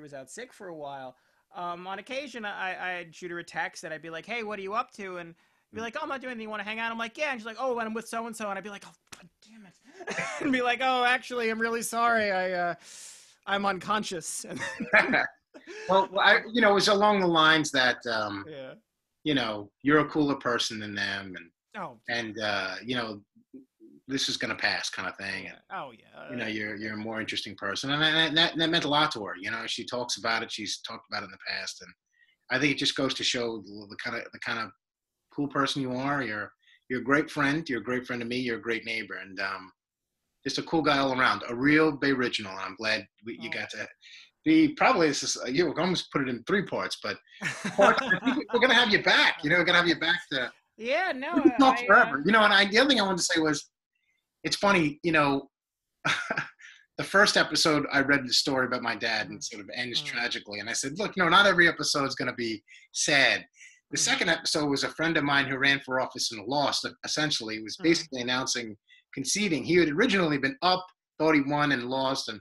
was out sick for a while. On occasion, I'd shoot her a text and I'd be like, "Hey, what are you up to?" And be like, "Oh, I'm not doing anything. You want to hang out?" I'm like, "Yeah." And she's like, "Oh, and I'm with so and so." And I'd be like, "Oh, God damn it!" And be like, "Oh, actually, I'm really sorry. I'm unconscious." Well, um, it was along the lines that yeah. you're a cooler person than them, Oh, and this is going to pass, kind of thing, yeah. Oh, yeah. you're a more interesting person, and that meant a lot to her. She talks about it. She's talked about it in the past, and I think it just goes to show the kind of cool person you are. You're a great friend. You're a great friend to me. You're a great neighbor, and just a cool guy all around. A real Bay Original. And I'm glad you Oh. got to be. Probably this is you almost put it in three parts, but I think we're gonna have you back. We're gonna have you back to Yeah, no, we can talk forever. And the other thing I wanted to say was it's funny. The first episode, I read the story about my dad and mhm, it sort of ends mhm, tragically. And I said, look, not every episode is going to be sad. The mhm, second episode was a friend of mine who ran for office and lost. Essentially, he was mhm. basically announcing, conceding. He had originally been up, thought he won and lost. And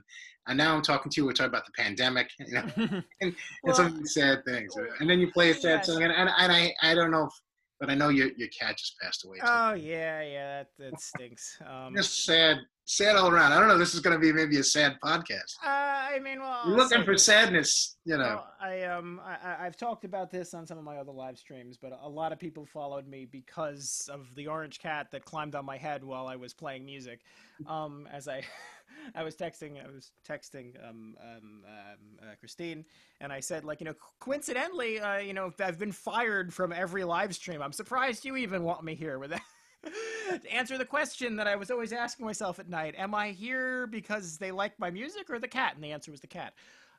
now I'm talking to you, we're talking about the pandemic, and some Well, of these sad things. And then you play a sad yes. song. And I don't know, but I know your cat just passed away too. Oh, yeah, yeah, that stinks. Just sad all around. I don't know. This is going to be maybe a sad podcast. I mean, well, You're I'll looking say for this. sadness. Well, I've talked about this on some of my other live streams, but a lot of people followed me because of the orange cat that climbed on my head while I was playing music. As I, I was texting Christine, and I said like, coincidentally, I've been fired from every live stream. I'm surprised you even want me here with that. To answer the question that I was always asking myself at night, am I here because they like my music or the cat? And the answer was the cat.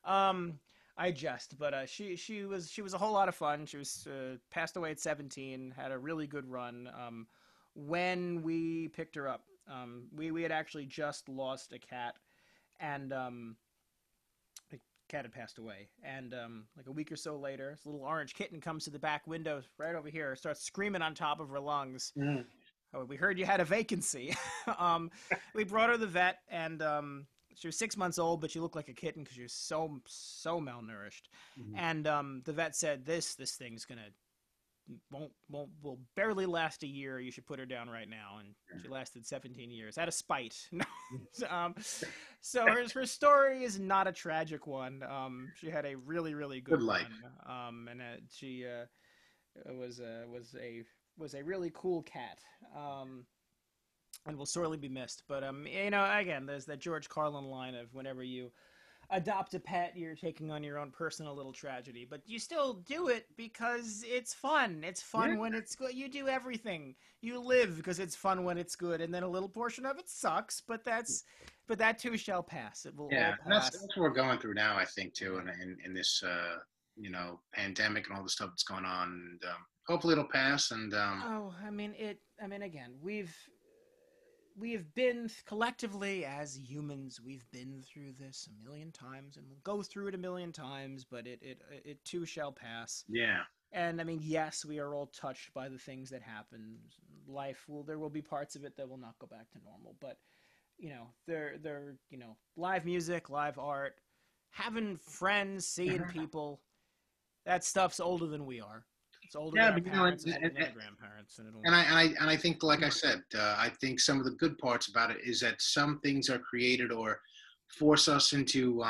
Um, I jest, but she was a whole lot of fun. She was passed away at 17, had a really good run. When we picked her up, we had actually just lost a cat, and the cat had passed away. And like a week or so later, this little orange kitten comes to the back window right over here, starts screaming on top of her lungs. Mm. Oh, we heard you had a vacancy. um, we brought her to the vet, and she was 6 months old, but she looked like a kitten because she was so malnourished. Mhm. And the vet said, "This thing's gonna won't will barely last a year. You should put her down right now." And she lasted 17 years out of spite. um, so her story is not a tragic one. She had a really Good good life. run, and she was a really cool cat. And will sorely be missed. But again, there's that George Carlin line of whenever you adopt a pet, you're taking on your own personal little tragedy, but you still do it because it's fun. It's Yeah. fun when it's good. You do everything. You live because it's fun when it's good, and then a little portion of it sucks, but that too shall pass. It will all Yeah, and that's pass. what we're going through now, I think, too, in this pandemic and all the stuff that's going on. And hopefully it'll pass. And Oh, I mean it. I mean, again, we have been collectively as humans, we've been through this a million times, and we'll go through it a million times. But it too shall pass. yeah, And I mean, yes, we are all touched by the things that happen. There will be parts of it that will not go back to normal. But live music, live art, having friends, seeing people. That stuff's older than we are. It's older than yeah, our but parents. It's older than our grandparents, and it'll. and I think, like I said, I think some of the good parts about it is that some things are created or force us into,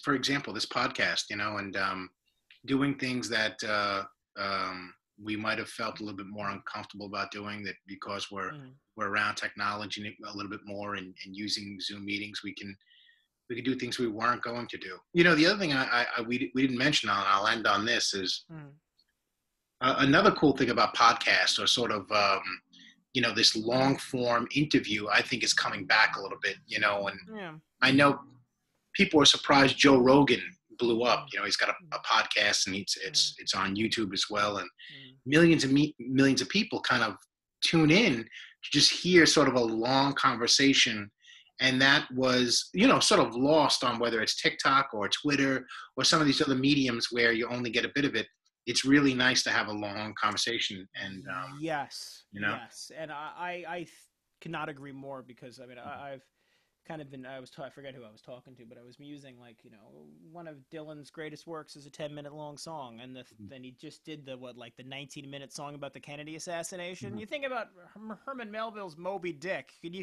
for example, this podcast, and doing things that we might have felt a little bit more uncomfortable about doing that because Mm, we're around technology a little bit more and using Zoom meetings, we could do things we weren't going to do. The other thing we didn't mention, and I'll end on this, is mm, another cool thing about podcasts or sort of this long form interview. I think is coming back a little bit. And yeah. I know people are surprised Joe Rogan blew up. Mm, He's got a podcast and mm, it's on YouTube as well, and mm, millions of people kind of tune in to just hear sort of a long conversation. And that was, sort of lost on whether it's TikTok or Twitter or some of these other mediums where you only get a bit of it. It's really nice to have a long conversation, and yes, you know, yes, and cannot agree more because I mean I've kind of been I forget who I was talking to, but I was musing like one of Dylan's greatest works is a 10-minute long song, and then he just did the 19-minute song about the Kennedy assassination. Mhm. You think about Herman Melville's Moby Dick. Could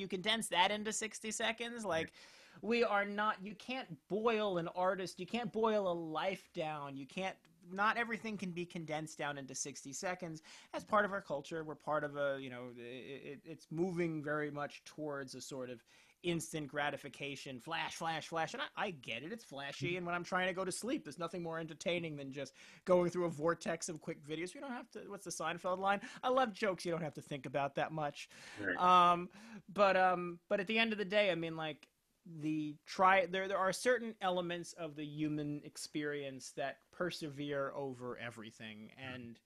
you condense that into 60 seconds? Like we are not. You can't boil an artist. You can't boil a life down. You can't. Not everything can be condensed down into 60 seconds. As part of our culture, we're part of it's moving very much towards a sort of instant gratification, flash, flash, flash. And I get it, it's flashy. And when I'm trying to go to sleep, there's nothing more entertaining than just going through a vortex of quick videos. We don't have to, what's the Seinfeld line? I love jokes you don't have to think about that much. Right. But at the end of the day, I mean, like, there are certain elements of the human experience that persevere over everything, and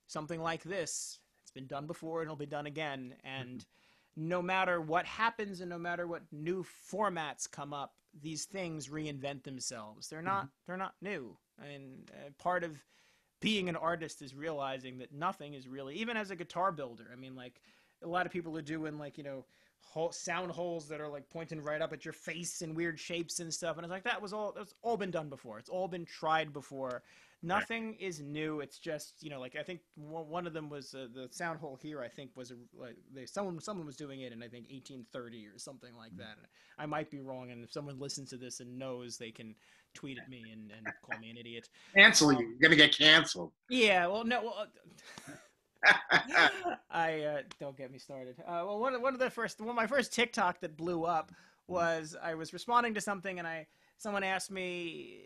something like this, it's been done before and it'll be done again, and no matter what happens and no matter what new formats come up, these things reinvent themselves. They're not new. I mean, part of being an artist is realizing that nothing is really, even as a guitar builder, I mean, like, a lot of people are doing sound holes that are like pointing right up at your face in weird shapes and stuff, and it's like that's all been done before. It's all been tried before. Right. Nothing is new. It's just like I think one of them was the sound hole here. I think was someone was doing it in I think 1830 or something like that. I might be wrong, and if someone listens to this and knows, they can tweet at me and call me an idiot. Cancel you. You're gonna get canceled. Yeah, well, no, well, I don't get me started. Well, one of my first TikTok that blew up was I was responding to something, and someone asked me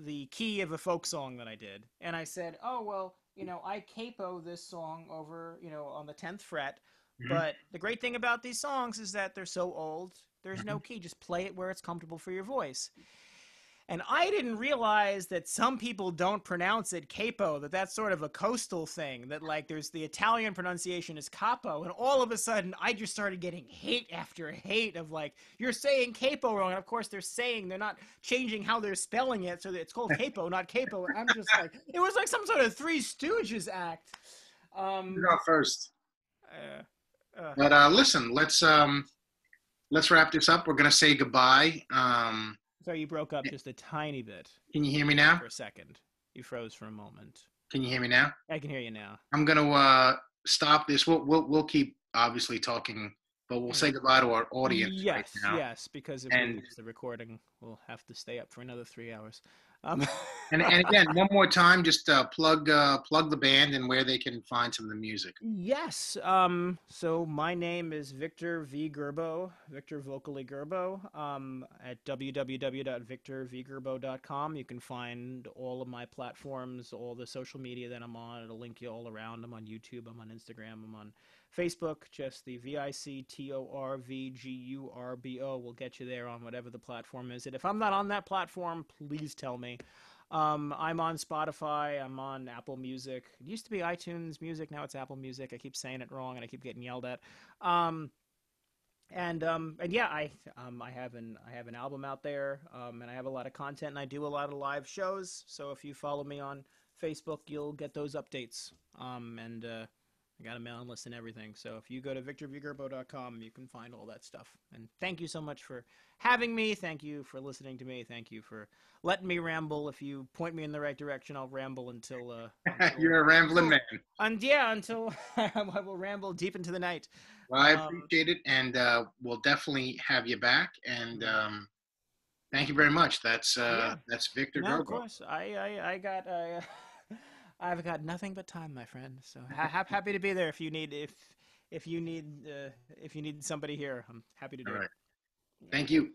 the key of a folk song that I did, and I said, oh well, I capo this song over on the 10th fret, Mhm. but the great thing about these songs is that they're so old, there's no Mhm. key, just play it where it's comfortable for your voice. And I didn't realize that some people don't pronounce it capo, that's sort of a coastal thing, that like there's the Italian pronunciation is capo. And all of a sudden I just started getting hate after hate of like, you're saying capo wrong. And of course they're not changing how they're spelling it. So that it's called capo, not capo. And I'm just like, it was like some sort of Three Stooges act. You Um, go first. uh, uh, But listen, let's wrap this up. We're gonna say goodbye. Sorry, you broke up just a tiny bit Can you hear me now? for a second. You froze for a moment. Can you hear me now? I can hear you now. I'm gonna stop this. We'll keep obviously talking, but we'll say Mm. goodbye to our audience right Yes, now. yes, because if we And lose the recording, we'll have to stay up for another 3 hours. Um, And again, one more time, just plug the band and where they can find some of the music. Yes. So my name is Victor V. Gurbo, Victor Vocally Gurbo. At www.victorvgurbo.com, you can find all of my platforms, all the social media that I'm on. It'll link you all around. I'm on YouTube, I'm on Instagram, I'm on Facebook. Just the VICTORVGURBO will get you there on whatever the platform is. And if I'm not on that platform, please tell me. I'm on Spotify. I'm on Apple Music. It used to be iTunes Music. Now it's Apple Music. I keep saying it wrong, and I keep getting yelled at. Um, and yeah, I have an album out there, and I have a lot of content, and I do a lot of live shows. So if you follow me on Facebook, you'll get those updates. And I got a mailing list and everything. So if you go to victorvgurbo.com, you can find all that stuff. And thank you so much for having me. Thank you for listening to me. Thank you for letting me ramble. If you point me in the right direction, I'll ramble You're a rambling until man. and yeah, until I will ramble deep into the night. Well, I Um, appreciate it, and we'll definitely have you back. And mhm. thank you very much. Yeah. That's Victor No, of Gurbo. course. I got I've got nothing but time, my friend. So happy to be there if you need somebody here. I'm happy to All do it. right. Yeah. Thank you.